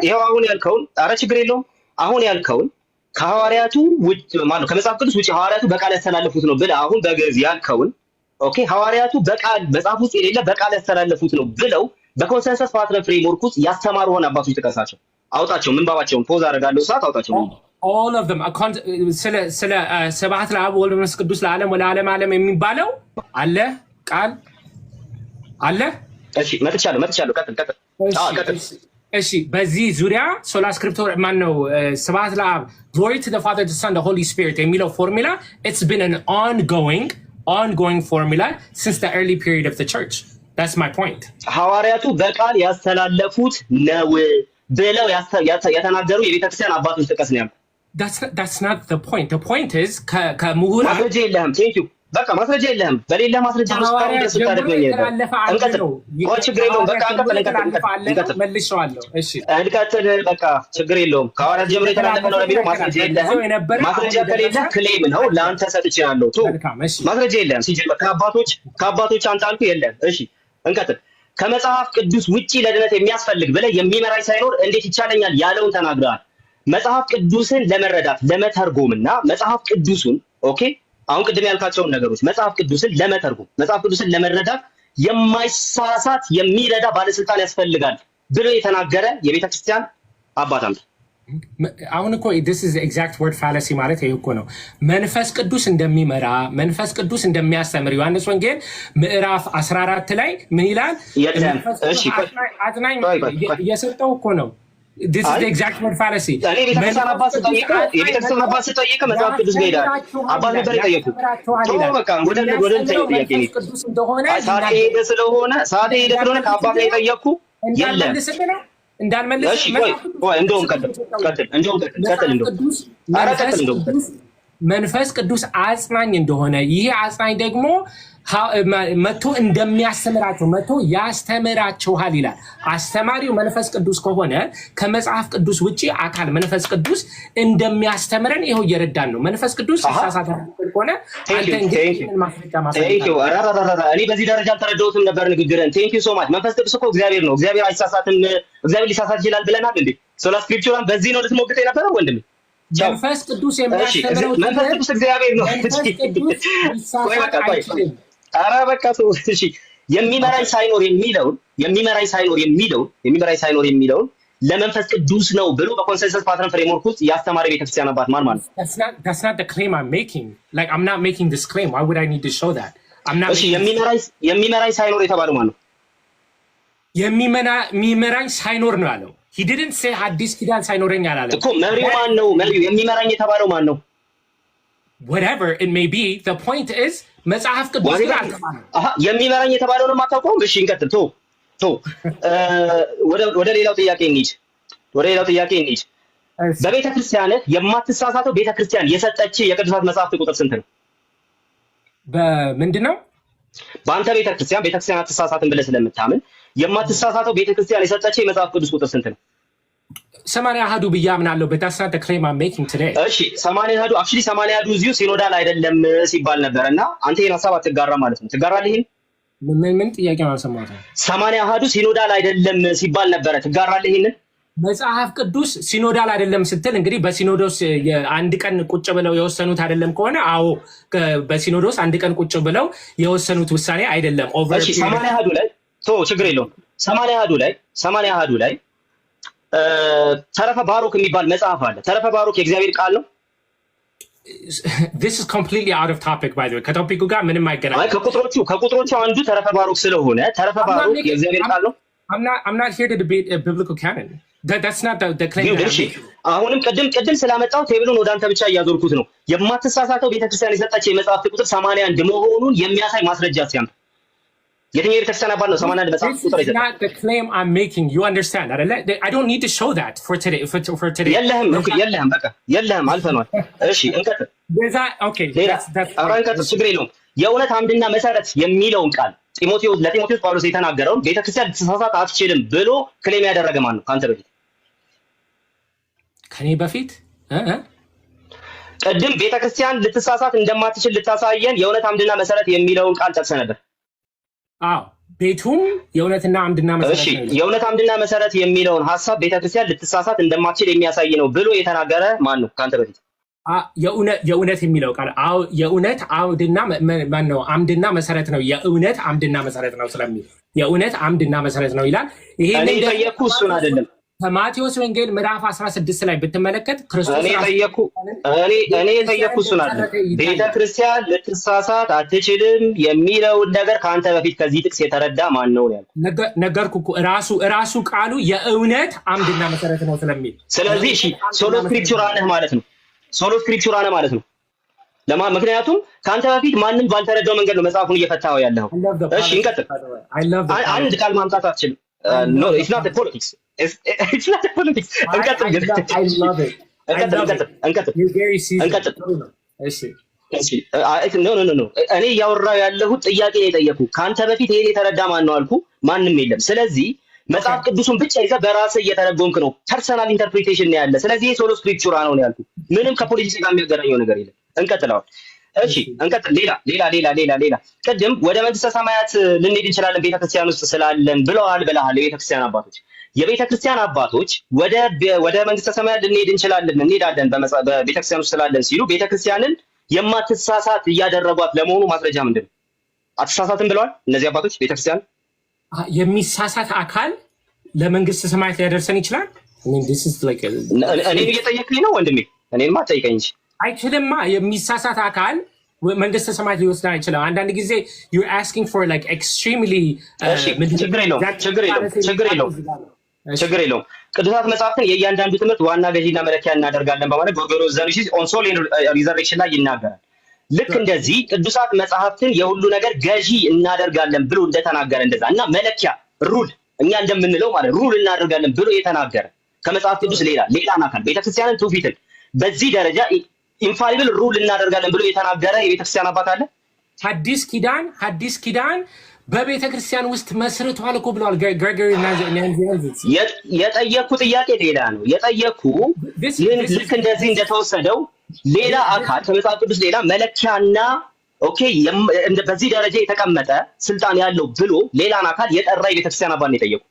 ይሄው አሁን ያልከውን ኧረ ችግር የለውም። አሁን ያልከውን ከሐዋርያቱ ውጭ ማለት ነው ከመጽሐፍ ቅዱስ ውጭ ሐዋርያቱ በቃል ያስተላለፉት ነው ብለህ አሁን በግዕዝ ያልከውን ኦኬ ሐዋርያቱ በቃል መጽሐፍ ውስጥ የሌለ በቃል ያስተላለፉት ነው ብለው በኮንሰንሰስ ፓትረን ፍሬምወርክ ውስጥ ያስተማሩ ሆነ አባቶች ጥቀሳቸው፣ አውጣቸው። ምንባባቸውን ፖዝ አደርጋለሁ ሰዓት አውጣቸው። all of them ስለ ስብሐት ለአብ ወወልድ ወመንፈስ ቅዱስ ለዓለም ወለዓለም ዓለም የሚባለው አለ ቃል አለ። እሺ መጥቻለሁ። ቀጥል። እሺ በዚህ ዙሪያ ሶላ ስክሪፕቶር ማን ነው ስብሐት ለአብ glory to the Father, the Son, the Holy Spirit የሚለው ፎርሙላ it's been an ongoing formula since the early period of the church. That's my point. ሐዋርያቱ በቃል ያስተላለፉት ነው ብለው የተናገሩ የቤተክርስቲያን አባቶች ጥቀስ ነው። That's not the point. The point is ከምሁራን ማስረጃ የለህም። ቴንክ ዩ በቃ ማስረጃ የለህም። በሌላ ማስረጃ ነው ስታውቅ ደስ ታደርግ ነው ይሄ። እንቀጥል። ችግር የለውም። በቃ እንቀጥል። መልሼዋለሁ። እሺ እንቀጥል። በቃ ችግር የለውም። ከሐዋርያት ጀምሮ የተላለፈ ነው ለሚለው ማስረጃ የለህም። ማስረጃ ከሌለ ክሌም ነው ለአንተ ሰጥቻለሁ። ማስረጃ የለህም። ሲጀምር ከአባቶች አንተ አልኩ የለም። እሺ እንቀጥል። ከመጽሐፍ ቅዱስ ውጪ ለድነት የሚያስፈልግ ብለህ የሚመራኝ ሳይኖር እንዴት ይቻለኛል ያለውን ተናግረሃል። መጽሐፍ ቅዱስን ለመረዳት ለመተርጎምና መጽሐፍ ቅዱስን ኦኬ አሁን ቅድም ያልካቸውን ነገሮች መጽሐፍ ቅዱስን ለመተርጎም መጽሐፍ ቅዱስን ለመረዳት የማይሳሳት የሚረዳ ባለስልጣን ያስፈልጋል ብሎ የተናገረ የቤተክርስቲያን አባት አምጥ። አሁን እኮ this is the exact word fallacy ማለት ይሄ እኮ ነው። መንፈስ ቅዱስ እንደሚመራ መንፈስ ቅዱስ እንደሚያስተምር ዮሐንስ ወንጌል ምዕራፍ 14 ላይ ምን ይላል? እሺ አጽናኝ እየሰጠው እኮ ነው። this is the exact word fallacy። እኔ የቤተክርስቲያን አባት ስጠይቅ መጽሐፍ ቅዱስ ጋር ሄዳል። አባት ነበር የጠየቁት። በቃ ወደ ጥያቄ ነው። ሰዓት ሄደ ስለሆነ ከአባት ጋር የጠየቅኩ የለም እንዳልመለስ እንደውም ቀጥል መንፈስ ቅዱስ አጽናኝ እንደሆነ ይሄ አጽናኝ ደግሞ መጥቶ እንደሚያስተምራቸው መጥቶ ያስተምራቸዋል ይላል። አስተማሪው መንፈስ ቅዱስ ከሆነ ከመጽሐፍ ቅዱስ ውጪ አካል መንፈስ ቅዱስ እንደሚያስተምረን ይኸው እየረዳን ነው። መንፈስ ቅዱስ ሳሳተ ከሆነ አንተ እንግዲህ እኔ በዚህ ደረጃ አልተረዳሁትም ነበር ንግግርን። ቴንክ ዩ ሶ ማች። መንፈስ ቅዱስ እኮ እግዚአብሔር ነው። እግዚአብሔር አይሳሳትም። እግዚአብሔር ሊሳሳት ይችላል ብለናል እንዴ? ሶላ ስክሪፕቸራን በዚህ ነው ልትሞግተ የነበረው ወንድሜ። መንፈስ ቅዱስ የሚያስተምረው መንፈስ ቅዱስ እግዚአብሔር ነው። ኧረ በቃ እሺ የሚመራኝ ሳይኖር የሚለውን ለመንፈስ ቅዱስ ነው ብሎ በኮንሰንሰስ ፓትረን ፍሬምወርክ ውስጥ ያስተማረ ቤተክርስቲያን አባት ማን ማለት ነው? That's not the claim I'm making. Like I'm not making this claim. Why would I need to show that? I'm not. እሺ የሚመራኝ ሳይኖር የተባለው ማን ነው? የሚመራኝ ሳይኖር ነው ያለው። He didn't say ሐዲስ ኪዳን ሳይኖረኝ አላለም እኮ። መሪው ማን ነው? መሪው የሚመራኝ የተባለው ማን ነው? Whatever it may be, the point is መጽሐፍ ቅዱስ ግን አልተባለም። የሚመራኝ የተባለውን አታውቀውም? እሺ እንቀጥል። ወደ ሌላው ጥያቄ እንሂድ። በቤተክርስቲያንህ የማትሳሳተው ቤተክርስቲያን የሰጠች የቅዱሳት መጽሐፍት ቁጥር ስንት ነው? በምንድን ነው? በአንተ ቤተክርስቲያን አትሳሳትም ብለህ ስለምታምን የማትሳሳተው ቤተክርስቲያን የሰጠች የመጽሐፍ ቅዱስ ቁጥር ስንት ነው? 80 አሃዱ ብዬ አምናለሁ። but that's not the claim I'm making today. እሺ 80 አሃዱ actually 80 አሃዱ እዚሁ ሲኖዳል አይደለም ሲባል ነበር እና አንተ ይሄን ሐሳብ አትጋራ ማለት ነው። ትጋራለህ? ይሄን ምን ጥያቄ ነው አልሰማሁትም። 80 አሃዱ ሲኖዳል አይደለም ሲባል ነበር። ትጋራለህ? ይሄን መጽሐፍ ቅዱስ ሲኖዳል አይደለም ስትል እንግዲህ በሲኖዶስ አንድ ቀን ቁጭ ብለው የወሰኑት አይደለም ከሆነ አዎ በሲኖዶስ አንድ ቀን ቁጭ ብለው የወሰኑት ውሳኔ አይደለም። ኦቨር 80 አሃዱ ላይ ችግር የለውም። 80 አሃዱ ላይ ተረፈ ባሮክ የሚባል መጽሐፍ አለ። ተረፈ ባሮክ የእግዚአብሔር ቃል ነው። This is completely out of topic by the way. ከቶፒኩ ጋር ምንም አይገናኝም። ከቁጥሮቹ አንዱ ተረፈ ባሮክ ስለሆነ ተረፈ ባሮክ የእግዚአብሔር ቃል ነው። I'm not here to debate a biblical canon. That's not the claim. አሁንም ቅድም ስላመጣው ቴብሉን ወደ አንተ ብቻ እያዞርኩት ነው። የማትሳሳተው ቤተክርስቲያን የሰጣቸው የመጽሐፍት ቁጥር 81 መሆኑን የሚያሳይ ማስረጃ ሲያምጥ የትኛው ቤተክርስቲያን አባል ነው 81 መጽሐፍ ቁጥር ይዘጣል? Not the claim I'm making. You understand? I don't need to show that for today. For today. የለህም በቃ የለህም አልፈናል። እሺ እንቀጥል። Okay. እንቀጥል ችግር የለውም። የእውነት አምድና መሰረት የሚለውን ቃል ለጢሞቴዎስ ጳውሎስ የተናገረውን ቤተክርስቲያን ልትሳሳት አትችልም ብሎ ክሌም ያደረገ ማን ነው? ከአንተ በፊት ከኔ በፊት ቅድም ቤተክርስቲያን ልትሳሳት እንደማትችል ልታሳየን የእውነት አምድና መሰረት የሚለውን ቃል ጠቅሰህ ነበር። አዎ ቤቱም የእውነትና አምድና መሰረት ነው። የእውነት አምድና መሰረት የሚለውን ሐሳብ ቤተክርስቲያን ልትሳሳት እንደማትችል የሚያሳይ ነው ብሎ የተናገረ ማን ነው ካንተ በፊት? የእውነት የሚለው ቃል የእውነት አምድና ማን ነው? አምድና መሰረት ነው። የእውነት አምድና መሰረት ነው ስለሚል የእውነት አምድና መሰረት ነው ይላል። ይሄ እኔ ጠየቅኩ እሱን አይደለም። ከማቴዎስ ወንጌል ምዕራፍ 16 ላይ ብትመለከት ክርስቶስ እኔ የጠየቅኩ እሱን አይደለም። ቤተክርስቲያን ልትሳሳት አትችልም የሚለውን ነገር ከአንተ በፊት ከዚህ ጥቅስ የተረዳ ማን ነው ያልኩህ? ነገርኩህ እኮ ራሱ ቃሉ የእውነት አምድና መሰረት ነው ስለሚል። ስለዚህ እሺ ሶሎ ስክሪፕቹራ ነህ ማለት ነው። ሶሎ ስክሪፕቹራ ነህ ማለት ነው። ምክንያቱም ከአንተ በፊት ማንም ባልተረዳው መንገድ ነው መጽሐፉን እየፈታው ያለው። እሺ እንቀጥል። አንድ ቃል ማምጣት አትችልም። ኖ ኢትስ ናት ፖለቲክስ it's not a politics. I love it. ኖ እኔ እያወራሁ ያለሁት ጥያቄ የጠየኩህ ከአንተ በፊት ይሄን የተረዳ ማን ነው አልኩህ። ማንም የለም። ስለዚህ መጽሐፍ ቅዱሱን ብቻ ይዘህ በራስህ እየተረጎምክ ነው። ፐርሰናል ኢንተርፕሪቴሽን ነው ያለ። ስለዚህ ይሄ ሶሎ ስክሪፕቹራ ነው ያልኩህ። ምንም ከፖለቲክስ ጋር የሚያገናኘው ነገር የለም። እንቀጥለዋል። እሺ እንቀጥል። ሌላ ቅድም ወደ መንግስተ ሰማያት ልንሄድ እንችላለን ቤተክርስቲያን ውስጥ ስላለን ብለዋል። የቤተክርስቲያን አባቶች ወደ መንግስተ ሰማያት ልንሄድ እንሄዳለን በቤተክርስቲያን ውስጥ ስላለን ሲሉ ቤተክርስቲያንን የማትሳሳት እያደረጓት ለመሆኑ ማስረጃ ምንድን ነው? አትሳሳትም ብለዋል እነዚህ አባቶች። ቤተክርስቲያን የሚሳሳት አካል ለመንግስተ ሰማያት ሊያደርሰን ይችላል። እኔን እየጠየቅኝ ነው ወንድሜ? እኔንማ አትጠይቀኝ እንጂ አይችልማ። የሚሳሳት አካል መንግስተ ሰማያት ሊወስድ አይችልም። አንዳንድ ጊዜ you're asking for like extremely ችግር የለውም። ቅዱሳት መጽሐፍትን የእያንዳንዱ ትምህርት ዋና ገዢና መለኪያ እናደርጋለን በማለት ጎርጎርዮስ ዘኑሲስ ኦን ሶል ሪዘሬክሽን ላይ ይናገራል። ልክ እንደዚህ ቅዱሳት መጽሐፍትን የሁሉ ነገር ገዢ እናደርጋለን ብሎ እንደተናገረ እንደዛ እና መለኪያ ሩል እኛ እንደምንለው ማለት ሩል እናደርጋለን ብሎ የተናገረ ከመጽሐፍ ቅዱስ ሌላን አካል ቤተክርስቲያንን ትውፊትን በዚህ ደረጃ ኢንፋሊብል ሩል እናደርጋለን ብሎ የተናገረ የቤተክርስቲያን አባት አለ? ሐዲስ ኪዳን በቤተክርስቲያን ውስጥ መስርቷል እኮ ብለዋል ግሬጎሪ ናዚያንዚስ። የጠየኩ ጥያቄ ሌላ ነው። የጠየኩ ልክ እንደዚህ እንደተወሰደው ሌላ አካል ከመጽሐፍ ቅዱስ ሌላ መለኪያና ኦኬ በዚህ ደረጃ የተቀመጠ ስልጣን ያለው ብሎ ሌላን አካል የጠራ የቤተክርስቲያን አባት ነው የጠየኩ።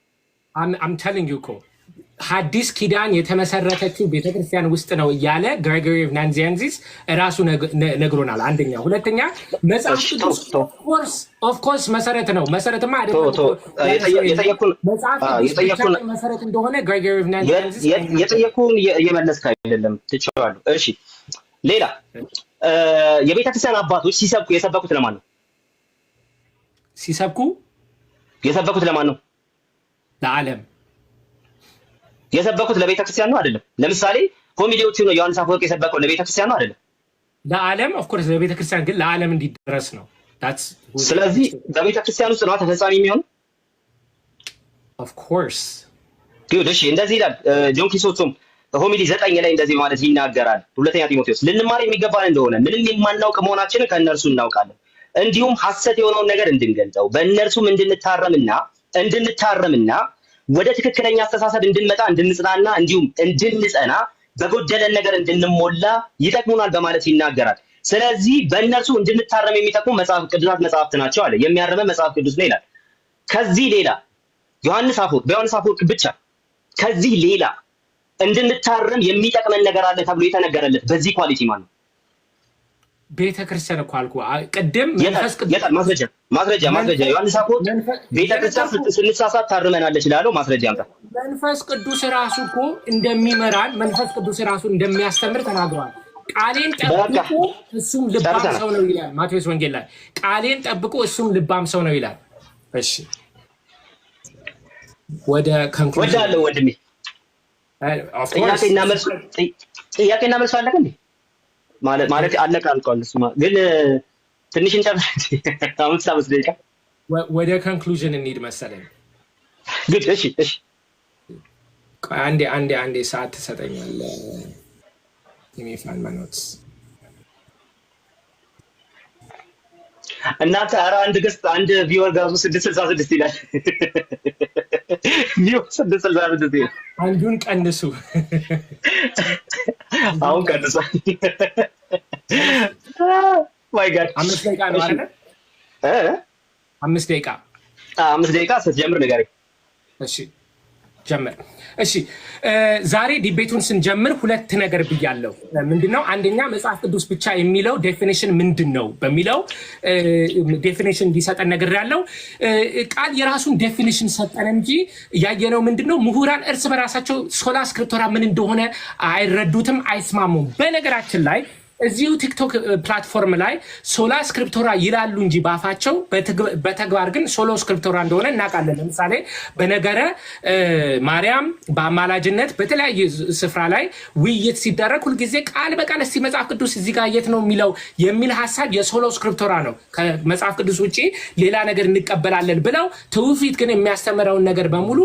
I'm telling you እኮ ሐዲስ ኪዳን የተመሰረተችው ቤተክርስቲያን ውስጥ ነው እያለ ግሬጎሪ ናዚያንዚስ ራሱ ነግሮናል። አንደኛ። ሁለተኛ መጽሐፍ ቅዱስ ኦፍ ኮርስ መሰረት ነው። መሰረትማ አይደለም መሰረት እንደሆነ ግሬጎሪ ናዚያንዚስ የጠየቁን እየመለስክ አይደለም። ትችላለህ። እሺ ሌላ የቤተክርስቲያን አባቶች ሲሰብኩ የሰበኩት ለማን ነው? የሰበኩት ለማን ነው? ለዓለም። የሰበኩት ለቤተክርስቲያን ነው አይደለም? ለምሳሌ ኮሚቴዎቹ ነው ዮሐንስ አፈወርቅ የሰበከው ለቤተክርስቲያን ነው አይደለም? ለዓለም ኦፍ ኮርስ ለቤተክርስቲያን ግን ለዓለም እንዲደረስ ነው። ስለዚህ በቤተክርስቲያን ውስጥ ነው ተፈጻሚ የሚሆነው። ኦፍ ኮርስ ጉድ። እሺ እንደዚህ ይላል ጆን ኪሶቶም ሆሚሊ 9 ላይ እንደዚህ ማለት ይናገራል። ሁለተኛ ጢሞቴዎስ ልንማር የሚገባን እንደሆነ ምንም የማናውቅ መሆናችንን ከእነርሱ እናውቃለን፣ እንዲሁም ሐሰት የሆነውን ነገር እንድንገልጠው በእነርሱም እንድንታረምና ወደ ትክክለኛ አስተሳሰብ እንድንመጣ እንድንጽናና እንዲሁም እንድንጸና በጎደለን ነገር እንድንሞላ ይጠቅሙናል በማለት ይናገራል። ስለዚህ በእነርሱ እንድንታረም የሚጠቅሙ ቅዱሳት መጽሐፍት ናቸው አለ። የሚያረመ መጽሐፍ ቅዱስ ነው ይላል። ከዚህ ሌላ በዮሐንስ አፈወርቅ ብቻ ከዚህ ሌላ እንድንታረም የሚጠቅመን ነገር አለ ተብሎ የተነገረለት በዚህ ኳሊቲ ማለት ነው። ቤተክርስቲያን እኮ አልኩህ ቅድም ማስረጃ ዮሐንስ አፈወርቅ ቤተክርስቲያን ስንሳሳት ታርመናለች ላለው ማስረጃ አምጣ። መንፈስ ቅዱስ ራሱ እኮ እንደሚመራን መንፈስ ቅዱስ ራሱ እንደሚያስተምር ተናግሯል። ቃሌን ጠብቁ እሱም ልባም ሰው ነው ይላል ማቴዎስ ወንጌል ላይ። ቃሌን ጠብቁ እሱም ልባም ሰው ነው ይላል። እሺ ወደ ኮንክሉዥን ወዳለው ወንድሜ ጥያቄና መልስ አለቀ እንዴ? ማለት አለቀ አልቋል። እሱማ ግን ትንሽ እንጨምር 5 ደቂቃ ወደ ኮንክሉዥን እንሂድ መሰለኝ። ግድ እሺ አንዴ ሰዓት ትሰጠኛለህ? የሚፋን ማኖትስ እናንተ ኧረ አንድ ገስት አንድ ቪወር ጋዙ 666 ይላል። ቪወር 666 ይላል። አንዱን ቀንሱ። አሁን ቀንሱ። ማይ ጋድ 5 ደቂቃ ነው አይደል? 5 ደቂቃ 5 ደቂቃ ስትጀምር ንገረኝ። እሺ ጀምር። እሺ ዛሬ ዲቤቱን ስንጀምር ሁለት ነገር ብያለሁ። ምንድነው? አንደኛ መጽሐፍ ቅዱስ ብቻ የሚለው ዴፊኒሽን ምንድነው በሚለው ዴፊኒሽን እንዲሰጠን ነገር ያለው ቃል የራሱን ዴፊኒሽን ሰጠን እንጂ ያየነው ምንድነው ምሁራን እርስ በራሳቸው ሶላ ስክሪፕቶራ ምን እንደሆነ አይረዱትም፣ አይስማሙም። በነገራችን ላይ እዚሁ ቲክቶክ ፕላትፎርም ላይ ሶላ ስክሪፕቶራ ይላሉ እንጂ ባፋቸው በተግባር ግን ሶሎ ስክሪፕቶራ እንደሆነ እናውቃለን። ለምሳሌ በነገረ ማርያም በአማላጅነት በተለያየ ስፍራ ላይ ውይይት ሲደረግ ሁልጊዜ ቃል በቃል እስቲ መጽሐፍ ቅዱስ እዚህ ጋር የት ነው የሚለው የሚል ሀሳብ የሶሎ ስክሪፕቶራ ነው። ከመጽሐፍ ቅዱስ ውጭ ሌላ ነገር እንቀበላለን ብለው ትውፊት ግን የሚያስተምረውን ነገር በሙሉ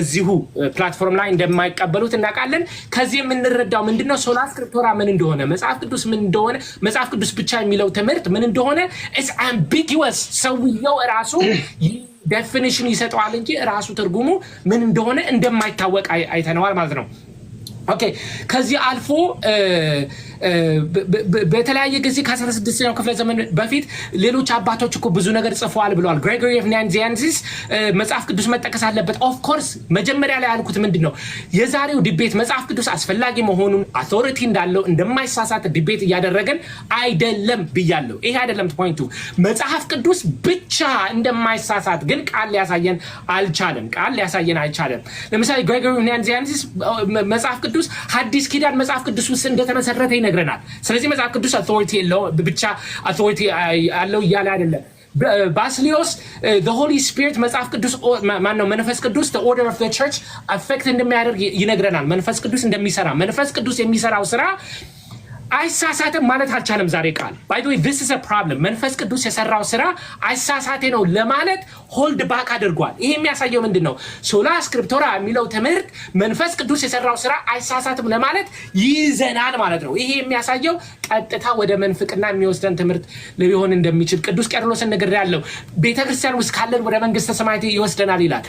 እዚሁ ፕላትፎርም ላይ እንደማይቀበሉት እናውቃለን። ከዚህ የምንረዳው ምንድነው? ሶላ ስክሪፕቶራ ምን እንደሆነ መጽሐፍ ቅዱስ ምን እንደሆነ መጽሐፍ ቅዱስ ብቻ የሚለው ትምህርት ምን እንደሆነ ኢትስ አምቢጊወስ። ሰውየው ራሱ ዴፊኒሽን ይሰጠዋል እንጂ ራሱ ትርጉሙ ምን እንደሆነ እንደማይታወቅ አይተነዋል ማለት ነው። ኦኬ ከዚህ አልፎ በተለያየ ጊዜ ከ16ኛው ክፍለ ዘመን በፊት ሌሎች አባቶች እኮ ብዙ ነገር ጽፈዋል ብለዋል። ግሬጎሪ ኦፍ ናንዚያንሲስ መጽሐፍ ቅዱስ መጠቀስ አለበት። ኦፍ ኮርስ መጀመሪያ ላይ ያልኩት ምንድነው የዛሬው ዲቤት መጽሐፍ ቅዱስ አስፈላጊ መሆኑን አውቶሪቲ እንዳለው እንደማይሳሳት ዲቤት እያደረገን አይደለም ብያለሁ። ይሄ አይደለም ፖይንቱ። መጽሐፍ ቅዱስ ብቻ እንደማይሳሳት ግን ቃል ሊያሳየን አልቻለም። ቃል ሊያሳየን አይቻለም። ለምሳሌ ግሬጎሪ ኦፍ ናንዚያንሲስ መጽሐፍ ቅዱስ ሐዲስ ኪዳን መጽሐፍ ቅዱስ ውስጥ እንደተመሰረተ ይነግረናል። ስለዚህ መጽሐፍ ቅዱስ አውቶሪቲ የለው ብቻ አውቶሪቲ አለው እያለ አይደለም። ባስሊዮስ the holy spirit መጽሐፍ ቅዱስ ማነው መንፈስ ቅዱስ the order of the church affect እንደሚያደርግ ይነግረናል። መንፈስ ቅዱስ እንደሚሰራ መንፈስ ቅዱስ የሚሰራው ስራ አይሳሳትም ማለት አልቻለም። ዛሬ ቃል by the way this is a problem። መንፈስ ቅዱስ የሰራው ስራ አይሳሳቴ ነው ለማለት ሆልድ ባክ አድርጓል። ይሄ የሚያሳየው ምንድነው? ሶላ ስክሪፕቶራ የሚለው ትምህርት መንፈስ ቅዱስ የሰራው ስራ አይሳሳትም ለማለት ይዘናል ማለት ነው። ይሄ የሚያሳየው ቀጥታ ወደ መንፍቅና የሚወስደን ትምህርት ሊሆን እንደሚችል ቅዱስ ቄርሎስን ነገር ያለው ቤተክርስቲያን ውስጥ ካለን ወደ መንግስተ ሰማያት ይወስደናል ይላል።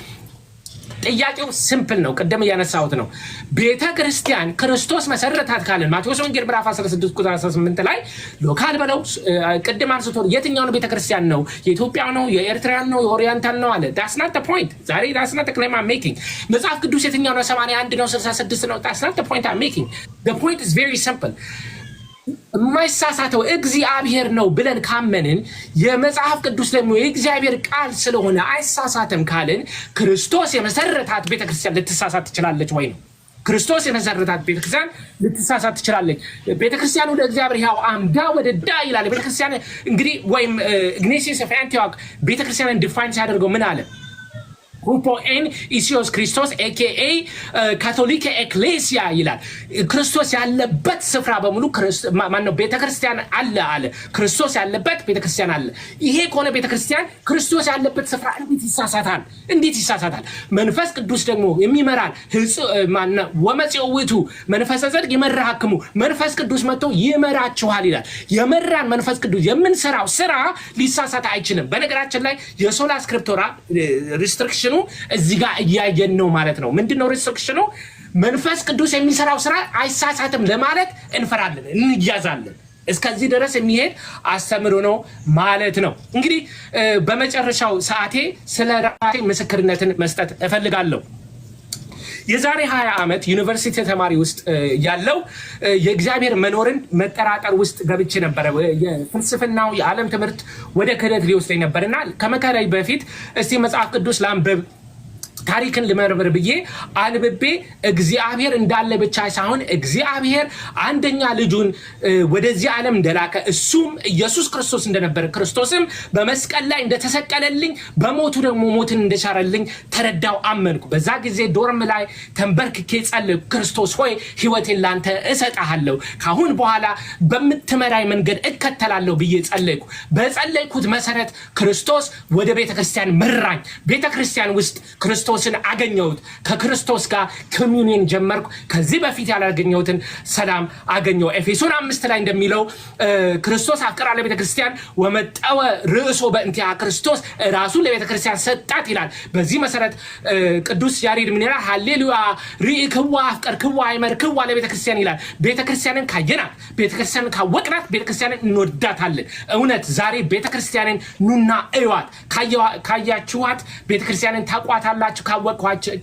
ጥያቄው ሲምፕል ነው። ቀደም ያነሳሁት ነው። ቤተ ክርስቲያን ክርስቶስ መሰረታት ካለን ማቴዎስ ወንጌል ምዕራፍ 16 ቁጥር 18 ላይ ሎካል በለው ቀደም አንስቶ የትኛው ነው ቤተ ክርስቲያን ነው? የኢትዮጵያ ነው? የኤርትራን ነው? የኦሪየንታል ነው አለ። that's not the point። ዛሬ that's not the claim I'm making። መጽሐፍ ቅዱስ የትኛው ነው? 81 ነው? 66 ነው? that's not the point I'm making። the point is very simple። የማይሳሳተው እግዚአብሔር ነው ብለን ካመንን የመጽሐፍ ቅዱስ ደግሞ የእግዚአብሔር ቃል ስለሆነ አይሳሳትም ካልን ክርስቶስ የመሰረታት ቤተክርስቲያን ልትሳሳት ትችላለች ወይ ነው? ክርስቶስ የመሰረታት ቤተክርስቲያን ልትሳሳት ትችላለች። ቤተክርስቲያኑ ለእግዚአብሔር ያው አምዳ ወደዳ ይላል። ቤተክርስቲያን እንግዲህ ወይም ኢግናቲዮስ ኦፍ አንቲዮክ ቤተክርስቲያንን ዲፋይን ሲያደርገው ምን አለ? ሁፖኤን ኢሲዮስ ክርስቶስ ኤኬኤ ካቶሊክ ኤክሌሲያ ይላል። ክርስቶስ ያለበት ስፍራ በሙሉ ማነው? ቤተክርስቲያን አለ አለ። ክርስቶስ ያለበት ቤተክርስቲያን አለ። ይሄ ከሆነ ቤተክርስቲያን ክርስቶስ ያለበት ስፍራ እንዴት ይሳሳታል? እንዴት ይሳሳታል? መንፈስ ቅዱስ ደግሞ የሚመራን ማነው? ወመጽውቱ መንፈስ ጽድቅ ይመራሃክሙ መንፈስ ቅዱስ መጥቶ ይመራችኋል ይላል። የመራን መንፈስ ቅዱስ የምንሰራው ስራ ሊሳሳት አይችልም። በነገራችን ላይ የሶላ ስክሪፕቶራ ሪስትሪክሽን እዚህ ጋር እያየን ነው ማለት ነው። ምንድነው ሪስትሪክሽኑ? መንፈስ ቅዱስ የሚሰራው ስራ አይሳሳትም ለማለት እንፈራለን፣ እንያዛለን። እስከዚህ ድረስ የሚሄድ አስተምሮ ነው ማለት ነው። እንግዲህ በመጨረሻው ሰዓቴ ስለ ራሴ ምስክርነትን መስጠት እፈልጋለሁ። የዛሬ 20 ዓመት ዩኒቨርሲቲ ተማሪ ውስጥ ያለው የእግዚአብሔር መኖርን መጠራጠር ውስጥ ገብቼ ነበር። የፍልስፍናው የዓለም ትምህርት ወደ ክህደት ሊወስደኝ ነበርና ከመከራይ በፊት እስቲ መጽሐፍ ቅዱስ ላንብብ ታሪክን ልመርምር ብዬ አንብቤ እግዚአብሔር እንዳለ ብቻ ሳይሆን እግዚአብሔር አንደኛ ልጁን ወደዚህ ዓለም እንደላከ እሱም ኢየሱስ ክርስቶስ እንደነበረ ክርስቶስም በመስቀል ላይ እንደተሰቀለልኝ በሞቱ ደግሞ ሞትን እንደሻረልኝ ተረዳው፣ አመንኩ። በዛ ጊዜ ዶርም ላይ ተንበርክኬ ጸለይኩ። ክርስቶስ ሆይ ሕይወቴን ላንተ እሰጣለሁ፣ ካሁን በኋላ በምትመራይ መንገድ እከተላለሁ ብዬ ጸለይኩ። በጸለይኩት መሰረት ክርስቶስ ወደ ቤተክርስቲያን መራኝ። ቤተክርስቲያን ውስጥ ክርስቶስ ክርስቶስን አገኘሁት ከክርስቶስ ጋር ኮሚዩኒየን ጀመርኩ ከዚህ በፊት ያላገኘሁትን ሰላም አገኘሁ ኤፌሶን 5 ላይ እንደሚለው ክርስቶስ አፍቀራ ለቤተክርስቲያን ወመጣወ ርዕሶ በእንቲያ ክርስቶስ ራሱ ለቤተክርስቲያን ሰጣት ይላል በዚህ መሰረት ቅዱስ ያሬድ ምን ይላል ሃሌሉያ ሪኢክዋ አፍቀርክዋ አይመርክዋ ለቤተክርስቲያን ይላል ቤተክርስቲያንን ካየናት ቤተክርስቲያንን ካወቅናት ቤተክርስቲያንን እንወዳታለን እውነት ዛሬ ቤተክርስቲያንን ኑና እዩዋት ካያችኋት ቤተክርስቲያንን ታቋታላችሁ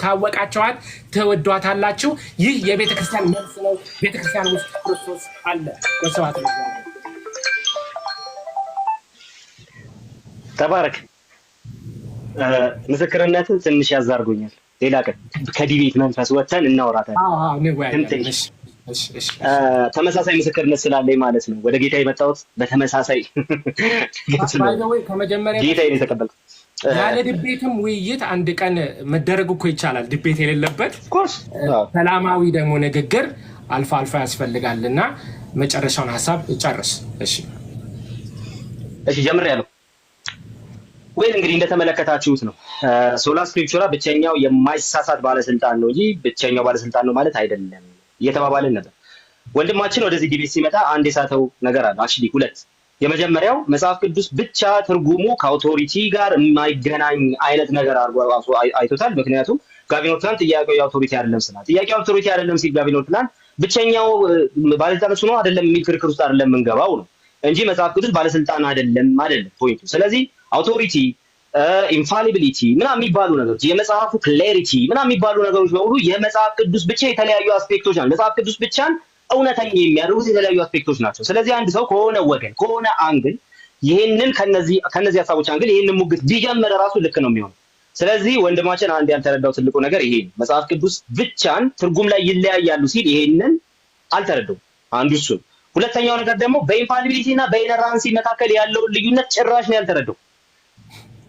ካወቃችኋት ተወዷታላችሁ ይህ የቤተክርስቲያን መልስ ነው ቤተክርስቲያን ውስጥ ክርስቶስ አለ ወሰዋት ነው ተባረክ ምስክርነት ትንሽ ያዛርጉኛል ሌላ ቀን ከዲቤት መንፈስ ወጥተን እናወራታለን እሺ ተመሳሳይ ምስክርነት ስላለኝ ማለት ነው ወደ ጌታ የመጣሁት በተመሳሳይ ከመጀመሪያ ጌታ የተቀበልኩት ያለ ድቤትም ውይይት አንድ ቀን መደረግ እኮ ይቻላል ድቤት የሌለበት ሰላማዊ ደግሞ ንግግር አልፋ ያስፈልጋልና መጨረሻውን ሐሳብ ጨርስ እሺ ጀምሬያለሁ ወይ እንግዲህ እንደተመለከታችሁት ነው ሶላ ስክሪፕቸራ ብቸኛው የማይሳሳት ባለስልጣን ነው እንጂ ብቸኛው ባለስልጣን ነው ማለት አይደለም እየተባባልን ነበር ወንድማችን ወደዚህ ዲቤት ሲመጣ አንድ የሳተው ነገር አለ አክቹሊ ሁለት የመጀመሪያው መጽሐፍ ቅዱስ ብቻ ትርጉሙ ከአውቶሪቲ ጋር የማይገናኝ አይነት ነገር አድርጎ አይቶታል ምክንያቱም ጋቢኖትላንድ ጥያቄው የአውቶሪቲ አይደለም ስላ ጥያቄው አውቶሪቲ አይደለም ሲል ጋቢኖትላንድ ብቸኛው ባለስልጣን እሱ ነው አይደለም የሚል ክርክር ውስጥ አይደለም የምንገባው ነው እንጂ መጽሐፍ ቅዱስ ባለስልጣን አይደለም ፖይንቱ ስለዚህ አውቶሪቲ ኢንፋሊቢሊቲ ምናምን የሚባሉ ነገሮች የመጽሐፉ ክላሪቲ ምናምን የሚባሉ ነገሮች በሙሉ የመጽሐፍ ቅዱስ ብቻ የተለያዩ አስፔክቶች ናቸው መጽሐፍ ቅዱስ ብቻን እውነተኛ የሚያደርጉት የተለያዩ አስፔክቶች ናቸው ስለዚህ አንድ ሰው ከሆነ ወገን ከሆነ አንግል ይሄንን ከነዚህ ሐሳቦች አንግል ይሄንን ሙግት ቢጀምር ራሱ ልክ ነው የሚሆነው ስለዚህ ወንድማችን አንድ ያልተረዳው ትልቁ ነገር ይሄ መጽሐፍ ቅዱስ ብቻን ትርጉም ላይ ይለያያሉ ሲል ይሄንን አልተረዳው አንዱ እሱ ሁለተኛው ነገር ደግሞ በኢንፋሊቢሊቲ እና በኢነራንሲ መካከል ያለውን ልዩነት ጭራሽ ነው ያልተረዳው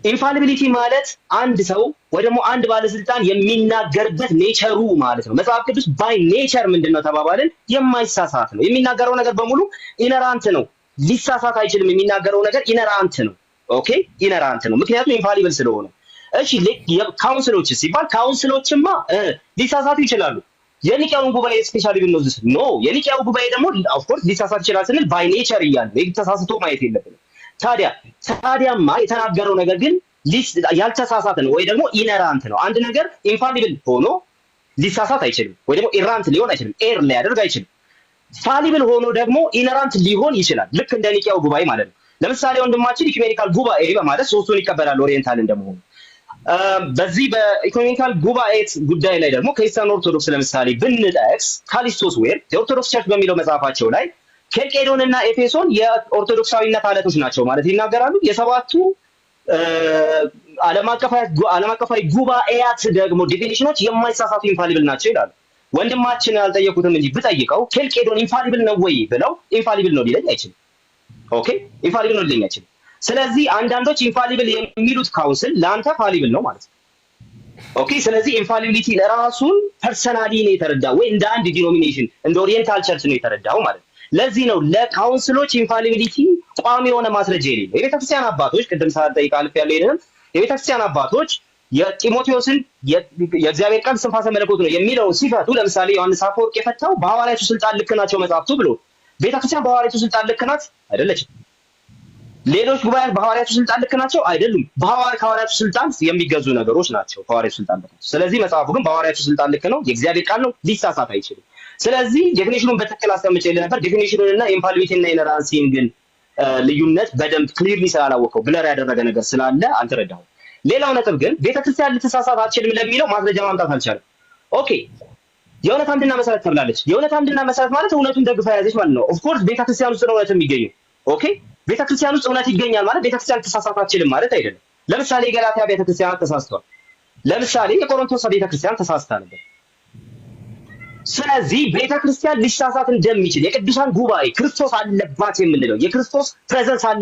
ኢንፋሊቢሊቲ ማለት አንድ ሰው ወይ ደግሞ አንድ ባለስልጣን የሚናገርበት ኔቸሩ ማለት ነው መጽሐፍ ቅዱስ ባይ ኔቸር ምንድነው ተባባልን የማይሳሳት ነው የሚናገረው ነገር በሙሉ ኢነራንት ነው ሊሳሳት አይችልም የሚናገረው ነገር ኢነራንት ነው ኦኬ ኢነራንት ነው ምክንያቱም ኢንፋሊብል ስለሆነ እሺ ካውንስሎች ሲባል ካውንስሎችማ ሊሳሳቱ ይችላሉ የኒቂያውን ጉባኤ ስፔሻሊ ብንወስድ ኖ የኒቂያው ጉባኤ ደግሞ ኦፍ ኮርስ ሊሳሳት ይችላል ስንል ባይ ኔቸር ይያል ተሳስቶ ማየት የለብንም ታዲያማ የተናገረው ነገር ግን ያልተሳሳተ ነው ወይ ደግሞ ኢነራንት ነው አንድ ነገር ኢንፋሊብል ሆኖ ሊሳሳት አይችልም ወይ ደግሞ ኢራንት ሊሆን አይችልም ኤር ሊያደርግ አይችልም ፋሊብል ሆኖ ደግሞ ኢነራንት ሊሆን ይችላል ልክ እንደ ኒቂያው ጉባኤ ማለት ነው ለምሳሌ ወንድማችን ኢኩሜኒካል ጉባኤ በማለት ሶስቱን ይቀበላል ኦሪየንታል እንደመሆኑ በዚህ በኢኮኖሚካል ጉባኤ ጉዳይ ላይ ደግሞ ክርስቲያን ኦርቶዶክስ ለምሳሌ ብንጠቅስ ካሊስቶስ ዌር የኦርቶዶክስ ቸርች በሚለው መጽሐፋቸው ላይ ኬልቄዶን እና ኤፌሶን የኦርቶዶክሳዊነት አለቶች ናቸው ማለት ይናገራሉ የሰባቱ ዓለም አቀፋዊ ጉባኤያት ደግሞ ዲፊኒሽኖች የማይሳሳቱ ኢንፋሊብል ናቸው ይላሉ ወንድማችን ያልጠየቁትም እንጂ ብጠይቀው ኬልቄዶን ኢንፋሊብል ነው ወይ ብለው ኢንፋሊብል ነው ሊለኝ አይችልም ኦኬ ኢንፋሊብል ነው ሊለኝ አይችልም ስለዚህ አንዳንዶች ኢንፋሊብል የሚሉት ካውንስል ለአንተ ፋሊብል ነው ማለት ነው ኦኬ ስለዚህ ኢንፋሊቢሊቲ ለራሱን ፐርሰናሊ ነው የተረዳው ወይ እንደ አንድ ዲኖሚኔሽን እንደ ኦሪየንታል ቸርች ነው የተረዳው ማለት ለዚህ ነው ለካውንስሎች ኢንፋሊቢሊቲ ቋሚ የሆነ ማስረጃ የሌለው የቤተክርስቲያን አባቶች ቅድም ሳልጠይቅ አልፍ ያለው ይሄንን የቤተክርስቲያን አባቶች የጢሞቴዎስን የእግዚአብሔር ቃል ስንፋሰ መለኮት ነው የሚለው ሲፈቱ ለምሳሌ ዮሐንስ አፈወርቅ የፈታው በሐዋርያቱ ስልጣን ልክ ናቸው መጽሐፍቱ ብሎ ቤተክርስቲያን በሐዋርያቱ ስልጣን ልክ ናት አይደለችም ሌሎች ጉባኤያት በሐዋርያቱ ስልጣን ልክ ናቸው አይደሉም ከሐዋርያቱ ስልጣን የሚገዙ ነገሮች ናቸው ከሐዋርያቱ ስልጣን በታች ስለዚህ መጽሐፉ ግን በሐዋርያቱ ስልጣን ልክ ነው የእግዚአብሔር ቃል ነው ሊሳሳት አይችልም ስለዚህ ዴፊኒሽኑን በትክክል አስቀምጬልህ ነበር ዴፊኒሽኑን እና ኢንፋሊቢሊቲ እና ኢነራንሲን ግን ልዩነት በደንብ ክሊርሊ ስላላወቀው ብለር ያደረገ ነገር ስላለ አልተረዳሁም ሌላው ነጥብ ግን ቤተክርስቲያን ልትሳሳት አትችልም ለሚለው ማስረጃ ማምጣት አልቻለም ኦኬ የእውነት አምድና መሰረት ተብላለች የእውነት አምድና መሰረት ማለት እውነቱን ደግፋ ያዘች ማለት ነው ኦፍ ኮርስ ቤተክርስቲያን ውስጥ ነው እውነት የሚገኘው ኦኬ ቤተክርስቲያን ውስጥ እውነት ይገኛል ማለት ቤተክርስቲያን ልትሳሳት አትችልም ማለት አይደለም ለምሳሌ የገላትያ ቤተክርስቲያን ተሳስቷል ለምሳሌ የቆሮንቶስ ቤተክርስቲያን ተሳስታ ነበር ስለዚህ ቤተክርስቲያን ሊሳሳት እንደሚችል የቅዱሳን ጉባኤ ክርስቶስ አለባት የምንለው የክርስቶስ ፕሬዘንስ አለ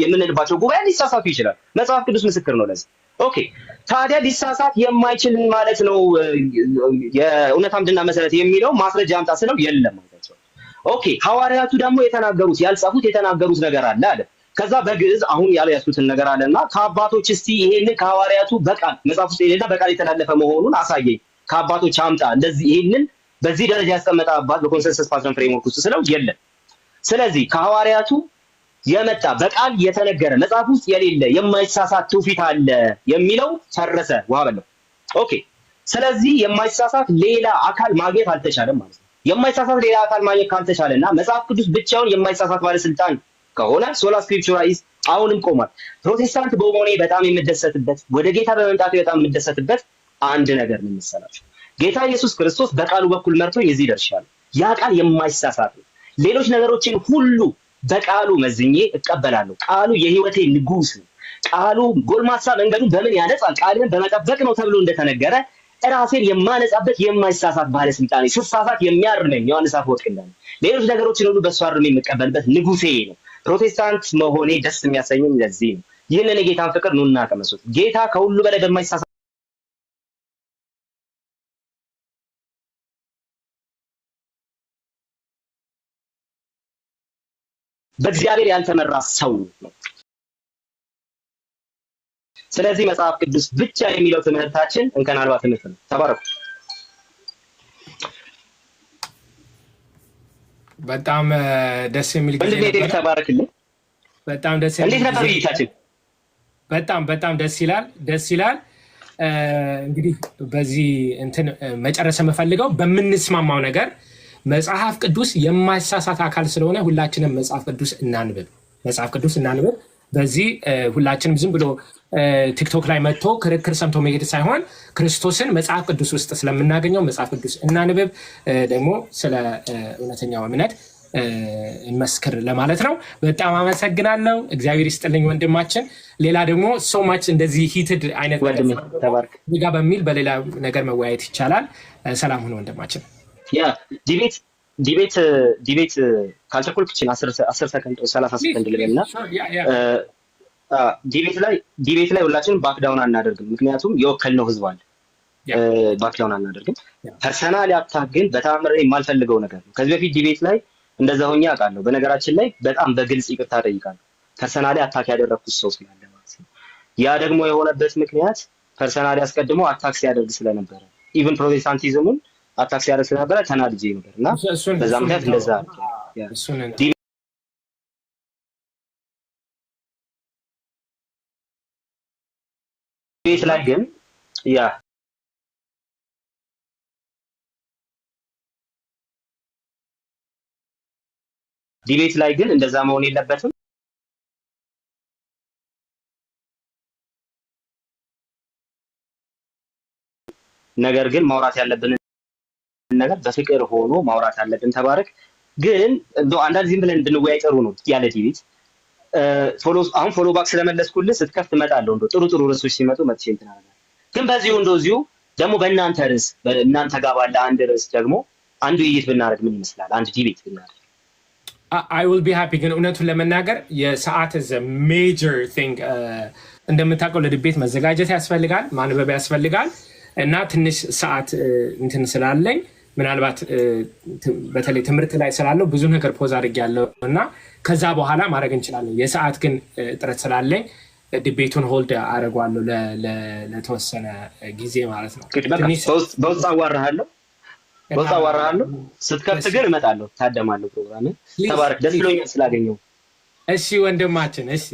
የምንልባቸው ጉባኤ ሊሳሳቱ ይችላል መጽሐፍ ቅዱስ ምስክር ነው ለዚህ ኦኬ ታዲያ ሊሳሳት የማይችል ማለት ነው የእውነት አምድና መሰረት የሚለው ማስረጃ አምጣ ስለው የለም ማለት ነው ኦኬ ሐዋርያቱ ደግሞ የተናገሩት ያልጻፉት የተናገሩት ነገር አለ ከዛ በግዕዝ አሁን ያልያዝኩትን ነገር አለና ከአባቶች እስቲ ይሄንን ከሐዋርያቱ በቃል መጽሐፍ ውስጥ የሌለ በቃል የተላለፈ መሆኑን አሳየኝ፣ ከአባቶች አምጣ። እንደዚህ ይሄንን በዚህ ደረጃ ያስቀመጠ አባት በኮንሰንሰስ ፓትረን ፍሬምወርክ ውስጥ ስለው የለም። ስለዚህ ከሐዋርያቱ የመጣ በቃል የተነገረ መጽሐፍ ውስጥ የሌለ የማይሳሳት ትውፊት አለ የሚለው ፈረሰ፣ ውሃ በለው። ኦኬ። ስለዚህ የማይሳሳት ሌላ አካል ማግኘት አልተቻለም ማለት ነው። የማይሳሳት ሌላ አካል ማግኘት ካልተቻለና መጽሐፍ ቅዱስ ብቻውን የማይሳሳት ባለስልጣን ከሆነ ሶላ ስክሪፕቹራ ኢዝ አሁንም ቆሟል። ፕሮቴስታንት በመሆኔ በጣም የምደሰትበት ወደ ጌታ በመምጣቱ በጣም የምደሰትበት አንድ ነገር ምን መሰላችሁ? ጌታ ኢየሱስ ክርስቶስ በቃሉ በኩል መርቶ የዚህ ደርሻለሁ። ያ ቃል የማይሳሳት ነው። ሌሎች ነገሮችን ሁሉ በቃሉ መዝኜ እቀበላለሁ። ቃሉ የህይወቴ ንጉስ ነው። ቃሉ ጎልማሳ መንገዱን በምን ያነጻል? ቃልህን በመጠበቅ ነው ተብሎ እንደተነገረ ራሴን የማነጻበት የማይሳሳት ባለስልጣን ነኝ። ስሳሳት የሚያርመኝ ዮሐንስ አፈወርቅ እንዳለ ሌሎች ነገሮችን ሁሉ በእሱ አርሜ የምቀበልበት ንጉሴ ነው። ፕሮቴስታንት መሆኔ ደስ የሚያሰኘኝ ለዚህ ነው። ይህንን የጌታን ፍቅር ኑና ቀመሱት። ጌታ ከሁሉ በላይ በማይሳሳት በእግዚአብሔር ያልተመራ ሰው ነው። ስለዚህ መጽሐፍ ቅዱስ ብቻ የሚለው ትምህርታችን እንከን አልባ ትምህርት ነው። ተባረኩ። በጣም ደስ የሚል ጊዜ ነበር። ተባረክልኝ። በጣም ደስ የሚል እንዴት ነበር ውይይታችን? በጣም ደስ ይላል። እንግዲህ በዚህ እንትን መጨረስ የምፈልገው በምንስማማው ነገር መጽሐፍ ቅዱስ የማይሳሳት አካል ስለሆነ ሁላችንም መጽሐፍ ቅዱስ እናንብብ። በዚህ ሁላችንም ዝም ብሎ ቲክቶክ ላይ መጥቶ ክርክር ሰምቶ መሄድ ሳይሆን ክርስቶስን መጽሐፍ ቅዱስ ውስጥ ስለምናገኘው መጽሐፍ ቅዱስ እናንብብ፣ ደግሞ ስለ እውነተኛው እምነት እንመስክር ለማለት ነው። በጣም አመሰግናለሁ። እግዚአብሔር ይስጥልኝ ወንድማችን። ሌላ ደግሞ ሶማች እንደዚህ ሂትድ አይነት ጋ በሚል በሌላ ነገር መወያየት ይቻላል። ሰላም ሁን ወንድማችን። ያ ዲቤት ካልቸኮልክ ይችላል 10 ሰከንድ 30 ሰከንድ ልበልና ዲቤት ላይ ሁላችንም ባክዳውን አናደርግም። ምክንያቱም የወከልነው ህዝብ አለ። ባክዳውን አናደርግም። ፐርሰናል አታክ ግን በጣም የማልፈልገው ነገር ነው። ከዚህ በፊት ዲቤት ላይ እንደዛ ሆኜ አውቃለሁ። በነገራችን ላይ በጣም በግልጽ ይቅርታ ጠይቃለሁ። ፐርሰናሊ አታክ ያደረኩት ሰው ስላለ ማለት ነው። ያ ደግሞ የሆነበት ምክንያት ፐርሰናሊ አስቀድሞ አታክ ሲያደርግ ስለነበረ ኢቭን ፕሮቴስታንቲዝሙን አታክ ሲያደርግ ስለነበረ ተናድጄ ነበር እና በዛ ምክንያት እንደዛ ዲቤት ላይ ግን ዲቤት ላይ ግን እንደዛ መሆን የለበትም። ነገር ግን ማውራት ያለብን ነገር በፍቅር ሆኖ ማውራት አለብን። ተባረክ። ግን እንደው አንዳንድ ዝም ብለን እንድንወያይ ጥሩ ነው ያለ ዲቤት። አሁን ፎሎ ባክ ስለመለስኩልህ ስትከፍት እመጣለሁ። እንደው ጥሩ ርዕሶች ሲመጡ መጥቼ እንትን አደርጋለሁ። ግን በዚሁ እንደዚሁ ደግሞ በእናንተ ርዕስ በእናንተ ጋር ባለ አንድ ርዕስ ደግሞ አንድ ውይይት ብናደርግ ምን ይመስላል? አንድ ዲቤት ብናደርግ I will be happy። ግን እውነቱን ለመናገር የሰዓት is a major thing። እንደምታውቀው ለዲቤት መዘጋጀት ያስፈልጋል፣ ማንበብ ያስፈልጋል እና ትንሽ ሰዓት እንትን ስላለኝ ምናልባት በተለይ ትምህርት ላይ ስላለው ብዙ ነገር ፖዝ አድርጌያለሁ እና ከዛ በኋላ ማድረግ እንችላለን። የሰዓት ግን ጥረት ስላለኝ ዲቤቱን ሆልድ አደርገዋለሁ ለተወሰነ ጊዜ ማለት ነው። በውስጥ አዋራሃለሁ ስትከፍት ግን እመጣለሁ፣ ታደማለሁ ፕሮግራም። ተባረክ። ደስ ብሎኛል ስላገኘው። እሺ ወንድማችን። እሺ